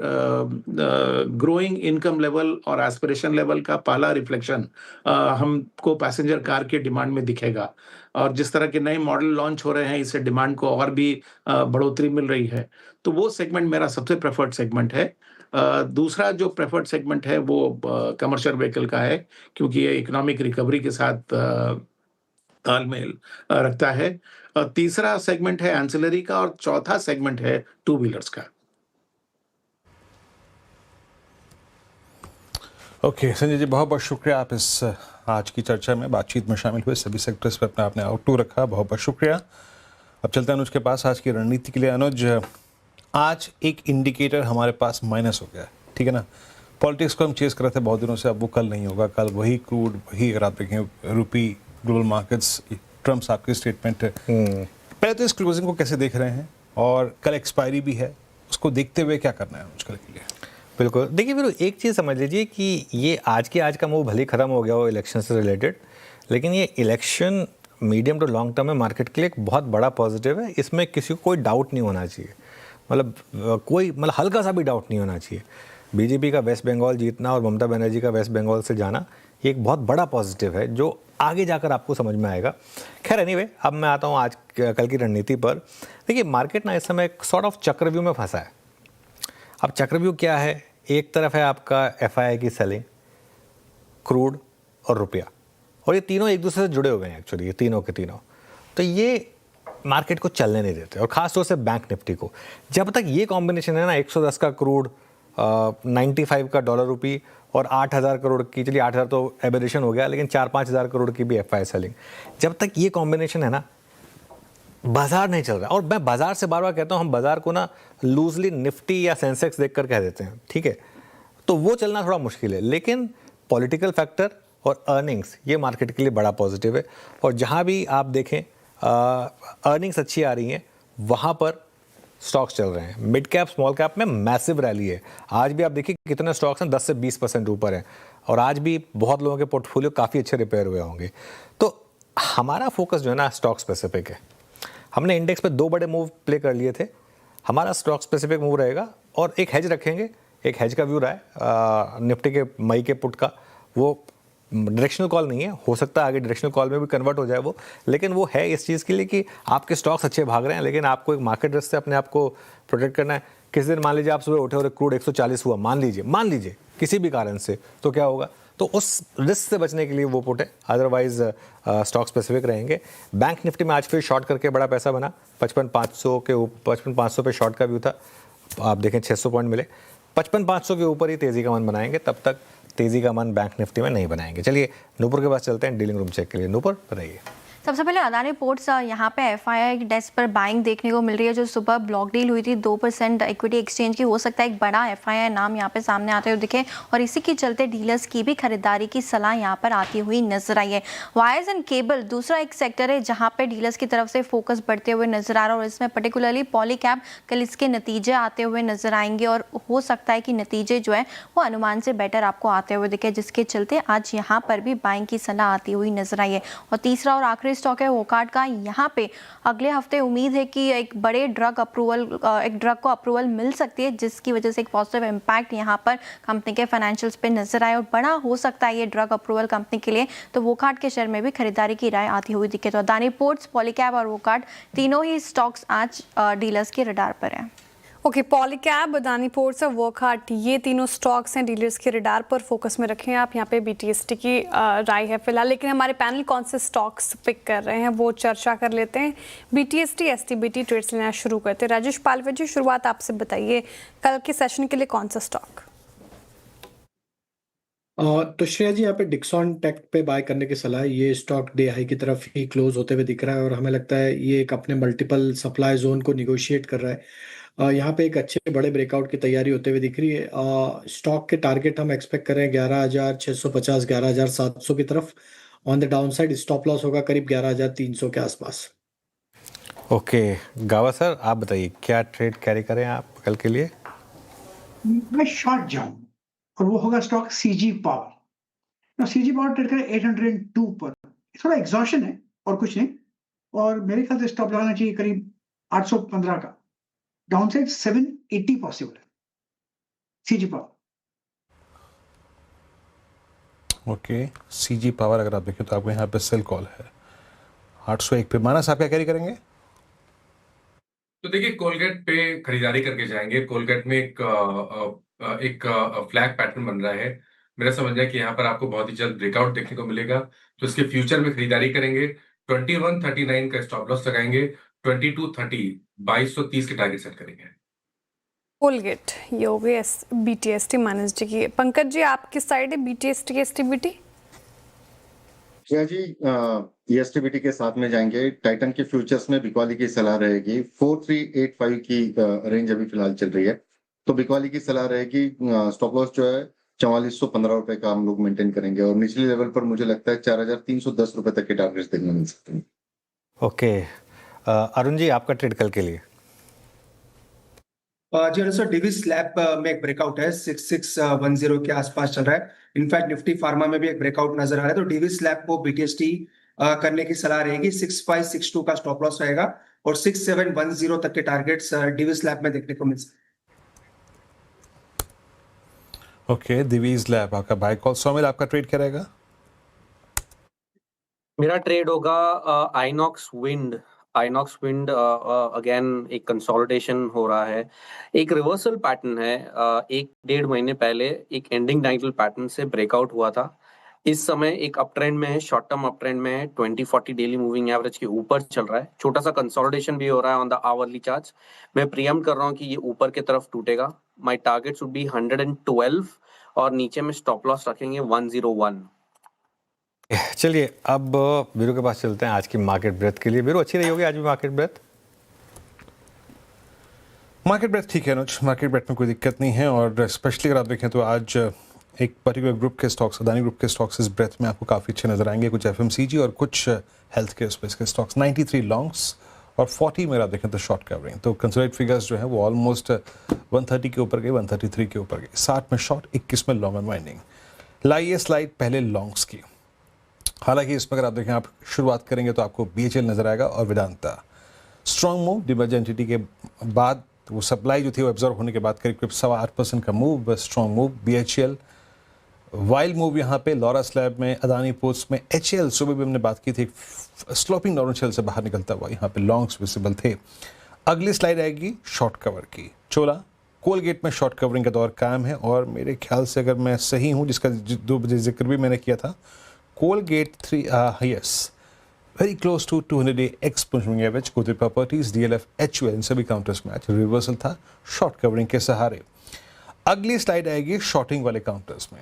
Q: ग्रोइंग इनकम लेवल और एस्पिरेशन लेवल का पहला रिफ्लेक्शन हमको पैसेंजर कार के डिमांड में दिखेगा। और जिस तरह के नए मॉडल लॉन्च हो रहे हैं इससे डिमांड को और भी बढ़ोतरी मिल रही है। तो वो सेगमेंट मेरा सबसे प्रेफर्ड सेगमेंट है। दूसरा जो प्रेफर्ड सेगमेंट है वो कमर्शियल व्हीकल का है, क्योंकि ये इकोनॉमिक रिकवरी के साथ तालमेल रखता है। तीसरा सेगमेंट है एंसिलरी का और चौथा सेगमेंट है टू व्हीलर्स का।
C: ओके संजय जी, बहुत बहुत शुक्रिया, आप इस आज की चर्चा में बातचीत में शामिल हुए, सभी सेक्टर्स पे अपने आपने आउटलुक रखा, बहुत बहुत शुक्रिया। अब चलते हैं अनुज के पास आज की रणनीति के लिए। अनुज, आज एक इंडिकेटर हमारे पास माइनस हो गया है, ठीक है ना? पॉलिटिक्स को हम चेस कर रहे थे बहुत दिनों से, अब वो कल नहीं होगा। कल वही क्रूड, वही अगर आप देखें रुपी, ग्लोबल मार्केट्स, ट्रम्प साहब की स्टेटमेंट है। पहले तो इस क्लोजिंग को कैसे देख रहे हैं और कल एक्सपायरी भी है, उसको देखते हुए क्या करना है अनुज कल के लिए?
A: बिल्कुल, देखिए फिर एक चीज़ समझ लीजिए कि ये आज का मूव भले ख़त्म हो गया हो इलेक्शन से रिलेटेड, लेकिन ये election medium to long term में मार्केट के लिए एक बहुत बड़ा पॉजिटिव है। इसमें किसी को कोई डाउट नहीं होना चाहिए, मतलब हल्का सा भी डाउट नहीं होना चाहिए। बीजेपी का वेस्ट बंगाल जीतना और ममता बनर्जी का वेस्ट बंगाल से जाना ये एक बहुत बड़ा पॉजिटिव है जो आगे जाकर आपको समझ में आएगा। खैर एनीवे, अब मैं आता हूँ आज कल की रणनीति पर। देखिए मार्केट ना इस समय एक सॉर्ट ऑफ चक्रव्यूह में फंसा है। अब चक्रव्यूह क्या है? एक तरफ है आपका एफआईआई की सेलिंग, क्रूड और रुपया, और ये तीनों एक दूसरे से जुड़े हुए हैं एक्चुअली, ये तीनों के तीनों। तो ये मार्केट को चलने नहीं देते, और ख़ास तौर से बैंक निफ्टी को। जब तक ये कॉम्बिनेशन है ना, 110 का क्रूड, 95 का डॉलर रुपी और 8,000 करोड़ की, चलिए 8,000 तो एबरेशन हो गया, लेकिन 4-5 हज़ार करोड़ की भी एफआईआई सेलिंग, जब तक ये कॉम्बिनेशन है ना, बाजार नहीं चल रहा। और मैं बाजार से बार बार कहता हूँ, हम बाजार को ना लूजली निफ्टी या सेंसेक्स देखकर कह देते हैं, ठीक है? तो वो चलना थोड़ा मुश्किल है, लेकिन पॉलिटिकल फैक्टर और अर्निंग्स ये मार्केट के लिए बड़ा पॉजिटिव है। और जहाँ भी आप देखें अर्निंग्स अच्छी आ रही हैं, वहाँ पर स्टॉक्स चल रहे हैं। मिड कैप स्मॉल कैप में मैसिव रैली है। आज भी आप देखिए कितने स्टॉक्स हैं, 10 से 20% ऊपर हैं, और आज भी बहुत लोगों के पोर्टफोलियो काफ़ी अच्छे रिपेयर हुए होंगे। तो हमारा फोकस जो है ना स्टॉक स्पेसिफिक है। हमने इंडेक्स पे 2 बड़े मूव प्ले कर लिए थे, हमारा स्टॉक स्पेसिफिक मूव रहेगा और एक हेज रखेंगे। एक हेज का व्यू रहा है निफ्टी के मई के पुट का, वो डायरेक्शनल कॉल नहीं है, हो सकता है आगे डायरेक्शनल कॉल में भी कन्वर्ट हो जाए वो, लेकिन वो है इस चीज़ के लिए कि आपके स्टॉक्स अच्छे भाग रहे हैं, लेकिन आपको एक मार्केट रिस्क से अपने आप को प्रोटेक्ट करना है। किसी दिन मान लीजिए आप सुबह उठे और क्रूड 140 हुआ, मान लीजिए किसी भी कारण से, तो क्या होगा? तो उस रिस्क से बचने के लिए वो पुट है, अदरवाइज स्टॉक स्पेसिफिक रहेंगे। बैंक निफ्टी में आज फिर शॉर्ट करके बड़ा पैसा बना, 55,500 के ऊपर, 55,500 पे शॉर्ट का व्यू था, आप देखें 600 पॉइंट मिले। 55,500 के ऊपर ही तेज़ी का मन बनाएंगे, तब तक तेज़ी का मन बैंक निफ्टी में नहीं बनाएंगे। चलिए नूपुर के पास चलते हैं डीलिंग रूम चेक के लिए। नूपुर बताइए।
N: सबसे पहले अदानी पोर्ट्स यहाँ पे एफआईआई डेस्क पर बाइंग देखने को मिल रही है। जो सुबह ब्लॉक डील हुई थी 2% इक्विटी एक्सचेंज की, हो सकता है एक बड़ा एफआईआई नाम यहाँ पे सामने आते हुए दिखे, और इसी के चलते डीलर्स की भी खरीदारी की सलाह यहाँ पर आती हुई नजर आई है। वायर्स एंड केबल दूसरा एक सेक्टर है जहाँ पे डीलर्स की तरफ से फोकस बढ़ते हुए नजर आ रहा है, और इसमें पर्टिकुलरली पॉलीकैब कल इसके नतीजे आते हुए नजर आएंगे, और हो सकता है कि नतीजे जो है वो अनुमान से बेटर आपको आते हुए दिखे, जिसके चलते आज यहाँ पर भी बाइंग की सलाह आती हुई नजर आई है। और तीसरा और आखिरी स्टॉक है वोकार्ड का। यहाँ पे अगले हफ्ते उम्मीद है कि एक ड्रग को अप्रूवल मिल सकती है, जिसकी वजह से एक पॉजिटिव इम्पैक्ट यहाँ पर कंपनी के फाइनेंशियल्स पे नजर आए, और बड़ा हो सकता है ये ड्रग अप्रूवल कंपनी के लिए। तो वोकार्ड के शेयर में भी खरीदारी की राय आती हुई दिखे। तो अदानी पोर्ट्स, पॉलीकैब और वोकार्ड तीनों ही स्टॉक्स आज डीलर्स के रडार पर हैं।
B: ओके, पॉलीकैब, अदानी पोर्ट्स और वोकहार्ट, ये तीनों स्टॉक्स हैं डीलर्स के रडार पर, फोकस में रखें आप। यहाँ पे बीटीएसटी की राय है फिलहाल, लेकिन हमारे पैनल कौन से स्टॉक्स पिक कर रहे हैं वो चर्चा कर लेते हैं। बीटीएसटी एसटीबीटी ट्रेड्स लेना शुरू करते हैं। राजेश पालवे जी, शुरुआत आपसे बताइए, कल के सेशन के लिए कौन सा स्टॉक?
M: तो श्रेया जी, यहाँ पे डिक्सॉन टेक पे बाय करने की सलाह है। ये स्टॉक डे हाई की तरफ ही क्लोज होते हुए दिख रहा है, और हमें लगता है ये एक अपने मल्टीपल सप्लाई जोन को निगोशिएट कर रहा है। यहाँ पे एक अच्छे बड़े ब्रेकआउट की तैयारी होते हुए दिख रही है। स्टॉक के टारगेट हम एक्सपेक्ट कर रहे हैं 11,650 11,700 की तरफ। On the down side stop loss होगा करीब 11,300 के आसपास।
A: ओके, गावा सर आप बताइए क्या ट्रेड कैरी करें आप कल के लिए?
E: मैं शॉर्ट जाऊं और वो होगा stock CG power. CG power trade करें 802 पर। थोड़ा एग्जॉशन है और कुछ नहीं, और मेरे ख्याल से स्टॉप लगाना चाहिए करीब 815 का। डाउन साइड 780 पॉसिबल है CG power.
C: Okay, CG power अगर आप देखें तो आपको यहाँ पे सेल कॉल है 801 पे। मानस आप क्या कैरी करेंगे?
F: तो देखिए कोलगेट पे खरीदारी करके जाएंगे। कोलगेट में एक फ्लैग पैटर्न बन रहा है। मेरा समझना है कि यहाँ पर आपको बहुत ही जल्द ब्रेकआउट देखने को मिलेगा, तो इसके फ्यूचर में खरीदारी करेंगे। 2139 का स्टॉप लॉस लगाएंगे। 2230 2230 के टारगेट सेट करेंगे।
B: कोलगेट, ये हो गई बीटीएसटी मानस जी की। पंकज जी, आप किस साइड है, बीटीएसटी एसटीबीटी?
I: श्रेया जी, एसटीबीटी के साथ में जाएंगे। टाइटन के फ्यूचर्स में बिकवाली की सलाह रहेगी। 4385 की रेंज अभी फिलहाल चल रही है, तो बिकवाली की सलाह रहेगी। स्टॉप लॉस जो है 4415 रुपए का हम लोग मेंटेन करेंगे, और निचले लेवल पर मुझे लगता है 4310 रुपए तक के टारगेट्स देखने मिल सकते हैं।
A: ओके, अरुण जी आपका ट्रेड कल के लिए?
G: जी सर, डीवी स्लैब में एक ब्रेकआउट है 6610 के आसपास चल रहा है। इनफैक्ट निफ्टी फार्मा में भी एक ब्रेकआउट नजर आ रहा है, तो डीवी स्लैब को बीटीएसटी करने की सलाह रहेगी। 6562 का स्टॉप लॉस रहेगा, और 6710 तक के टारगेट्स डीवी स्लैब में देखने को मिल सकते हैं।
C: ओके, दिवीज लैब आपका बाय कॉल। सोमिल आपका ट्रेड क्या रहेगा?
H: मेरा ट्रेड होगा INOX wind. INOX wind again एक कंसोलिडेशन हो रहा है, एक रिवर्सल पैटर्न है। 1-1.5 महीने पहले एक एंडिंग नाइटल पैटर्न से ब्रेकआउट हुआ था। इस समय एक अप ट्रेंड में है, शॉर्ट टर्म अप ट्रेंड में है, 20-40 डेली मूविंग एवरेज के ऊपर चल रहा है। छोटा सा कंसोलिडेशन भी हो रहा है ऑन द आवरली चार्ट्स। मैं प्रीएम्प्ट कर रहा हूँ कि ये ऊपर की तरफ टूटेगा। माय टारगेट्स वुड बी 112, और नीचे में स्टॉप लॉस रखेंगे 101।
A: चलिए अब वीरू के पास चलते हैं आज की मार्केट ब्रेथ के लिए। वीरू, अच्छी रही होगी आज भी मार्केट ब्रेथ?
C: मार्केट ब्रेथ ठीक है अनुज, मार्केट ब्रेथ में कोई दिक्कत नहीं है, और स्पेशली अगर आप देखें तो आज एक पर्टिकुलर ग्रुप के स्टॉक्स, अदानी ग्रुप के स्टॉक्स इस ब्रेथ में आपको काफ़ी अच्छे नजर आएंगे, कुछ एफएमसीजी और कुछ हेल्थ केयर स्पेस के स्टॉक्स। 93 लॉन्ग्स और 40 में आप देखें तो शॉर्ट कवरिंग। तो कंसोलिडेट फिगर्स जो है वो ऑलमोस्ट 130 के ऊपर गए, 133 के ऊपर गए, 60 में शॉर्ट, 21 में लॉन्ग अनवाइंडिंग। लाइए स्लाइड पहले लॉन्ग्स की। हालांकि इसमें अगर आप देखें, आप शुरुआत करेंगे तो आपको BHL नजर आएगा और Vedanta. Strong move demerger entity के बाद, वो सप्लाई जो थी वो एब्जॉर्ब होने के बाद करीब 8.25% का move, strong move BHL। Wild move यहाँ पे लॉरा स्लैब में, अदानी पोस्ट में, HL सुबह भी हमने बात की थी, स्लोपिंग डाउन शेल से बाहर निकलता हुआ यहाँ पे लॉन्ग्स विजिबल थे। अगली स्लाइड आएगी शॉर्ट कवर की। चोला कोलगेट में शॉर्ट कवरिंग का दौर कायम है और मेरे ख्याल से अगर मैं सही हूँ, जिसका 2 बजे जिक्र भी मैंने किया था, Colgate 3 yes very close to 200-day exponential average. Godrej properties, DLF, HUL इन सभी काउंटर्स में आज रिवर्सल था शॉर्ट कवरिंग के सहारे। अगली स्लाइड आएगी शॉर्टिंग वाले काउंटर्स में।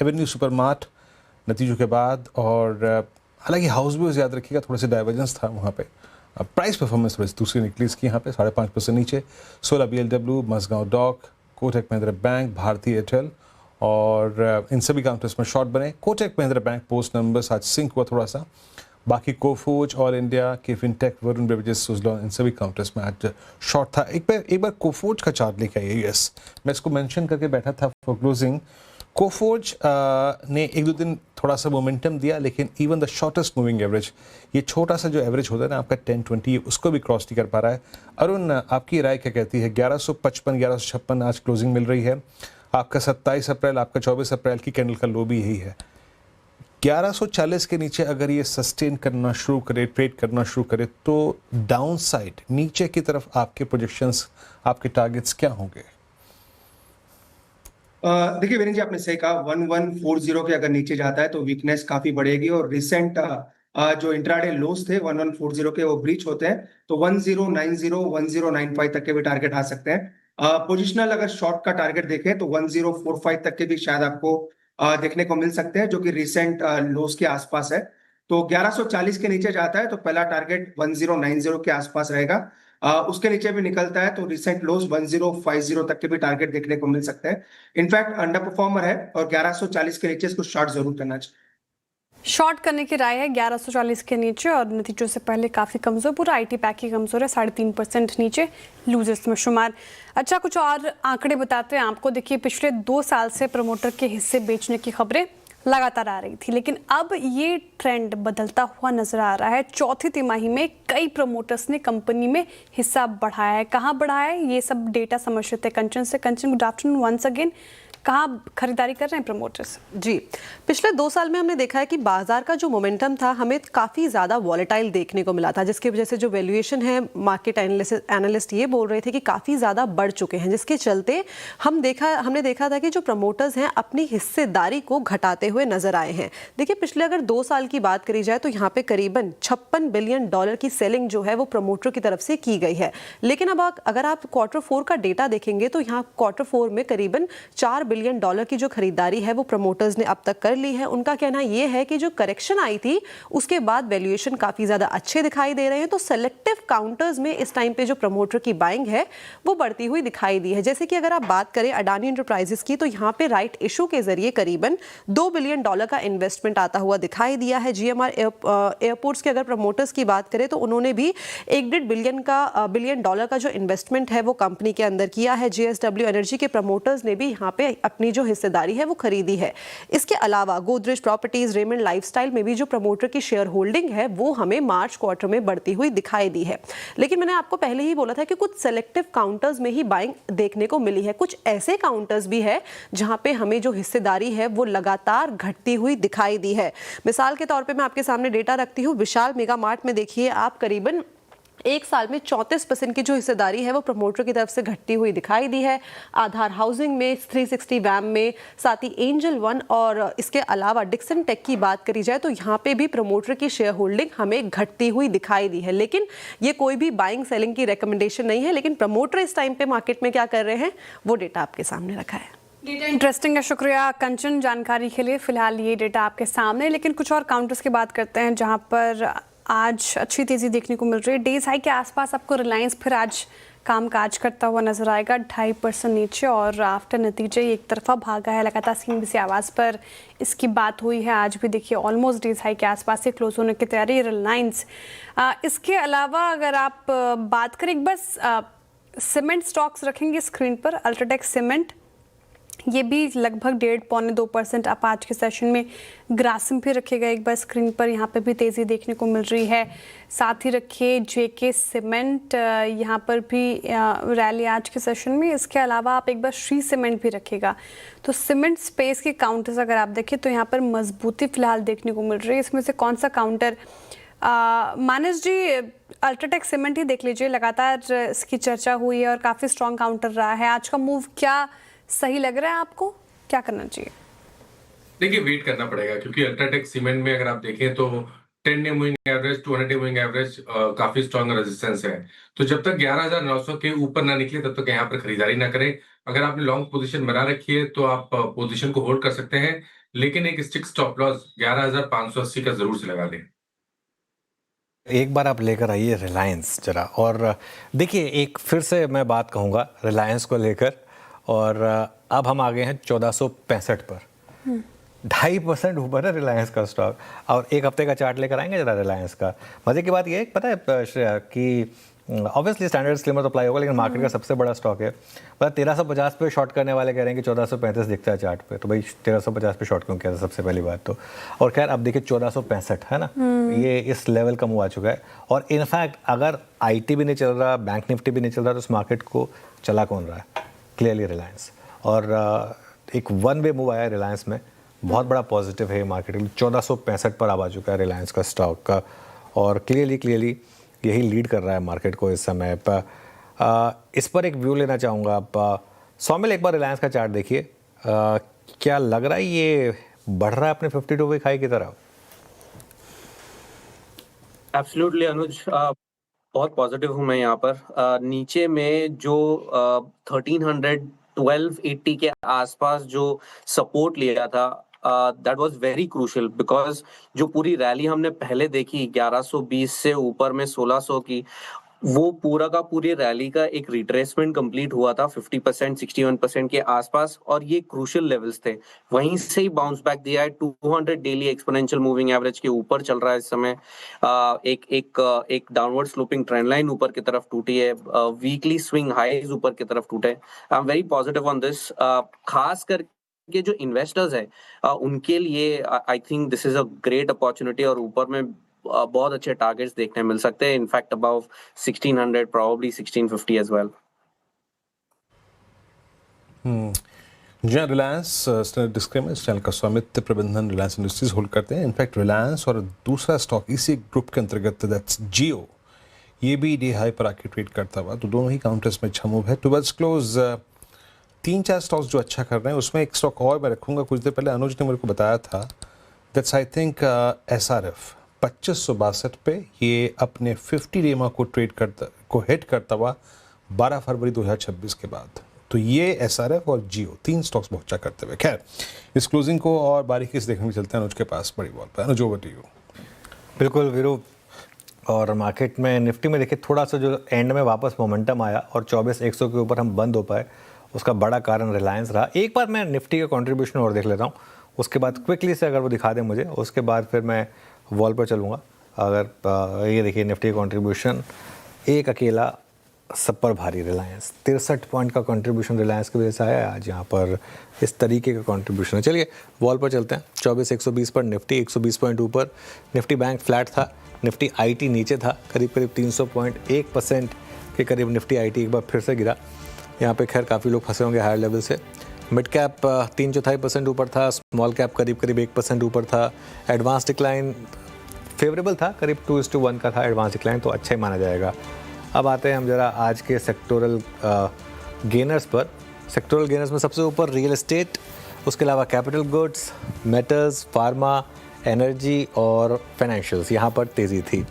C: एवेन्यू सुपरमार्ट नतीजों के बाद, और हालांकि हाउस भी याद रखिएगा थोड़ा सा डाइवर्जेंस था वहाँ पे। प्राइस परफॉर्मेंस थोड़ी दूसरी निकली इसकी यहाँ पे 5.5% नीचे। 16 BLW, Mazagon dock, Kotak Mahindra bank, Bharti Airtel और इन सभी काउंटर्स में शॉर्ट बने। Kotak Mahindra bank post numbers आज सिंक हुआ थोड़ा सा। बाकी Coforge, all India, KFintech, Varun beverages, Suzlon इन सभी काउंटर्स में आज शॉर्ट था। एक बार कोफोज का चार्ट लेके आइए। यस, मैं इसको मेंशन करके बैठा था फॉर क्लोजिंग। कोफोज ने 1-2 दिन थोड़ा सा मोमेंटम दिया, लेकिन even the shortest moving average, ये छोटा सा जो एवरेज होता है ना आपका 10-20, उसको भी क्रॉस नहीं कर पा रहा है। अरुण, आपकी राय क्या कहती है? 1155, 1156 आज क्लोजिंग मिल रही है। आपका 27 अप्रैल, आपका 24 अप्रैल की कैंडल का लो भी यही है। 1140 के नीचे अगर ये सस्टेन करना शुरू करे, ट्रेड करना शुरू करे, तो डाउन साइड नीचे की तरफ आपके प्रोजेक्शंस, आपके टारगेट्स क्या होंगे?
G: देखिए वीरेंद्र जी, आपने सही कहा, 1140 के अगर नीचे जाता है तो वीकनेस काफी बढ़ेगी और रिसेंट जो इंट्राडे लोस थे 1140 के, वो ब्रीच होते हैं तो 1090, 1095 तक के भी टारगेट आ सकते हैं। पोजिशनल अगर शॉर्ट का टारगेट देखें तो 1045 तक के भी शायद आपको देखने को मिल सकते हैं, जो कि रिसेंट लोस के आसपास है। तो 1140 के नीचे जाता है तो पहला टारगेट 1090 के आसपास रहेगा। उसके नीचे भी निकलता है तो रिसेंट लोस 1050 तक के भी टारगेट देखने को मिल सकते हैं। इनफैक्ट अंडर परफॉर्मर है और 1140 के नीचे इसको शॉर्ट जरूर करना चाहिए।
B: शॉर्ट करने की राय है 1140 के नीचे, और नतीजों से पहले काफ़ी कमज़ोर, पूरा IT पैक ही कमज़ोर है, 3.5% नीचे, लूजर्स में शुमार। अच्छा, कुछ और आंकड़े बताते हैं आपको। देखिए, पिछले 2 साल से प्रमोटर के हिस्से बेचने की खबरें लगातार आ रही थी, लेकिन अब ये ट्रेंड बदलता हुआ नजर आ रहा है। चौथी तिमाही में कई प्रमोटर्स ने कंपनी में हिस्सा बढ़ाया है। कहाँ बढ़ाया है, ये सब डेटा समझ रहे थे कंचन से। कंचन, गुड आफ्टरनून वंस अगेन। कहाँ खरीदारी कर रहे हैं प्रमोटर्स?
P: जी, पिछले 2 साल में हमने देखा है कि बाजार का जो मोमेंटम था हमें काफ़ी ज़्यादा वॉलेटाइल देखने को मिला था, जिसकी वजह से जो वैल्यूएशन है, मार्केट एनालिस्ट ये बोल रहे थे कि काफ़ी ज़्यादा बढ़ चुके हैं, जिसके चलते हमने देखा था कि जो प्रमोटर्स हैं अपनी हिस्सेदारी को घटाते हुए नजर आए हैं। देखिए, पिछले अगर 2 साल की बात करी जाए तो यहाँ पे करीबन $56 बिलियन की सेलिंग जो है वो प्रमोटर की तरफ से की गई है। लेकिन अब अगर आप Q4 का डेटा देखेंगे तो यहाँ Q4 में करीबन $4 बिलियन की जो खरीदारी है वो प्रमोटर्स ने अब तक कर ली है। उनका कहना यह है कि जो करेक्शन आई थी उसके बाद वैल्यूएशन काफी ज्यादा अच्छे दिखाई दे रहे हैं। तो सेलेक्टिव काउंटर्स में इस टाइम पे जो प्रमोटर की बाइंग है वो बढ़ती हुई दिखाई दी है। जैसे कि अगर आप बात करें अडानी एंटरप्राइजेस की, तो यहाँ पे राइट इशू के जरिए करीबन $2 बिलियन का इन्वेस्टमेंट आता हुआ दिखाई दिया है। GMR एयरपोर्ट्स के अगर प्रमोटर्स की बात करें तो उन्होंने भी $1.5 बिलियन का जो इन्वेस्टमेंट है वो कंपनी के अंदर किया है। JSW एनर्जी के प्रमोटर्स ने भी यहाँ पे अपनी जो हिस्सेदारी है वो खरीदी है। इसके अलावा गोदरेज प्रॉपर्टीज, रेमंड लाइफस्टाइल में भी जो प्रमोटर की शेयर होल्डिंग है वो हमें मार्च क्वार्टर में बढ़ती हुई दिखाई दी है। लेकिन मैंने आपको पहले ही बोला था कि कुछ सेलेक्टिव काउंटर्स में ही बाइंग देखने को मिली है। कुछ ऐसे काउंटर्स भी है जहां पे हमें जो हिस्सेदारी है वो लगातार घटती हुई दिखाई दी है। मिसाल के तौर पे मैं आपके सामने डेटा रखती हूँ। विशाल मेगा मार्ट में देखिए आप करीबन 1 साल में 34% की जो हिस्सेदारी है वो प्रमोटर की तरफ से घटती हुई दिखाई दी है। आधार हाउसिंग में, 360 वैम में, साथ ही एंजल वन और इसके अलावा डिक्सन टेक की बात करी जाए तो यहाँ पे भी प्रमोटर की शेयर होल्डिंग हमें घटती हुई दिखाई दी है। लेकिन ये कोई भी बाइंग सेलिंग की रिकमेंडेशन नहीं है। लेकिन प्रमोटर इस टाइम पे मार्केट में क्या कर रहे हैं वो डेटा आपके सामने रखा है।
B: डेटा इंटरेस्टिंग है, शुक्रिया कंचन जानकारी के लिए। फिलहाल ये डेटा आपके सामने, लेकिन कुछ और काउंटर्स की बात करते हैं जहाँ पर आज अच्छी तेज़ी देखने को मिल रही है। डेज हाई के आसपास आपको रिलायंस फिर आज कामकाज करता हुआ नजर आएगा 2.5% नीचे और आफ्टर नतीजे ये एक तरफा भागा है। लगातार सीएनबीसी आवाज़ पर इसकी बात हुई है। आज भी देखिए ऑलमोस्ट डेज हाई के आसपास से क्लोज होने की तैयारी रिलायंस। इसके अलावा अगर आप बात करें एक बार सीमेंट स्टॉक्स रखेंगे स्क्रीन पर, अल्ट्राटेक सीमेंट ये भी लगभग 1.5-2% आप आज के सेशन में। ग्रासिम भी रखिएगा एक बार स्क्रीन पर, यहाँ पे भी तेज़ी देखने को मिल रही है। साथ ही रखिए जेके सीमेंट, यहाँ पर भी रैली आज के सेशन में। इसके अलावा आप एक बार श्री सीमेंट भी रखिएगा। तो सीमेंट स्पेस के काउंटर्स अगर आप देखें तो यहाँ पर मजबूती फिलहाल देखने को मिल रही है। इसमें से कौन सा काउंटर, मानस जी अल्ट्राटेक सीमेंट ही देख लीजिए, लगातार इसकी चर्चा हुई है और काफ़ी स्ट्रॉन्ग काउंटर रहा है। आज का मूव क्या सही लग रहा है आपको, क्या करना चाहिए?
F: देखिए वेट करना पड़ेगा क्योंकि अल्ट्राटेक सीमेंट में अगर आप देखें तो 10 day moving average 200 day moving average काफी स्ट्रॉन्ग रेजिस्टेंस है। तो जब तक 11,900 के ऊपर ना निकले तब तक यहाँ पर खरीदारी ना करें। अगर आपने लॉन्ग पोजीशन बना रखी है तो आप पोजीशन को होल्ड कर सकते हैं, लेकिन एक स्ट्रिक्ट स्टॉप लॉस 11,580 का जरूर से लगा लें।
A: एक बार आप लेकर आइए रिलायंस जरा, और देखिए एक फिर से मैं बात कहूँगा रिलायंस को लेकर, और अब हम आ गए हैं 1465 पर। 2.5% ऊपर है रिलायंस का स्टॉक, और एक हफ्ते का चार्ट लेकर आएंगे जरा रिलायंस का। मजे की बात ये है पता है श्रेया कि ऑब्वियसली स्टैंडर्ड स्लिमर तो अप्लाई होगा, लेकिन मार्केट का सबसे बड़ा स्टॉक है। मतलब 1350 पे शॉर्ट करने वाले कह रहे हैं कि 1435 दिखता है चार्ट पे, तो भाई 1350 पे शॉर्ट क्यों किया था सबसे पहली बात तो। और खैर अब देखिए 1465 है ना, ये इस लेवल का मूव आ चुका है। और इनफैक्ट अगर आईटी भी नहीं चल रहा, बैंक निफ्टी भी नहीं चल रहा, तो उस मार्केट को चला कौन रहा है? क्लियरली रिलायंस। और एक वन वे मूव आया है रिलायंस में, बहुत बड़ा पॉजिटिव है मार्केट। 1465 पर आ चुका है रिलायंस का स्टॉक का, और क्लियरली यही लीड कर रहा है मार्केट को इस समय पर। इस पर एक व्यू लेना चाहूँगा आप सौमिल, एक बार रिलायंस का चार्ट देखिए, क्या लग रहा है ये बढ़ रहा है अपने 52 वीक हाई की तरफ?
H: एब्सोल्युटली अनुज, बहुत पॉजिटिव हूँ मैं यहाँ पर। नीचे में जो 1312.80 के आसपास जो सपोर्ट लिया था, that was very crucial, because जो पूरी रैली हमने पहले देखी 1120 से ऊपर में 1600 की, वो पूरा का पूरी रैली का एक रिट्रेसमेंट कंप्लीट हुआ था 50% 61% के आसपास, और ये क्रूशियल लेवल्स थे। वहीं से ही बाउंस बैक दिया है। 200 डेली एक्सपोनेंशियल मूविंग एवरेज के ऊपर चल रहा है इस समय। एक डाउनवर्ड स्लोपिंग ट्रेंड लाइन ऊपर की तरफ टूटी है, वीकली स्विंग हाईज ऊपर की तरफ टूटे। I am very positive on this. खास कर के जो इन्वेस्टर्स है उनके लिए I think this is a great opportunity, और ऊपर में बहुत अच्छे टारगेट्स देखने मिल सकते हैं। In fact above 1600, probably 1650 as well.
C: जहाँ रिलायंस डिस्क्लेमर, इस चैनल का स्वामित्व प्रबंधन रिलायंस इंडस्ट्रीज होल्ड करते हैं। इनफैक्ट रिलायंस और दूसरा स्टॉक इसी ग्रुप के अंतर्गत दैट्स जियो, ये भी डे हाई पर आके ट्रेड करता हुआ, तो दोनों ही काउंटर्स में अच्छा मूव है। टुवर्ड्स क्लोज 3-4 स्टॉक्स जो अच्छा कर रहे हैं, उसमें एक स्टॉक और मैं रखूंगा। कुछ देर पहले अनुज ने मेरे को बताया था, दैट्स आई थिंक SRF 2562 पे, ये अपने 50 डेमा को हिट करता हुआ 12 फरवरी 2026 के बाद। तो ये SRF और जियो 3 स्टॉक्स बहुत अच्छा करते हुए। खैर इस क्लोजिंग को और बारीकी से देखने में चलते हैं अनुज के पास बड़ी बॉल पर। अनुज ओवर टू यू।
A: बिल्कुल वीरू, और मार्केट में निफ्टी में देखिए थोड़ा सा जो एंड में वापस मोमेंटम आया और 24,100 के ऊपर हम बंद हो पाए, उसका बड़ा कारण रिलायंस रहा। एक बार मैं निफ्टी का कंट्रीब्यूशन और देख लेता हूँ, उसके बाद क्विकली से अगर वो दिखा दें मुझे, उसके बाद फिर मैं वॉल पर चलूँगा। अगर ये देखिए निफ्टी का कंट्रीब्यूशन एक अकेला सब पर भारी रिलायंस, 63 पॉइंट का कंट्रीब्यूशन रिलायंस की वजह से आया है आज। यहाँ पर इस तरीके का कंट्रीब्यूशन है। चलिए वॉल पर चलते हैं। 24,120 पर निफ्टी 120 पॉइंट ऊपर। निफ्टी बैंक फ्लैट था, निफ्टी आईटी नीचे था, करीब 300.1% के करीब निफ्टी आईटी एक बार फिर से गिरा। यहाँ पे खैर काफ़ी लोग फंसे होंगे हायर लेवल से। मिड कैप 3/4% ऊपर था, स्मॉल कैप करीब 1% ऊपर था। एडवांस डिक्लाइन फेवरेबल था, करीब 2:1 का था एडवांस डिक्लाइन, तो अच्छा ही माना जाएगा। अब आते हैं हम जरा आज के सेक्टोरल गेनर्स पर। सेक्टोरल गेनर्स में सबसे ऊपर रियल एस्टेट, उसके अलावा capital goods, metals, pharma, energy और फाइनेंशियल्स, यहाँ पर तेज़ी थी।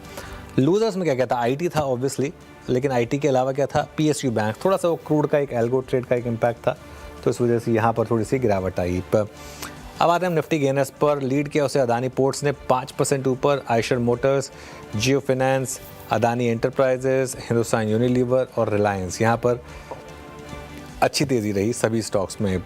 A: लूजर्स में क्या क्या था? आईटी था ऑब्वियसली, लेकिन आईटी के अलावा क्या था? पीएसयू बैंक, थोड़ा सा वो क्रूड का एक एल्गो ट्रेड का एक इम्पैक्ट था, तो इस वजह से यहाँ पर थोड़ी सी गिरावट आई। अब आते हैं हम निफ्टी गेनर्स पर। लीड किया उसे अदानी पोर्ट्स ने 5% ऊपर, Eicher motors, Jio finance, Adani enterprises, Hindustan Unilever और रिलायंस, यहाँ पर अच्छी तेज़ी रही सभी स्टॉक्स में।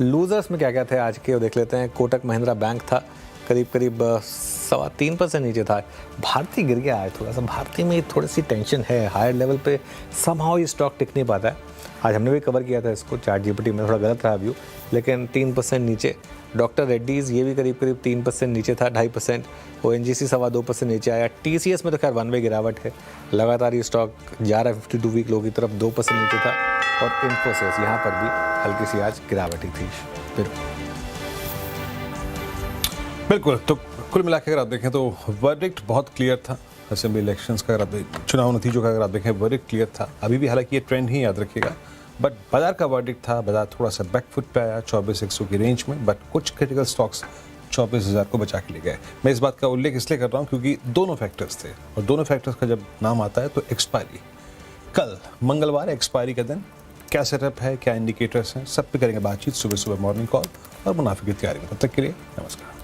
A: लूजर्स में क्या क्या थे आज के वो देख लेते हैं। कोटक महिंद्रा बैंक था, करीब 3.25% नीचे था। भारती गिर गया है थोड़ा सा, भारती में थोड़ी सी टेंशन है, हायर लेवल पे समहाउ ये स्टॉक टिक नहीं पाता है। आज हमने भी कवर किया था इसको, चार्ट जीपीटी में थोड़ा गलत रहा व्यू, लेकिन 3% नीचे। डॉक्टर रेड्डीज़ ये भी करीब 3% नीचे था, 2.5%। ONGC 2.25% नीचे आया। TCS में तो खैर वन वे गिरावट है, लगातार ये स्टॉक जा रहा है 52 वीक लो की तरफ, 2% नीचे था। और इन्फोसिस यहाँ पर भी हल्की सी आज गिरावट ही थी। फिर
C: बिल्कुल, तो कुल मिला के अगर आप देखें तो वर्डिक्ट बहुत क्लियर था असेंबली इलेक्शंस का। अगर आप चुनाव नतीजों का अगर आप देखें, वर्डिक्ट क्लियर था। अभी भी हालांकि ये ट्रेंड ही याद रखिएगा, बट बाजार का वर्डिक्ट था। बाजार थोड़ा सा बैकफुट पे आया 24,100 की रेंज में, बट कुछ क्रिटिकल स्टॉक्स 24,000 को बचा के ले गए। मैं इस बात का उल्लेख इसलिए कर रहा हूँ क्योंकि दोनों फैक्टर्स थे, और दोनों फैक्टर्स का जब नाम आता है तो एक्सपायरी, कल मंगलवार एक्सपायरी का दिन, क्या सेटअप है, क्या इंडिकेटर्स हैं, सब पे करेंगे बातचीत सुबह सुबह मॉर्निंग कॉल और मुनाफे की तैयारी में। तब तक के लिए नमस्कार।